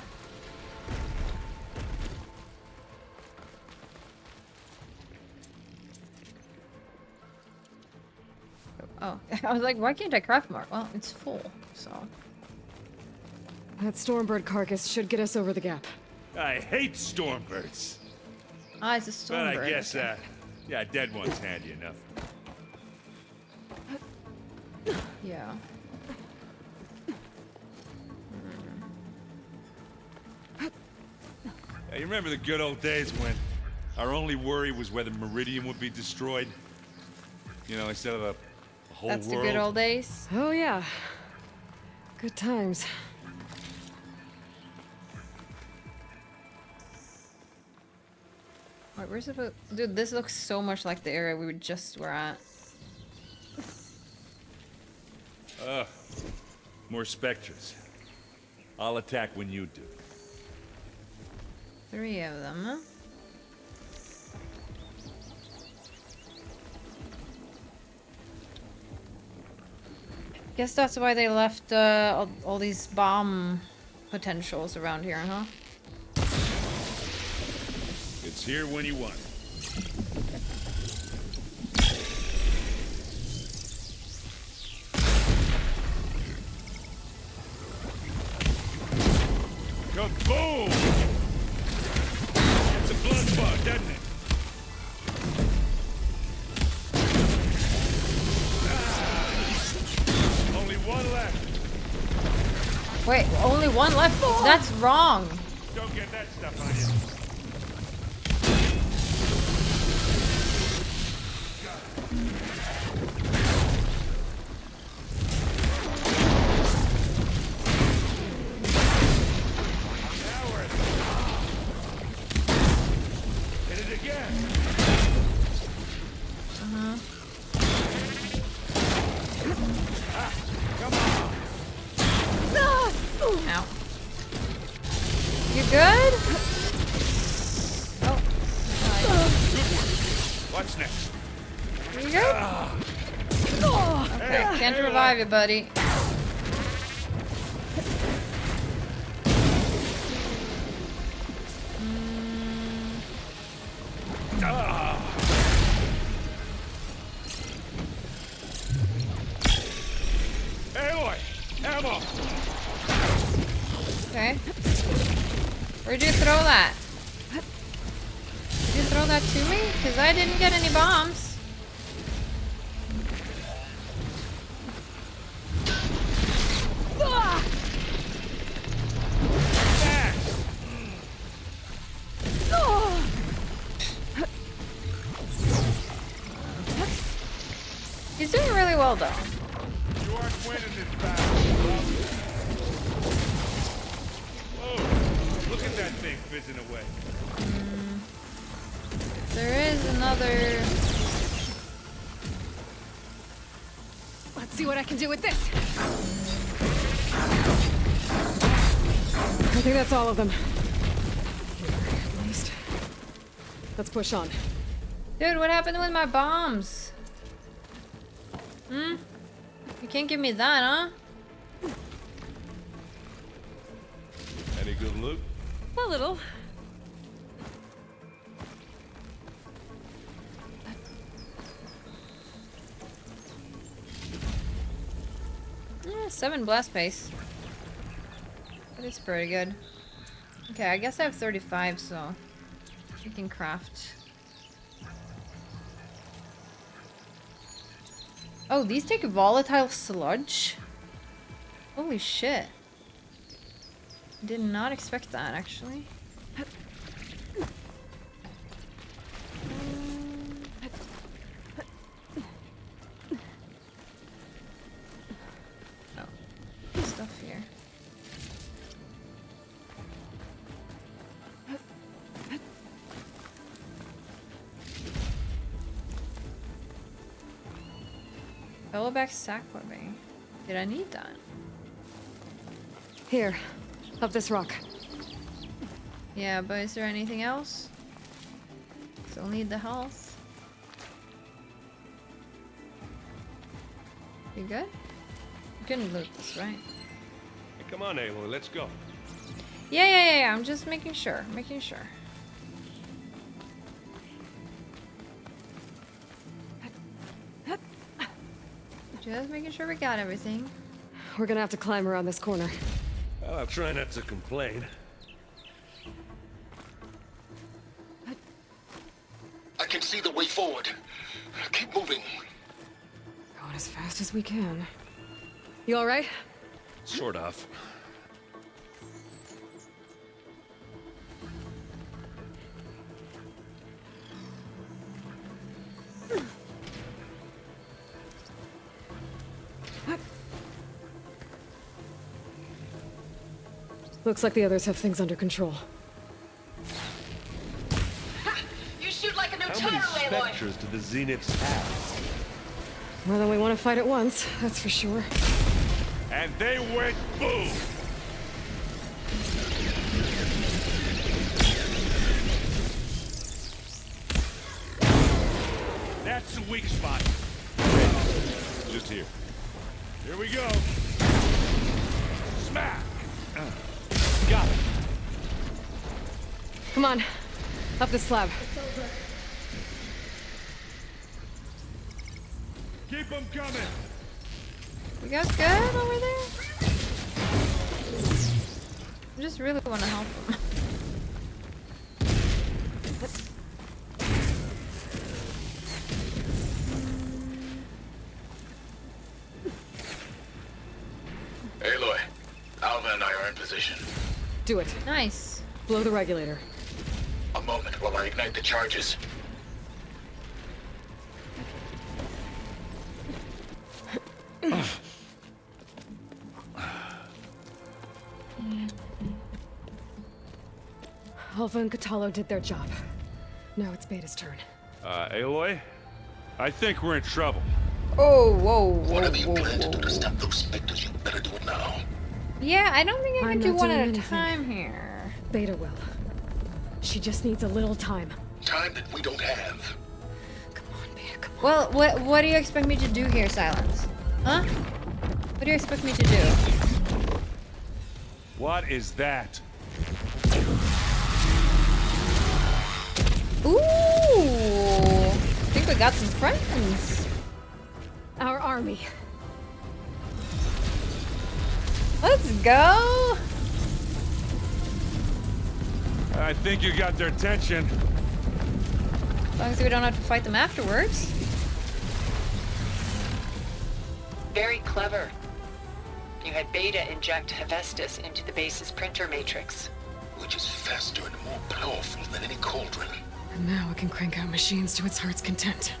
Oh, I was like, why can't I craft more? Well, it's full, so. That Stormbird carcass should get us over the gap. I hate stormbirds. Ah, it's a stone But bird. I guess, okay. yeah, dead one's handy enough. Yeah. Yeah, you remember the good old days when our only worry was whether Meridian would be destroyed? You know, instead of a whole That's world. the good old days. Oh, yeah. Good times. Wait, where's it? Dude, this looks so much like the area we just were at. Ugh. More specters. I'll attack when you do. 3 of them, huh? Guess that's why they left all these bomb potentials around here, huh? It's here when you want it. Kaboom! It's a blood bug, doesn't it? Only one left. Wait, only one left? That's wrong. Don't get that stuff on you. Ow. You good? Oh. What's next? You good? Okay, can't revive you, buddy. Aloy! Ammo! Okay. Where'd you throw that? Did you throw that to me? Because I didn't get any bombs. He's doing really well, though. You aren't winning this battle. Whoa! Look at that thing fizzing away. There is another. Let's see what I can do with this. I think that's all of them. At least. Let's push on. Dude, what happened with my bombs? Hmm? You can't give me that, huh? Any good loot? A little. Yeah, 7 blast pace. That is pretty good. Okay, I guess I have 35, so we can craft. Oh, these take volatile sludge? Holy shit. Did not expect that, actually. Oh, stuff here. Yellowback sack webbing. Did I need that? Here, up this rock. Yeah, but is there anything else? Still need the health. You good? You couldn't loot this, right? Hey, come on, Aloy, let's go. Yeah. I'm just making sure. Making sure. Just making sure we got everything. We're gonna have to climb around this corner. Well, I'll try not to complain. see the way forward. Keep moving. Going as fast as we can. You all right? Sort of. Looks like the others have things under control. You shoot like a new How many Taro, Aloy! specters do the Zeniths have? More than we want to fight at once, that's for sure. And they went boom! That's the weak spot. Just here. Here we go. Smack! Got it. Come on, up the slab. Keep them coming. You guys good over there? I just really want to help them. Aloy, Alva and I are in position. Do it. Nice. Blow the regulator. A moment while I ignite the charges. Alva and Kotallo did their job. Now it's Beta's turn. Aloy? I think we're in trouble. Oh, whoa, whoa, Whatever you whoa, plan to whoa. do to stop those specters, you better do it now. Yeah, I don't think I I'm can do not one doing at a anything. time here. Beta will. She just needs a little time. Time that we don't have. Well, what do you expect me to do here, Silence? Huh? What do you expect me to do? What is that? Ooh! I think we got some friends. Our army. Let's go! I think you got their attention. As long as we don't have to fight them afterwards. Very clever. You had Beta inject Hephaestus into the base's printer matrix. Which is faster and more powerful than any cauldron. And now it can crank out machines to its heart's content.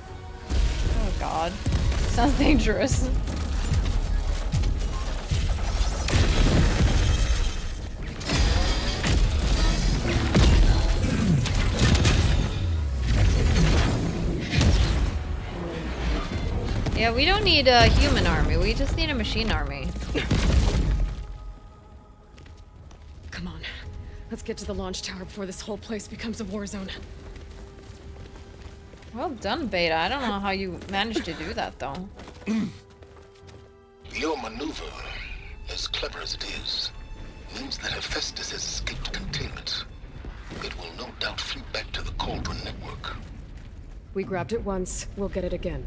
Oh god. Sounds dangerous. Yeah, we don't need a human army, we just need a machine army. Come on. Let's get to the launch tower before this whole place becomes a war zone. Well done, Beta. I don't know how you managed to do that, though. Your maneuver, as clever as it is, means that Hephaestus has escaped containment. It will no doubt flee back to the Cauldron network. We grabbed it once, we'll get it again.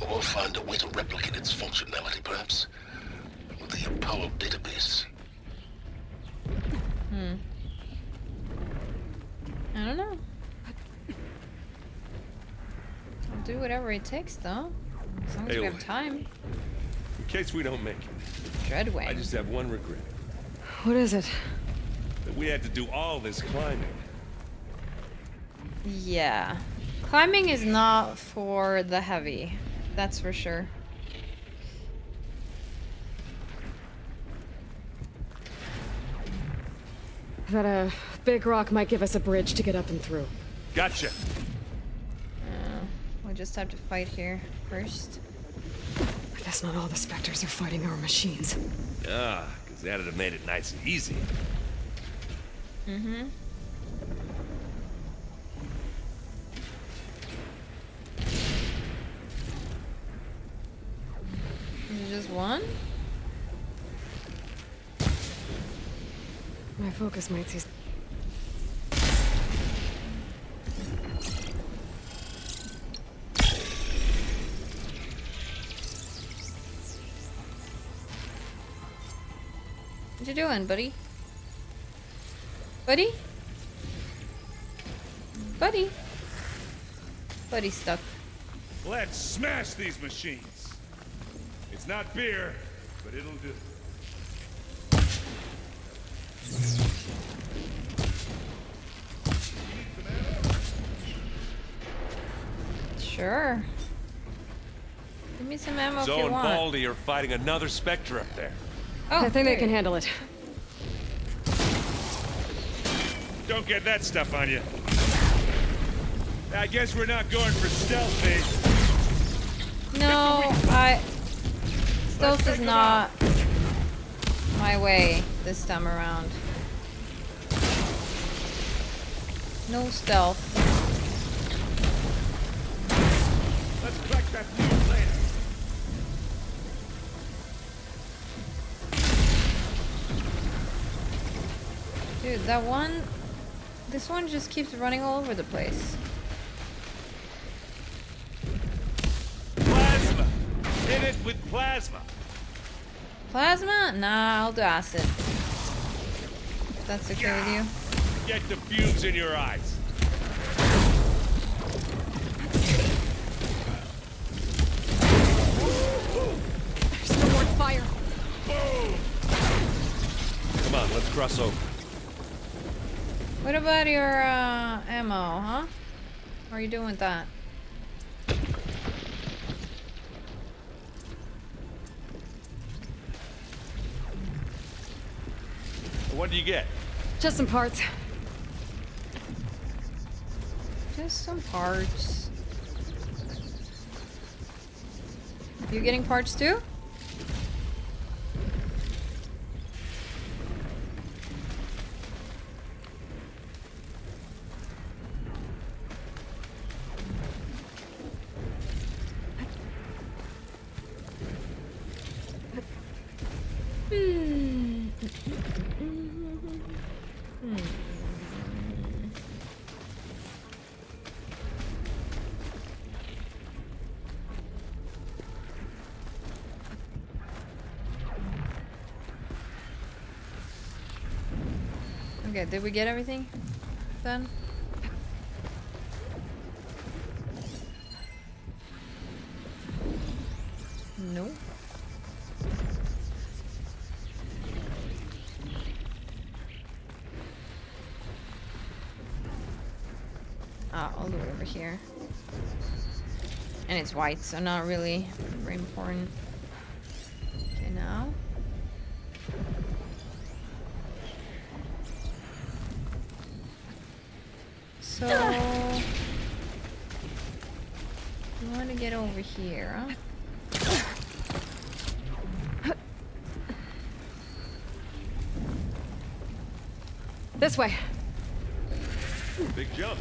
Or find a way to replicate its functionality, perhaps. The Apollo database. I don't know. I'll do whatever it takes, though. As long as we have time. In case we don't make it, Dreadwing. I just have one regret. What is it? That we had to do all this climbing. Yeah. Climbing is not for the heavy. That's for sure. That big rock might give us a bridge to get up and through. Gotcha. We just have to fight here first. I guess not all the specters are fighting our machines. Ah, because that'd have made it nice and easy. Mm-hmm. Is it just one? My focus might see. What you doing, buddy? Buddy? Buddy? But he's stuck. Let's smash these machines. It's not beer, but it'll do. Sure. Give me some ammo if Zoe you and want. Baldy are fighting another Spectre up there. Oh, I think they great. can handle it. Don't get that stuff on you. I guess we're not going for stealth, eh? No, stealth is not my way this time around. No stealth. Let's crack that news later. Dude, that one... This one just keeps running all over the place. Plasma! Hit it with plasma! Plasma? Nah, I'll do acid. If that's okay with you. Get the fumes in your eyes. There's no more fire. Boom! Come on, let's cross over. What about your ammo, huh? What are you doing with that? What do you get? Just some parts. Just some parts. You getting parts too? Okay, did we get everything done? No. Ah, I'll do it over here. And it's white, so not really very important. Okay, now. So, you want to get over here, huh? This way. Big jump.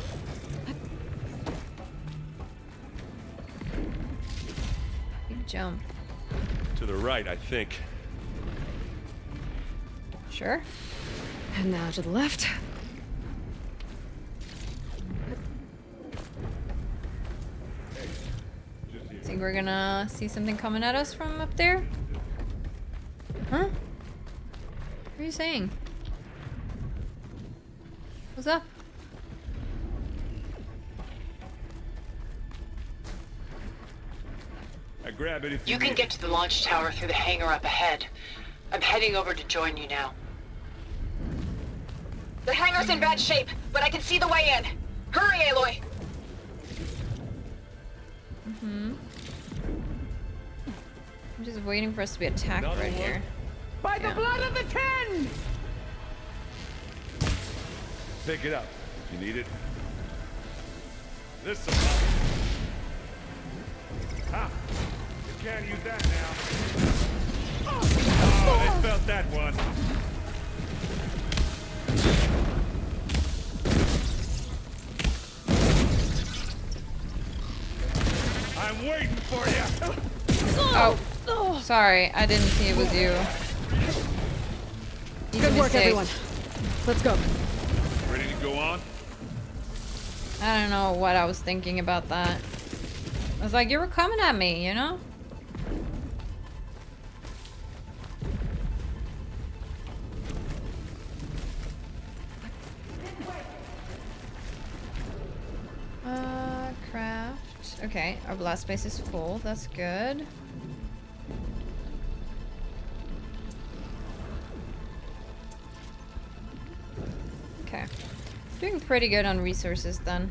Big jump. To the right, I think. Sure. And now to the left. Think we're gonna see something coming at us from up there? Huh? What are you saying? What's up? I grab it if You can get to the launch tower through the hangar up ahead. I'm heading over to join you now. The hangar's in bad shape, but I can see the way in. Hurry, Aloy! Mm-hmm. I'm just waiting for us to be attacked right here. By the blood of the Ten! Pick it up. You need it. This Ha! You can't use that now. Oh, they felt that one. I'm waiting for you. Oh, sorry, I didn't see it was you. Easy Good work, mistake. everyone. Let's go. Ready to go on? I don't know what I was thinking about that. I was like, you were coming at me, you know? Craft. Okay, our blast space is full. That's good. Okay. Doing pretty good on resources then.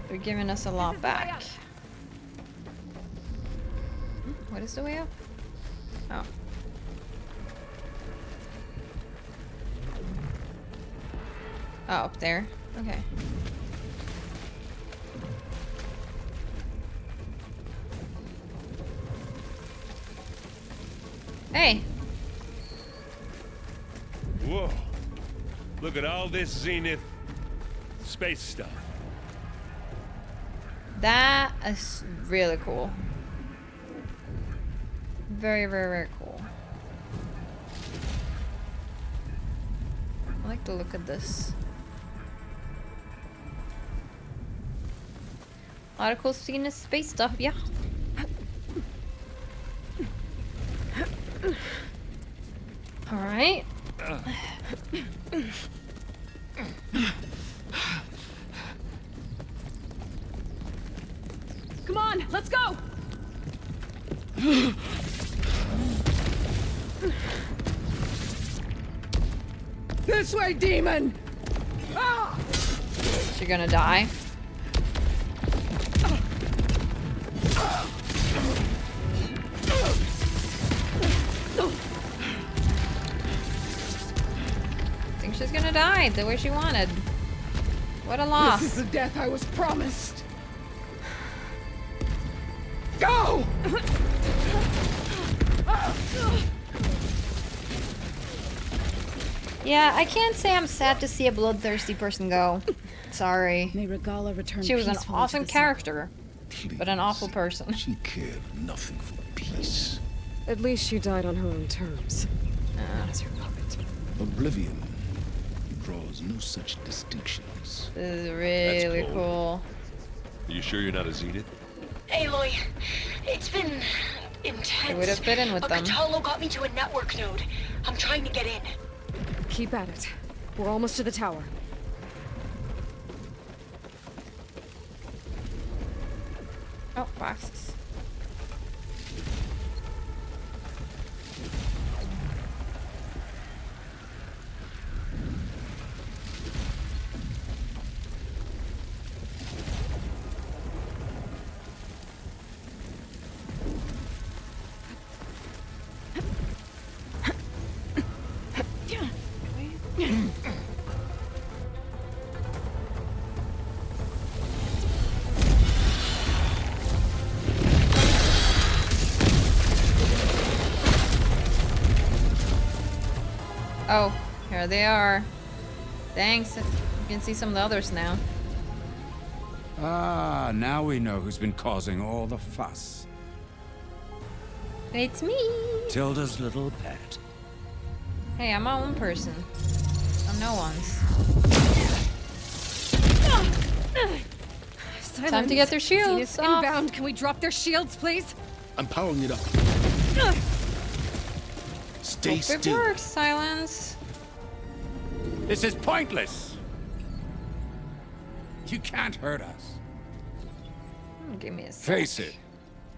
They're giving us a lot back. What is the way up? Oh. Oh, up there. Okay. Hey. Whoa. Look at all this Zenith space stuff. That is really cool. Very, very, very cool. I like the look of this. A lot of cool Zenith space stuff, yeah. Alright. Come on, let's go! This way, demon! Ah! You're gonna die. I think she's gonna die the way she wanted. What a loss. This is the death I was promised. Go! Yeah, I can't say I'm sad to see a bloodthirsty person go. Sorry. May Regala return She was an peacefully awesome to the character, but an awful person. She cared nothing for peace. At least she died on her own terms. Not as her puppet. Oblivion draws no such distinctions. This is really That's cool. Are you sure you're not a Zenith? Aloy, it's been intense. It would have fit in with them. Kotallo got me to a network node. I'm trying to get in. Keep at it. We're almost to the tower. Oh, boxes. Oh, here they are. Thanks. You can see some of the others now. Ah, now we know who's been causing all the fuss. It's me. Tilda's little pet. Hey, I'm my own person. I'm no one's. Time to get their shields Zenith's off. inbound. Can we drop their shields, please? I'm powering it up. Stay Hope it still. works, Silence. This is pointless. You can't hurt us. Give me a sec. Face it.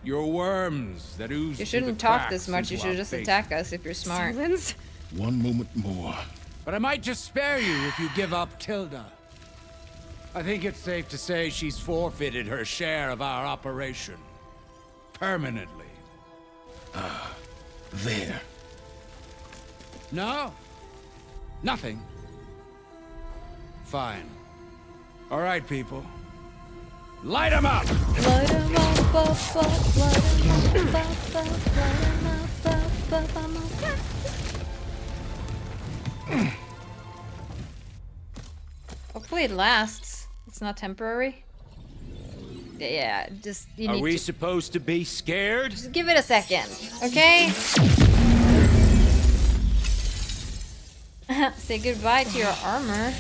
You're worms that ooze. You through the shouldn't talk cracks this much. You into should our just faces. attack us if you're smart. Silence? One moment more. But I might just spare you if you give up Tilda. I think it's safe to say she's forfeited her share of our operation. Permanently. There. No? Nothing? Fine. All right, people. Light 'em up! Light 'em up, up, up, light 'em up, up, up, light 'em up, up, up, I'm up. Hopefully it lasts. It's not temporary. Yeah, just you Are need we to supposed to be scared? just give it a second, okay? Say goodbye to your armor.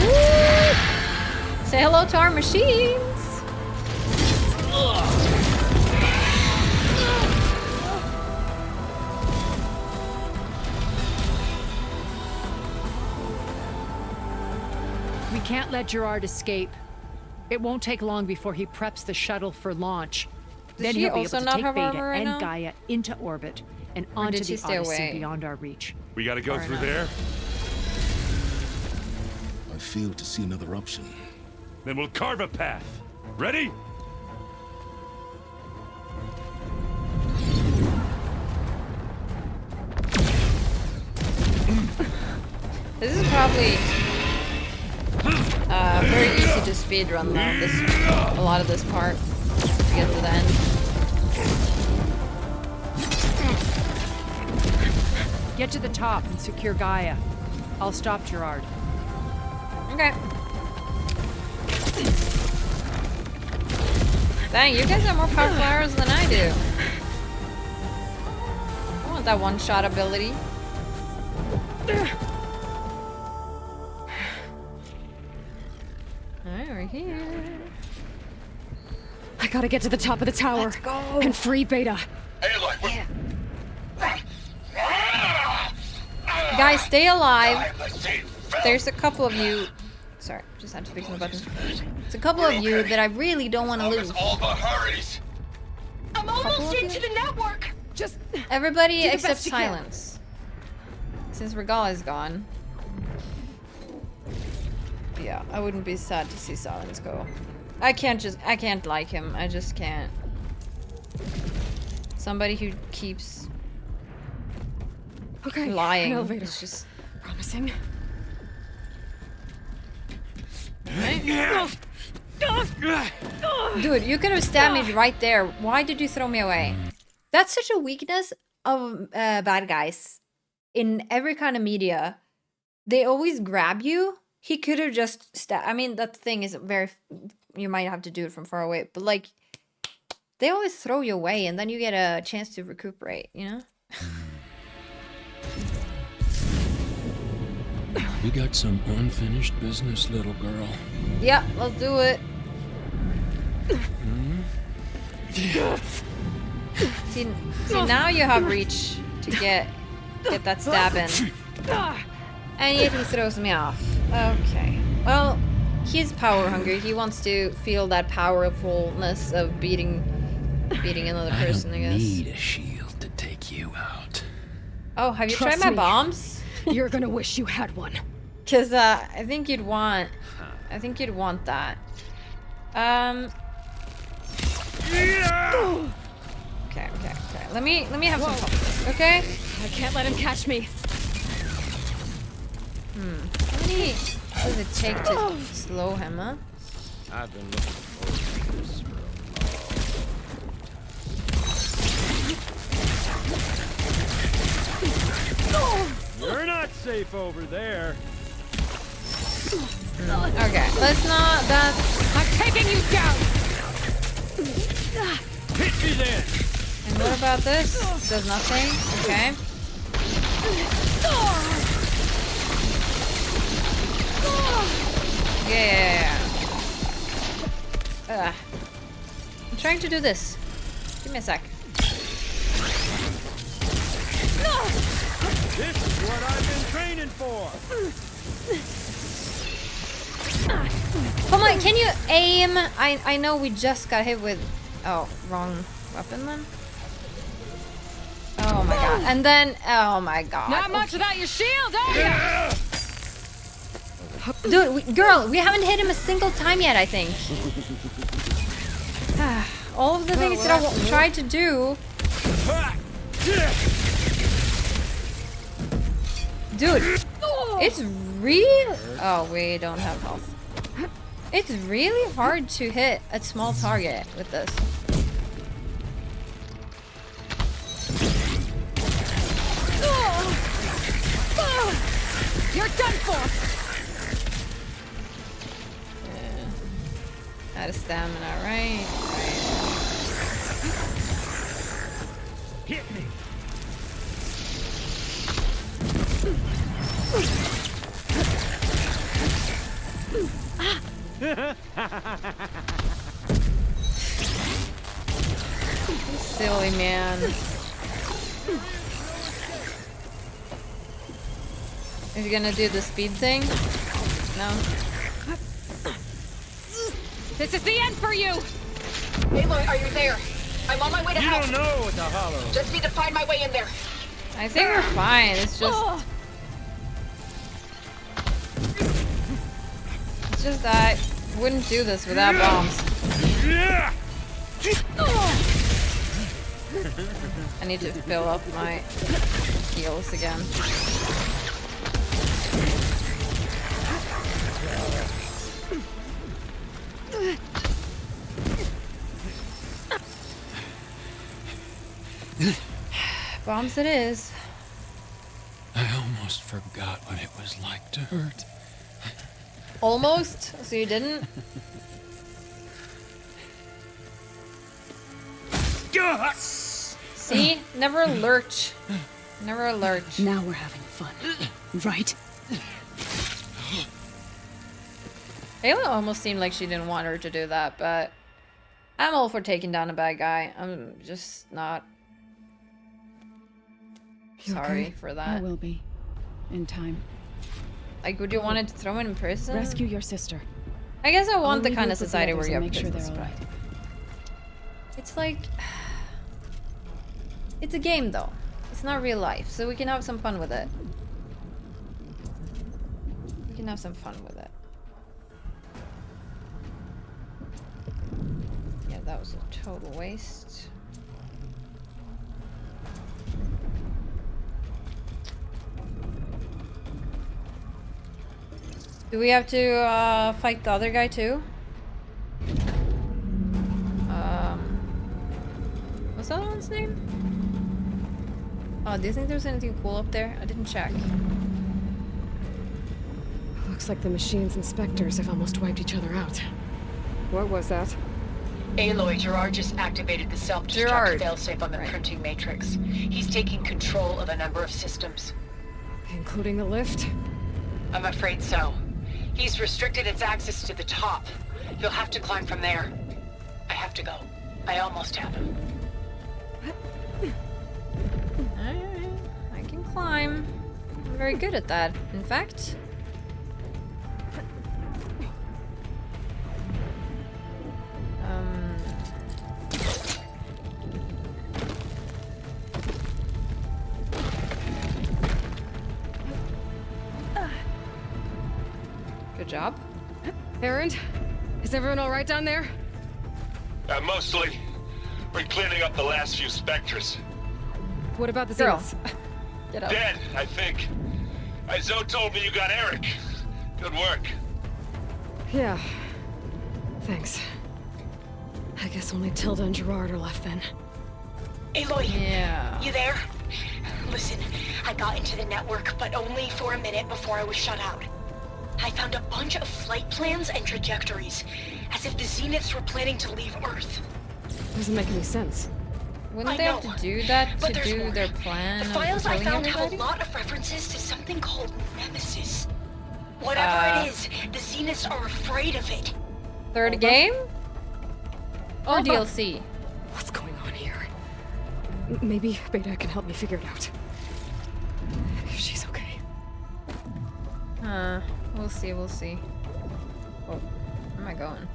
Woo! Say hello to our machines. let Gerard escape. It won't take long before he preps the shuttle for launch. Then she he'll be also able to not take have Beta armor right and now? Gaia into orbit and Or onto did she the stay Odyssey away? beyond our reach. We gotta go Far through enough. there? I fail to see another option. Then we'll carve a path. Ready? This is probably very easy to speedrun though. A lot of this part to get to the end. Get to the top and secure Gaia. I'll stop Gerard. Okay. Dang, you guys have more powerful arrows than I do. I want that one-shot ability. Alright, we're here. I gotta get to the top of the tower. Let's go. And free Beta. Aloy, Guys, stay alive. There's a couple of you. Sorry, just had to fix my button. There's a couple of you that I really don't want to lose. all but hurries. I'm almost into the network. Just Everybody do the except best you can. Silence. Since Regal is gone. Yeah, I wouldn't be sad to see Silence go. I can't like him. I just can't. Somebody who keeps Okay, lying. an elevator. It's just Promising. Dude, you could have stabbed me right there. Why did you throw me away? That's such a weakness of bad guys. In every kind of media, they always grab you. He could have just stabbed. I mean, that thing is very... You might have to do it from far away. But, like, they always throw you away and then you get a chance to recuperate, you know? We got some unfinished business, little girl. Yeah, let's do it. See, now you have reach to get that stab in. And yet he throws me off. Okay. Well, he's power hungry. He wants to feel that powerfulness of beating another person, I guess. Need a shield to take you out. Oh, have you Trust tried my me. bombs? You're gonna wish you had one. Cause I think you'd want that. Okay. Let me have some fun. Okay? I can't let him catch me. How many does it take to slow him, huh? I've been looking forward to this for You're not safe over there. Okay, let's not. That's. I'm taking you down. Hit me then. And what about this? Does nothing. Okay. Yeah. I'm trying to do this. Give me a sec. This is what I've been training for. Come on, can you aim? I know we just got hit with... Oh, wrong weapon then? Oh my god. And then... Oh my god. Not much without your shield, are ya? Dude, girl, we haven't hit him a single time yet, I think. All of the things that I tried to do... Dude, it's real... Oh, we don't have health. It's really hard to hit a small target with this. You're done for. Out of stamina, right? Hit me. Silly man. Is he gonna do the speed thing? No. This is the end for you! Aloy, are you there? I'm on my way to help. You don't know what the hollow. Just need to find my way in there. I think we're fine. It's just... It's just that I wouldn't do this without bombs. I need to fill up my heals again. Bombs it is. I almost forgot what it was like to hurt. Almost? So you didn't? See? Never lurch. Never lurch. Now we're having fun, right? Ayla almost seemed like she didn't want her to do that, but I'm all for taking down a bad guy. I'm just not sorry for that. I will be. In time. Like, would you want to throw him in prison? Rescue your sister. I guess I want I'll the leave kind you of with the society where others you and have make sure prisons, they're all but right. it's like... It's a game, though. It's not real life, so we can have some fun with it. We can have some fun with it. Yeah, that was a total waste. Do we have to fight the other guy too? What's that one's name? Oh, do you think there's anything cool up there? I didn't check. Looks like the machine's inspectors have almost wiped each other out. What was that? Aloy, Gerard just activated the self-destruct failsafe on the printing matrix. He's taking control of a number of systems. Including the lift? I'm afraid so. He's restricted its access to the top. You'll have to climb from there. I have to go. I almost have him. Alright, I can climb. I'm very good at that, in fact. Good job. Erend, is everyone all right down there? Mostly. We're cleaning up the last few specters. What about the Girl. Zeniths? Get up. Dead, I think. Zoe told me you got Eric. Good work. Yeah. Thanks. I guess only Tilda and Gerard are left then. Aloy, yeah. You there? Listen, I got into the network, but only for a minute before I was shut out. I found a bunch of flight plans and trajectories, as if the Zeniths were planning to leave Earth. Doesn't make any sense. Wouldn't they have to do that but to there's do more. their plan The of files I killing found have a everybody? lot of references to something called Nemesis. Whatever it is, the Zeniths are afraid of it. Third game? Or DLC? What's going on here? Maybe Beta can help me figure it out. If she's okay. We'll see, we'll see. Oh, where am I going?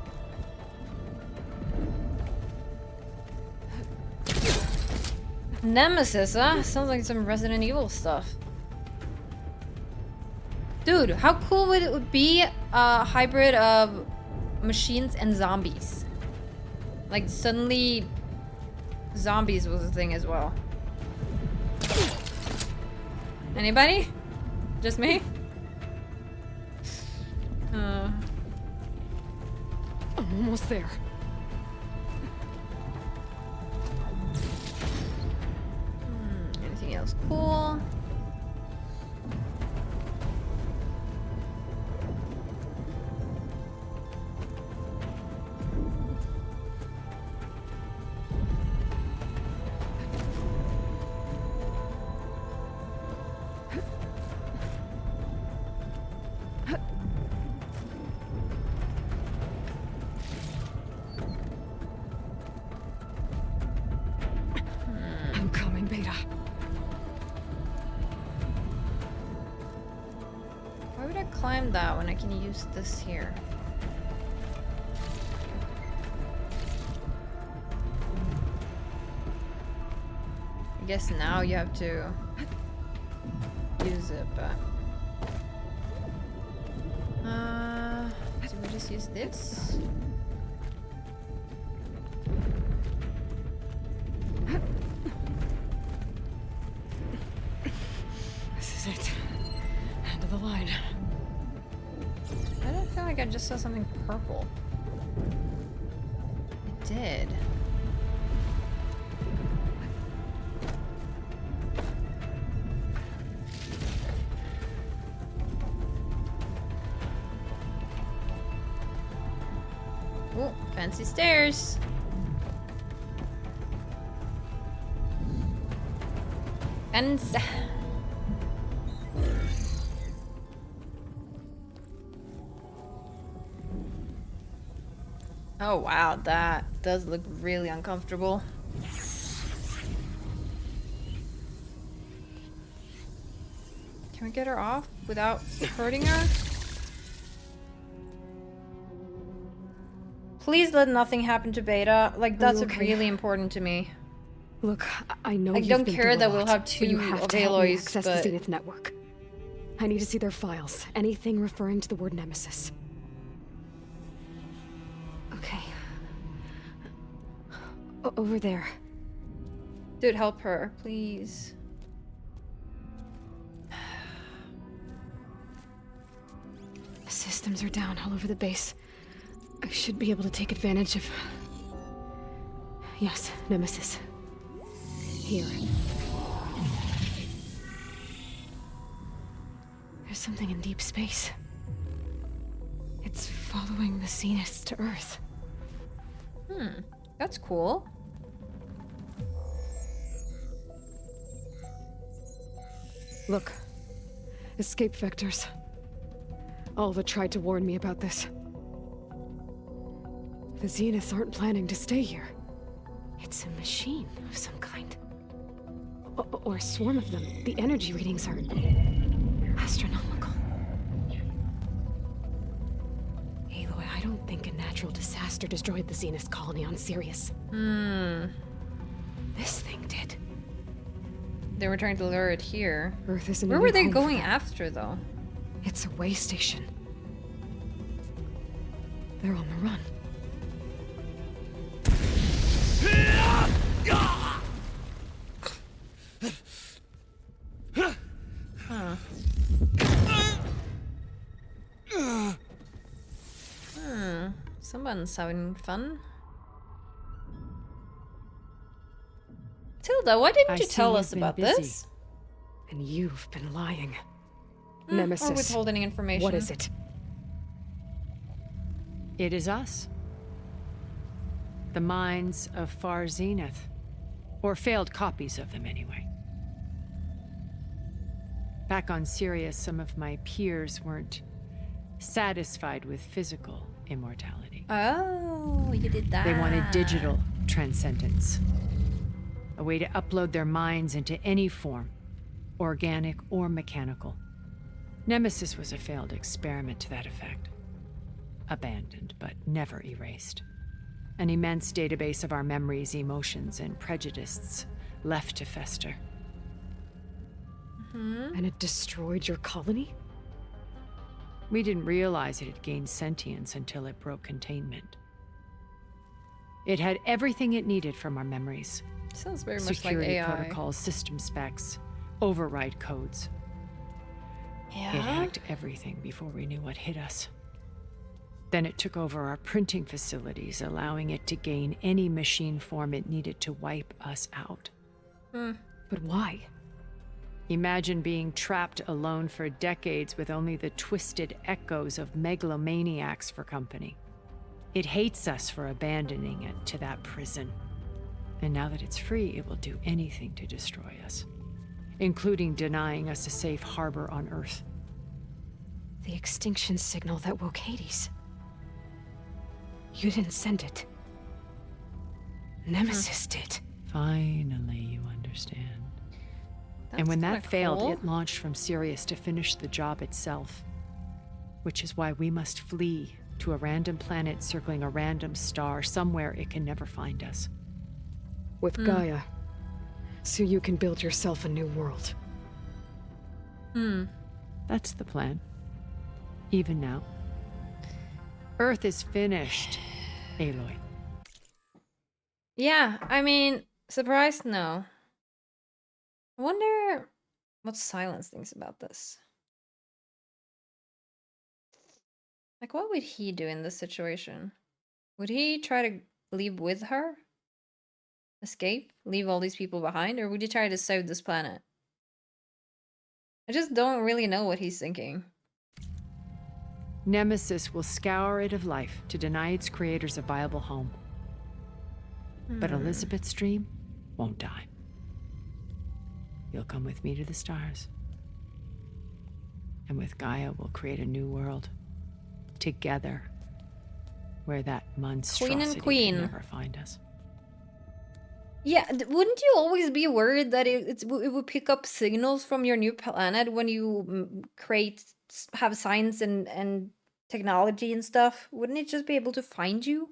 Nemesis, huh? Sounds like some Resident Evil stuff. Dude, how cool would it be a hybrid of machines and zombies? Like, suddenly zombies was a thing as well. Anybody? Just me? I'm almost there. Anything else cool? I'm coming, Beta. Why would I climb that when I can use this here? guess now you have to use it, but... so we just use this? This is it. End of the line. I don't feel like I just saw something purple. It did. Oh, fancy stairs. Fence. Oh wow, that does look really uncomfortable. Can we get her off without hurting her? Please let nothing happen to Beta. Like, that's really important to me. Look, I know I you've don't been care through a that we'll lot, have but two you have of to help me Aloys, access but... the Zenith network. I need to see their files. Anything referring to the word Nemesis. Okay. Over there. Dude, help her, please. The systems are down all over the base. I should be able to take advantage of... Yes, Nemesis. Here. There's something in deep space. It's following the Zeniths to Earth. That's cool. Look. Escape vectors. Alva tried to warn me about this. The Zeniths aren't planning to stay here. It's a machine of some kind. Or a swarm of them. The energy readings are... astronomical. Aloy, I don't think a natural disaster destroyed the Zenith colony on Sirius. This thing did. They were trying to lure it here. Earth isn't Where a were new they home for going them. after, though? It's a way station. They're on the run. Huh. Someone's having fun. Tilda, why didn't you tell us about this? And you've been lying. Or Nemesis. withholding information. What is it? It is us. The minds of Far Zenith. Or failed copies of them, anyway. Back on Sirius, some of my peers weren't satisfied with physical immortality. Oh, you did that. They wanted digital transcendence. A way to upload their minds into any form, organic or mechanical. Nemesis was a failed experiment to that effect. Abandoned, but never erased. An immense database of our memories, emotions, and prejudices left to fester. And it destroyed your colony? We didn't realize it had gained sentience until it broke containment. It had everything it needed from our memories. Sounds very much like Security AI. protocols, system specs, override codes. Yeah? It hacked everything before we knew what hit us. Then it took over our printing facilities, allowing it to gain any machine form it needed to wipe us out. But why? Imagine being trapped alone for decades with only the twisted echoes of megalomaniacs for company. It hates us for abandoning it to that prison. And now that it's free, it will do anything to destroy us, including denying us a safe harbor on Earth. The extinction signal that woke Hades. You didn't send it. Nemesis did. Finally, you understand. And when that failed, it launched from Sirius to finish the job itself. Which is why we must flee to a random planet circling a random star, somewhere it can never find us. With Gaia. So you can build yourself a new world. That's the plan. Even now. Earth is finished, Aloy. Yeah, I mean, surprised? No. I wonder what Silence thinks about this. Like, what would he do in this situation? Would he try to leave with her? Escape? Leave all these people behind? Or would he try to save this planet? I just don't really know what he's thinking. Nemesis will scour it of life to deny its creators a viable home. But Elizabeth's dream won't die. You'll come with me to the stars. And with Gaia, we'll create a new world. Together. Where that monstrosity can never find us. Yeah, wouldn't you always be worried that it would pick up signals from your new planet when you have science and technology and stuff? Wouldn't it just be able to find you?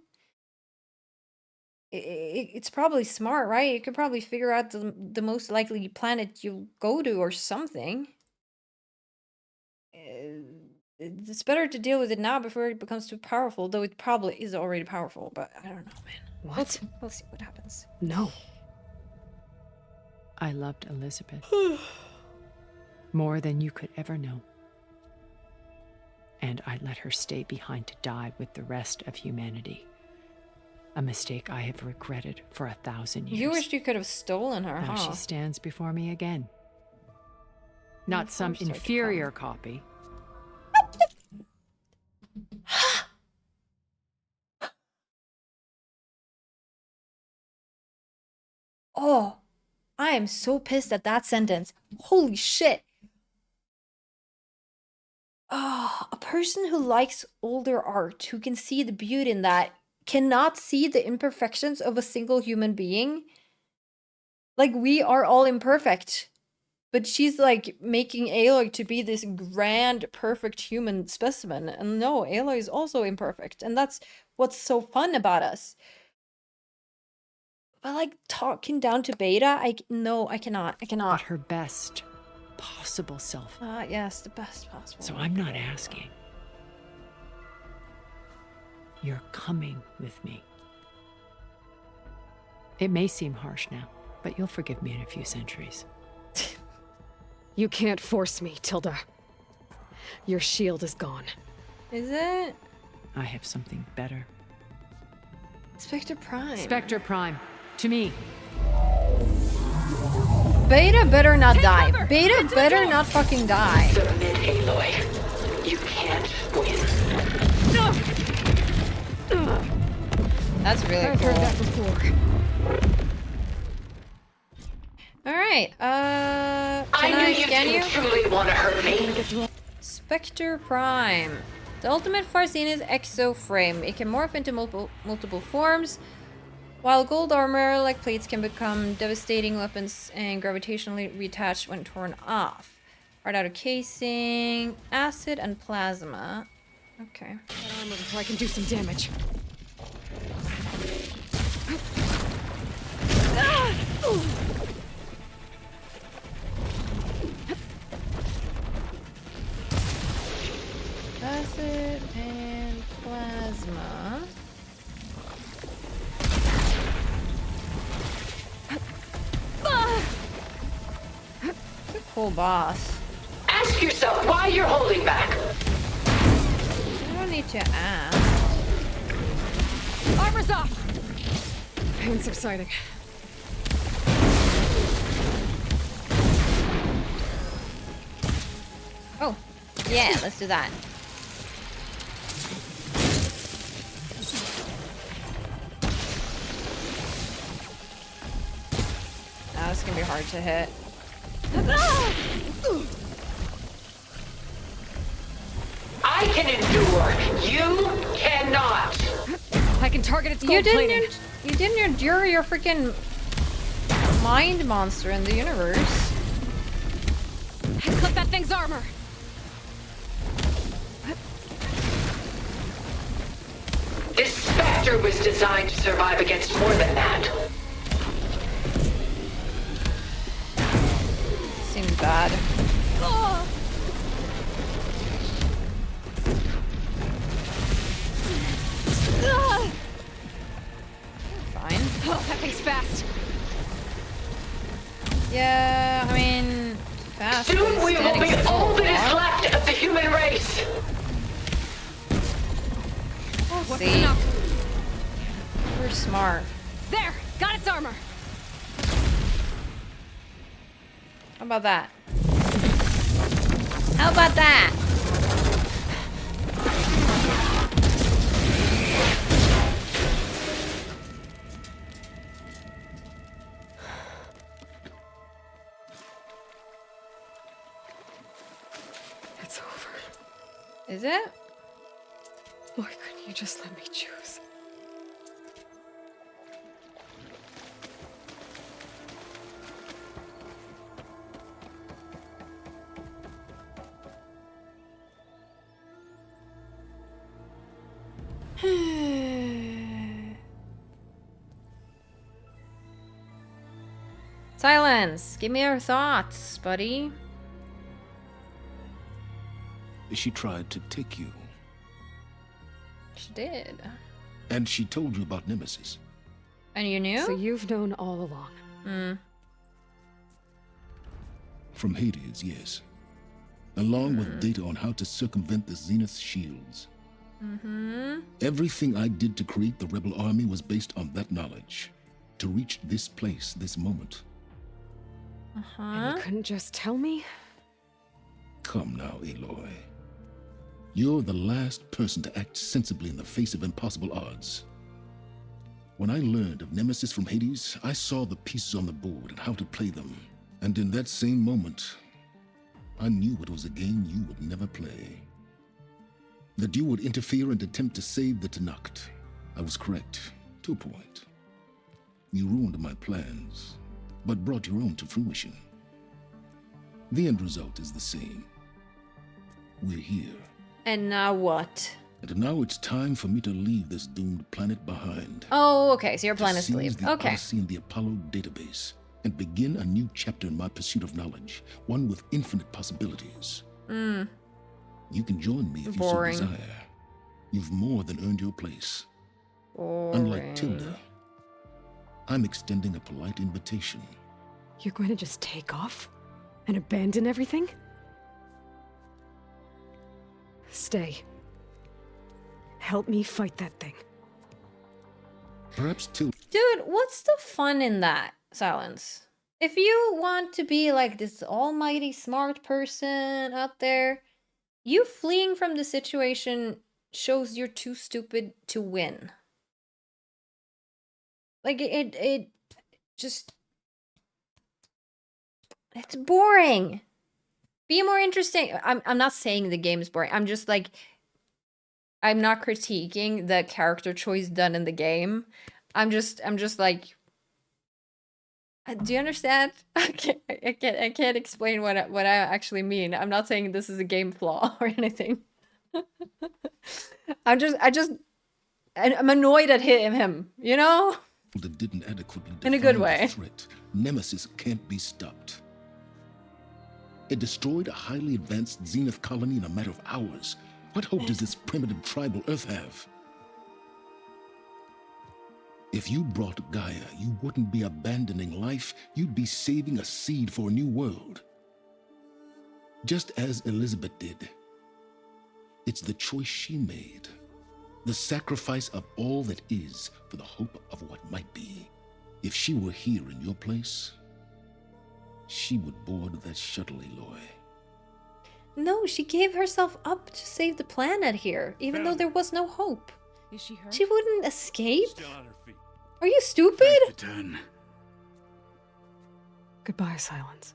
It's probably smart, right? It could probably figure out the most likely planet you'll go to or something. It's better to deal with it now before it becomes too powerful, though it probably is already powerful, but I don't know, man. What? We'll see what happens. No. I loved Elizabeth. More than you could ever know. And I let her stay behind to die with the rest of humanity. A mistake I have regretted for 1,000 years. You wished you could have stolen her, Now huh? she stands before me again. Not some inferior copy. Oh, I am so pissed at that sentence. Holy shit. Oh, a person who likes older art, who can see the beauty in that, cannot see the imperfections of a single human being. Like, we are all imperfect. But she's like making Aloy to be this grand, perfect human specimen. And no, Aloy is also imperfect. And that's what's so fun about us. But like talking down to Beta, I cannot. But her best possible self. Yes, the best possible. So I'm not asking. You're coming with me. It may seem harsh now, but you'll forgive me in a few centuries. You can't force me, Tilda. Your shield is gone. Is it? I have something better. Spectre Prime. Spectre Prime. To me. Beta better not die. Beta better not fucking die. Submit, Aloy. You can't win. That's really I've cool. heard that before. Alright, can I knew I you scan didn't truly want to hurt me. Spectre Prime. The ultimate Far Zenith exo frame. It can morph into multiple forms. While gold armor like plates can become devastating weapons and gravitationally reattached when torn off. Hard outer casing, acid, and plasma. Okay. Get armor before I can do some damage. Acid and plasma. It's a cool boss. Ask yourself why you're holding back. I don't need to ask. Armor's off! Pain subsiding. Oh, yeah, let's do that. Now it's gonna be hard to hit. I can endure. You cannot. I can target its You gold didn't. plating. You didn't endure your freaking mind monster in the universe. I clipped that thing's armor. This Spectre was designed to survive against more than that. Oh, that thing's fast. Yeah, I mean, fast. Soon we will standing be still. all that is left of the human race. What's See? the knock? We're smart. There! Got its armor! How about that? How about that? It's over. Is it? Why couldn't you just let me choose? Silence. Give me your thoughts, buddy. She tried to take you. She did. And she told you about Nemesis. And you knew? So you've known all along. Hmm. From Hades, yes. Along with data on how to circumvent the Zenith shields. Mm-hmm. Everything I did to create the rebel army was based on that knowledge. To reach this place, this moment. Uh-huh. And you couldn't just tell me? Come now, Aloy. You're the last person to act sensibly in the face of impossible odds. When I learned of Nemesis from Hades, I saw the pieces on the board and how to play them. And in that same moment, I knew it was a game you would never play. That you would interfere and attempt to save the Tenakth. I was correct, to a point. You ruined my plans, but brought your own to fruition. The end result is the same. We're here. And now what? And now it's time for me to leave this doomed planet behind. Oh, okay. So your plan is to seize leave. the Okay. Odyssey and the Apollo database, and begin a new chapter in my pursuit of knowledge, one with infinite possibilities. Hmm. You can join me if Boring. you so desire. You've more than earned your place. Boring. Unlike Tilda, I'm extending a polite invitation. You're going to just take off? And abandon everything? Stay. Help me fight that thing. Perhaps Tilda. Dude, what's the fun in that, Silence? If you want to be like this almighty smart person out there, you fleeing from the situation shows you're too stupid to win. Like it just it's boring. Be more interesting. I'm not saying the game is boring. I'm just like I'm not critiquing the character choice done in the game. I'm just like do you understand? I can't explain what I actually mean. I'm not saying this is a game flaw or anything. I'm annoyed at him, you know? That didn't adequately In a good define the way. threat. Nemesis can't be stopped. It destroyed a highly advanced Zenith colony in a matter of hours. What hope does this primitive tribal Earth have? If you brought Gaia, you wouldn't be abandoning life, you'd be saving a seed for a new world. Just as Elizabeth did. It's the choice she made. The sacrifice of all that is for the hope of what might be. If she were here in your place, she would board that shuttle, Aloy. No, she gave herself up to save the planet here, even though there was no hope. Is she hurt? She wouldn't escape? Still on her feet. Are you stupid? Turn. Goodbye, Silence.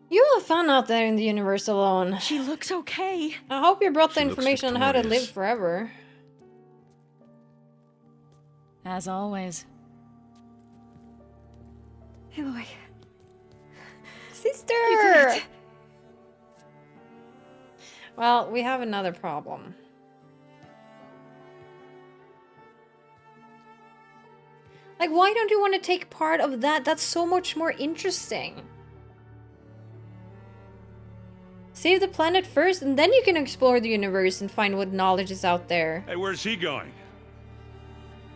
You have fun out there in the universe alone. She looks okay. I hope you brought the She looks information on how to live victorious. forever. As always. Aloy. Sister! You did it. Well, we have another problem. Like, why don't you want to take part of that? That's so much more interesting. Save the planet first, and then you can explore the universe and find what knowledge is out there. Hey, where's he going?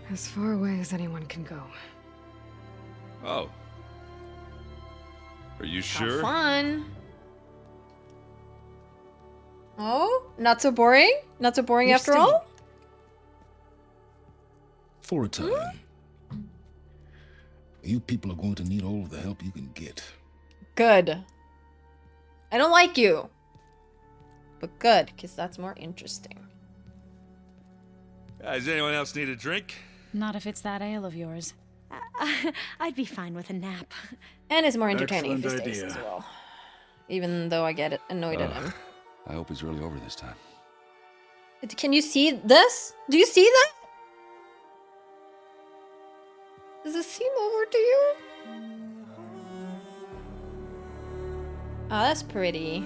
As far away as anyone can go. Oh. Are you Have sure? fun. Oh, not so boring? Not so boring You're after still- all? For a time. You people are going to need all of the help you can get. Good. I don't like you. But good, because that's more interesting. Does anyone else need a drink? Not if it's that ale of yours. I'd be fine with a nap. And it's more entertaining if he Excellent stays as idea. well. Even though I get annoyed at him. I hope it's really over this time. Can you see this? Do you see that? Does it seem over to you? Oh, that's pretty.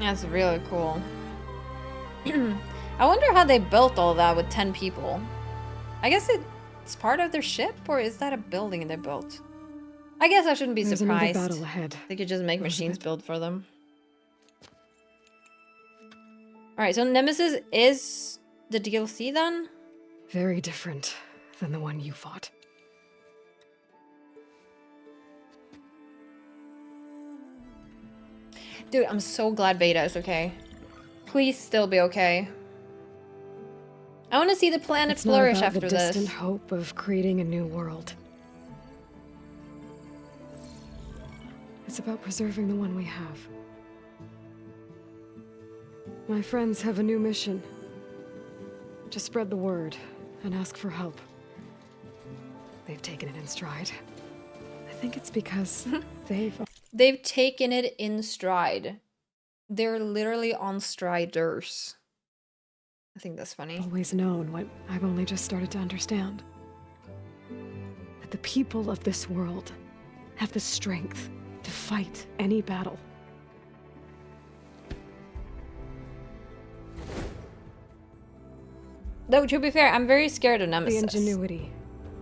That's really cool. I wonder how they built all that with 10 people. I guess it's part of their ship, or is that a building they built? I guess I shouldn't be There's another surprised. battle ahead. They could just make machines build for them. Alright, so Nemesis is the DLC then? Very different than the one you fought. Dude, I'm so glad Beta is okay. Please still be okay. I want to see the planet It's not flourish about after the this. distant hope of creating a new world. It's about preserving the one we have. My friends have a new mission. To spread the word and ask for help. They've taken it in stride. I think it's because They've taken it in stride. They're literally on striders. I think that's funny. always known what I've only just started to understand. That the people of this world have the strength to fight any battle. Though, to be fair, I'm very scared of Nemesis. The ingenuity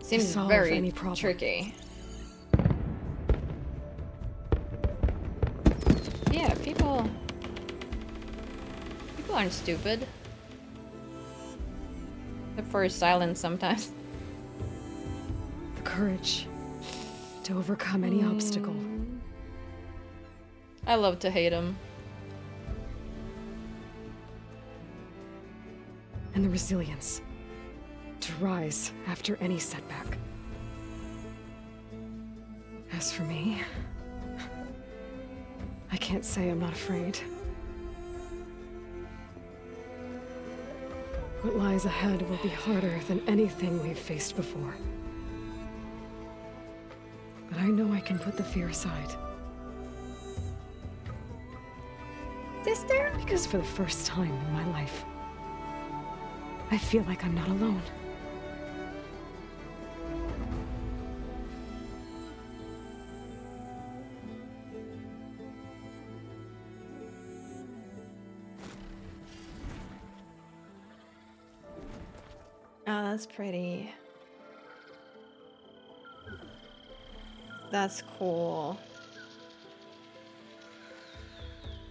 to Seems solve very any problem. tricky. Yeah, people aren't stupid. Except for his silence sometimes. The courage to overcome any obstacle. I love to hate him. And the resilience to rise after any setback. As for me, I can't say I'm not afraid. What lies ahead will be harder than anything we've faced before. But I know I can put the fear aside. Sister? Because for the first time in my life, I feel like I'm not alone. Oh, that's pretty. That's cool.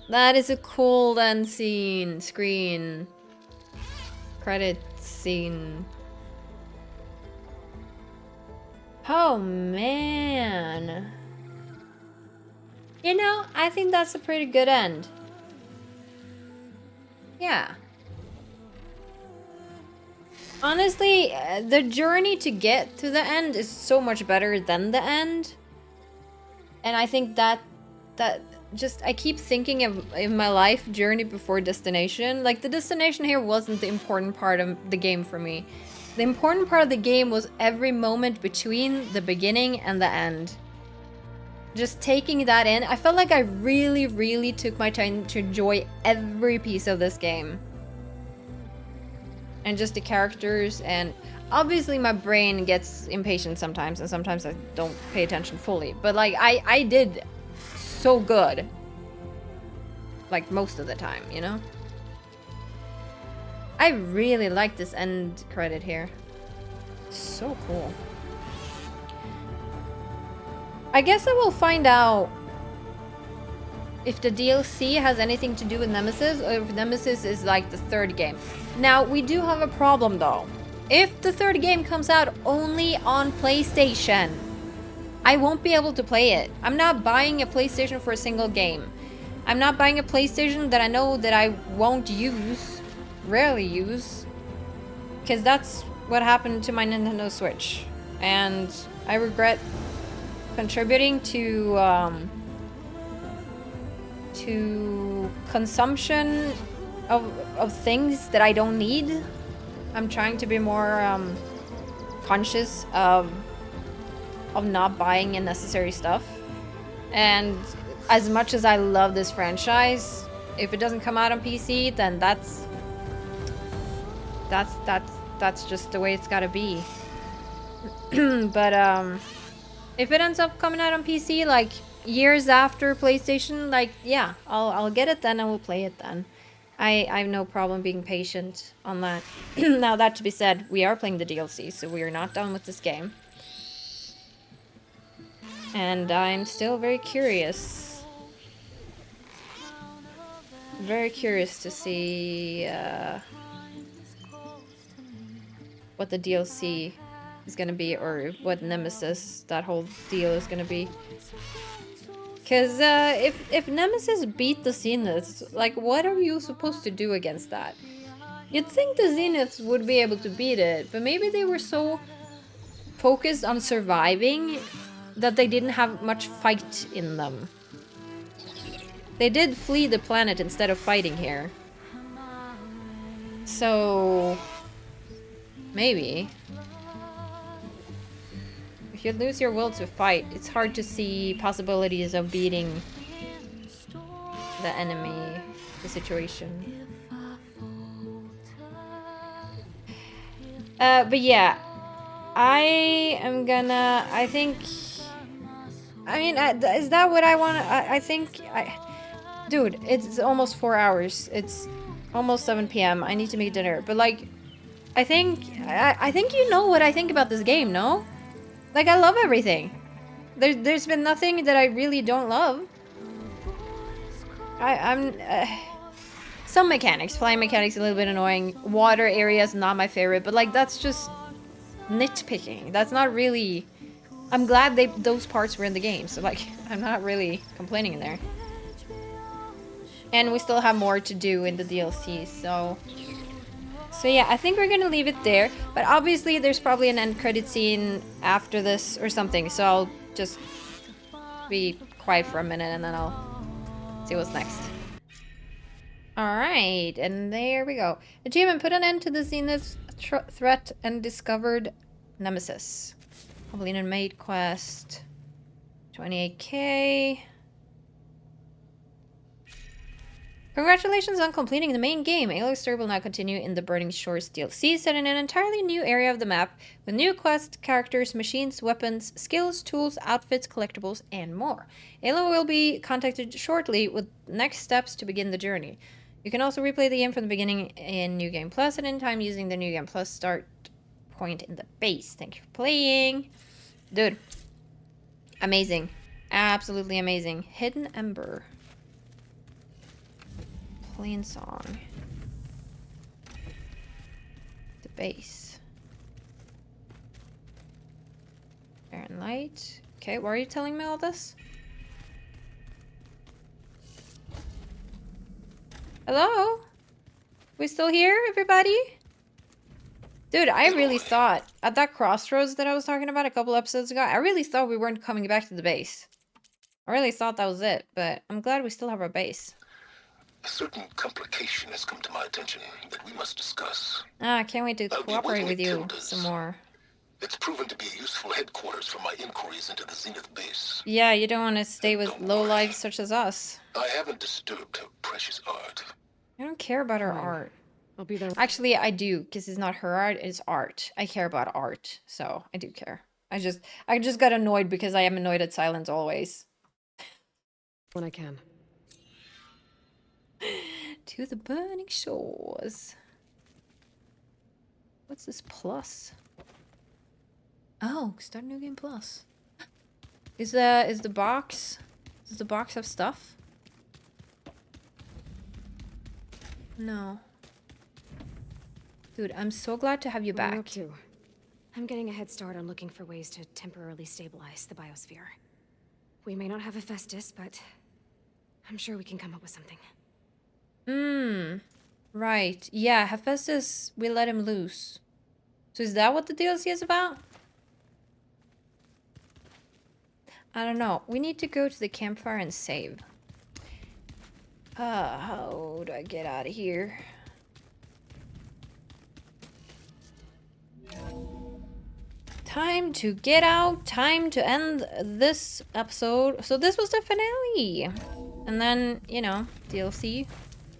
That is a cool end screen. Credit scene. Oh man. You know, I think that's a pretty good end. Yeah. Honestly, the journey to get to the end is so much better than the end. And I think that just, I keep thinking of in my life, journey before destination. Like, the destination here wasn't the important part of the game for me. The important part of the game was every moment between the beginning and the end. Just taking that in, I felt like I really, really took my time to enjoy every piece of this game. And just the characters, and obviously my brain gets impatient sometimes, and sometimes I don't pay attention fully. But like, I did so good. Like, most of the time, you know? I really like this end credit here. So cool. I guess I will find out if the DLC has anything to do with Nemesis, or if Nemesis is like the third game. Now, we do have a problem though. If the third game comes out only on PlayStation, I won't be able to play it. I'm not buying a PlayStation for a single game. I'm not buying a PlayStation that I know that I won't use, rarely use, because that's what happened to my Nintendo Switch. And I regret contributing to consumption of things that I don't need. I'm trying to be more conscious of not buying unnecessary stuff. And as much as I love this franchise, if it doesn't come out on PC, then that's just the way it's gotta be. But if it ends up coming out on PC like years after PlayStation, like yeah, I'll get it then and we'll play it then. I have no problem being patient on that. Now that to be said, we are playing the DLC, so we are not done with this game. And I'm still very curious. Very curious to see what the DLC is gonna be, or what Nemesis, that whole deal is gonna be. Because if Nemesis beat the Zeniths, like what are you supposed to do against that? You'd think the Zeniths would be able to beat it, but maybe they were so focused on surviving that they didn't have much fight in them. They did flee the planet instead of fighting here. So maybe. If you lose your will to fight, it's hard to see possibilities of beating the enemy, the situation. But yeah, I am gonna, I think, I mean, is that what I want to, dude, it's almost 4 hours. It's almost 7 p.m. I need to make dinner. But like, I think you know what I think about this game, no? Like, I love everything. There's been nothing that I really don't love. Some mechanics, flying mechanics, a little bit annoying. Water areas, not my favorite, but like that's just nitpicking. That's not really. I'm glad those parts were in the game, so like I'm not really complaining in there. And we still have more to do in the DLC, so yeah, I think we're gonna leave it there. But obviously, there's probably an end credit scene after this or something, so I'll just be quiet for a minute and then I'll see what's next. Alright, and there we go. Achievement, put an end to the Zenith threat and discovered Nemesis. Complete and made quest. 28k. Congratulations on completing the main game. Aloy's story will now continue in the Burning Shores DLC, set in an entirely new area of the map, with new quests, characters, machines, weapons, skills, tools, outfits, collectibles, and more. Aloy will be contacted shortly with next steps to begin the journey. You can also replay the game from the beginning in New Game Plus at any time using the New Game Plus start point in the base. Thank you for playing. Dude. Amazing. Absolutely amazing. Hidden Ember. Plain Song. The base. Barren Light. Okay, why are you telling me all this? Hello? We still here, everybody? Dude, I really thought, at that crossroads that I was talking about a couple episodes ago, I really thought we weren't coming back to the base. I really thought that was it, but I'm glad we still have our base. A certain complication has come to my attention that we must discuss. I can't wait to cooperate with you some more. It's proven to be a useful headquarters for my inquiries into the Zenith base. Yeah, you don't want to stay with lowlifes such as us. I haven't disturbed her precious art. I don't care about her art. I'll be there. Actually, I do, because it's not her art, it's art. I care about art, so I do care. I just got annoyed because I am annoyed at Silence always. When I can. To the Burning Shores. What's this plus? Oh, start new game plus. Is the box? Does the box have stuff? No. Dude, I'm so glad to have you What are back. up to? I'm getting a head start on looking for ways to temporarily stabilize the biosphere. We may not have Hephaestus, but I'm sure we can come up with something. Right. Yeah, Hephaestus, we let him loose. So is that what the DLC is about? I don't know. We need to go to the campfire and save. How do I get out of here? Time to get out. Time to end this episode. So this was the finale. And then, you know, DLC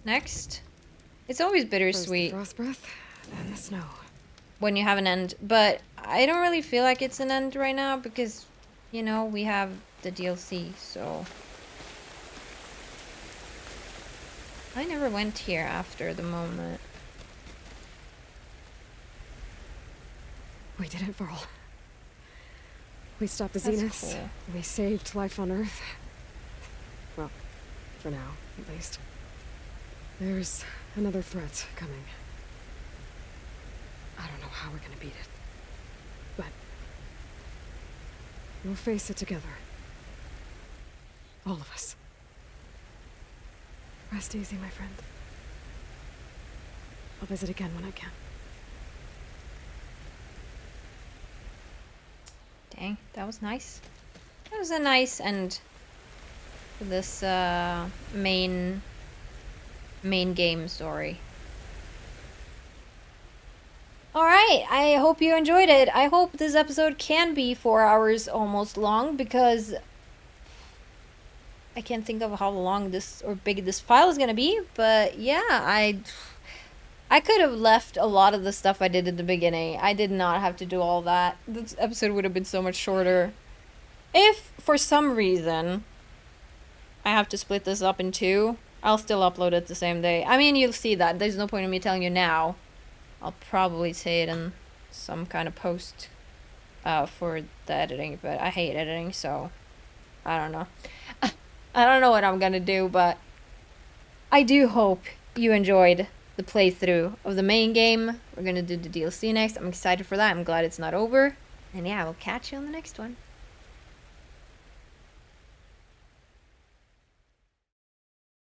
next. It's always bittersweet. First the frost breath, then the snow. When you have an end. But I don't really feel like it's an end right now because, you know, we have the DLC, so... I never went here after the moment. We did it, Varl. We stopped the That's Zeniths. cool. We saved life on Earth. Well, for now, at least. There's another threat coming. I don't know how we're gonna beat it. But we'll face it together. All of us. Rest easy, my friend. I'll visit again when I can. Dang, that was nice. That was a nice end to this main game story. Alright, I hope you enjoyed it. I hope this episode can be 4 hours almost long because I can't think of how long this or big this file is gonna be, but yeah, I could have left a lot of the stuff I did at the beginning. I did not have to do all that. This episode would have been so much shorter. If, for some reason, I have to split this up in 2, I'll still upload it the same day. I mean, you'll see that. There's no point in me telling you now. I'll probably say it in some kind of post for the editing, but I hate editing, so I don't know. I don't know what I'm gonna do, but I do hope you enjoyed the playthrough of the main game. We're gonna do the DLC next. I'm excited for that. I'm glad it's not over. And yeah, we'll catch you on the next one.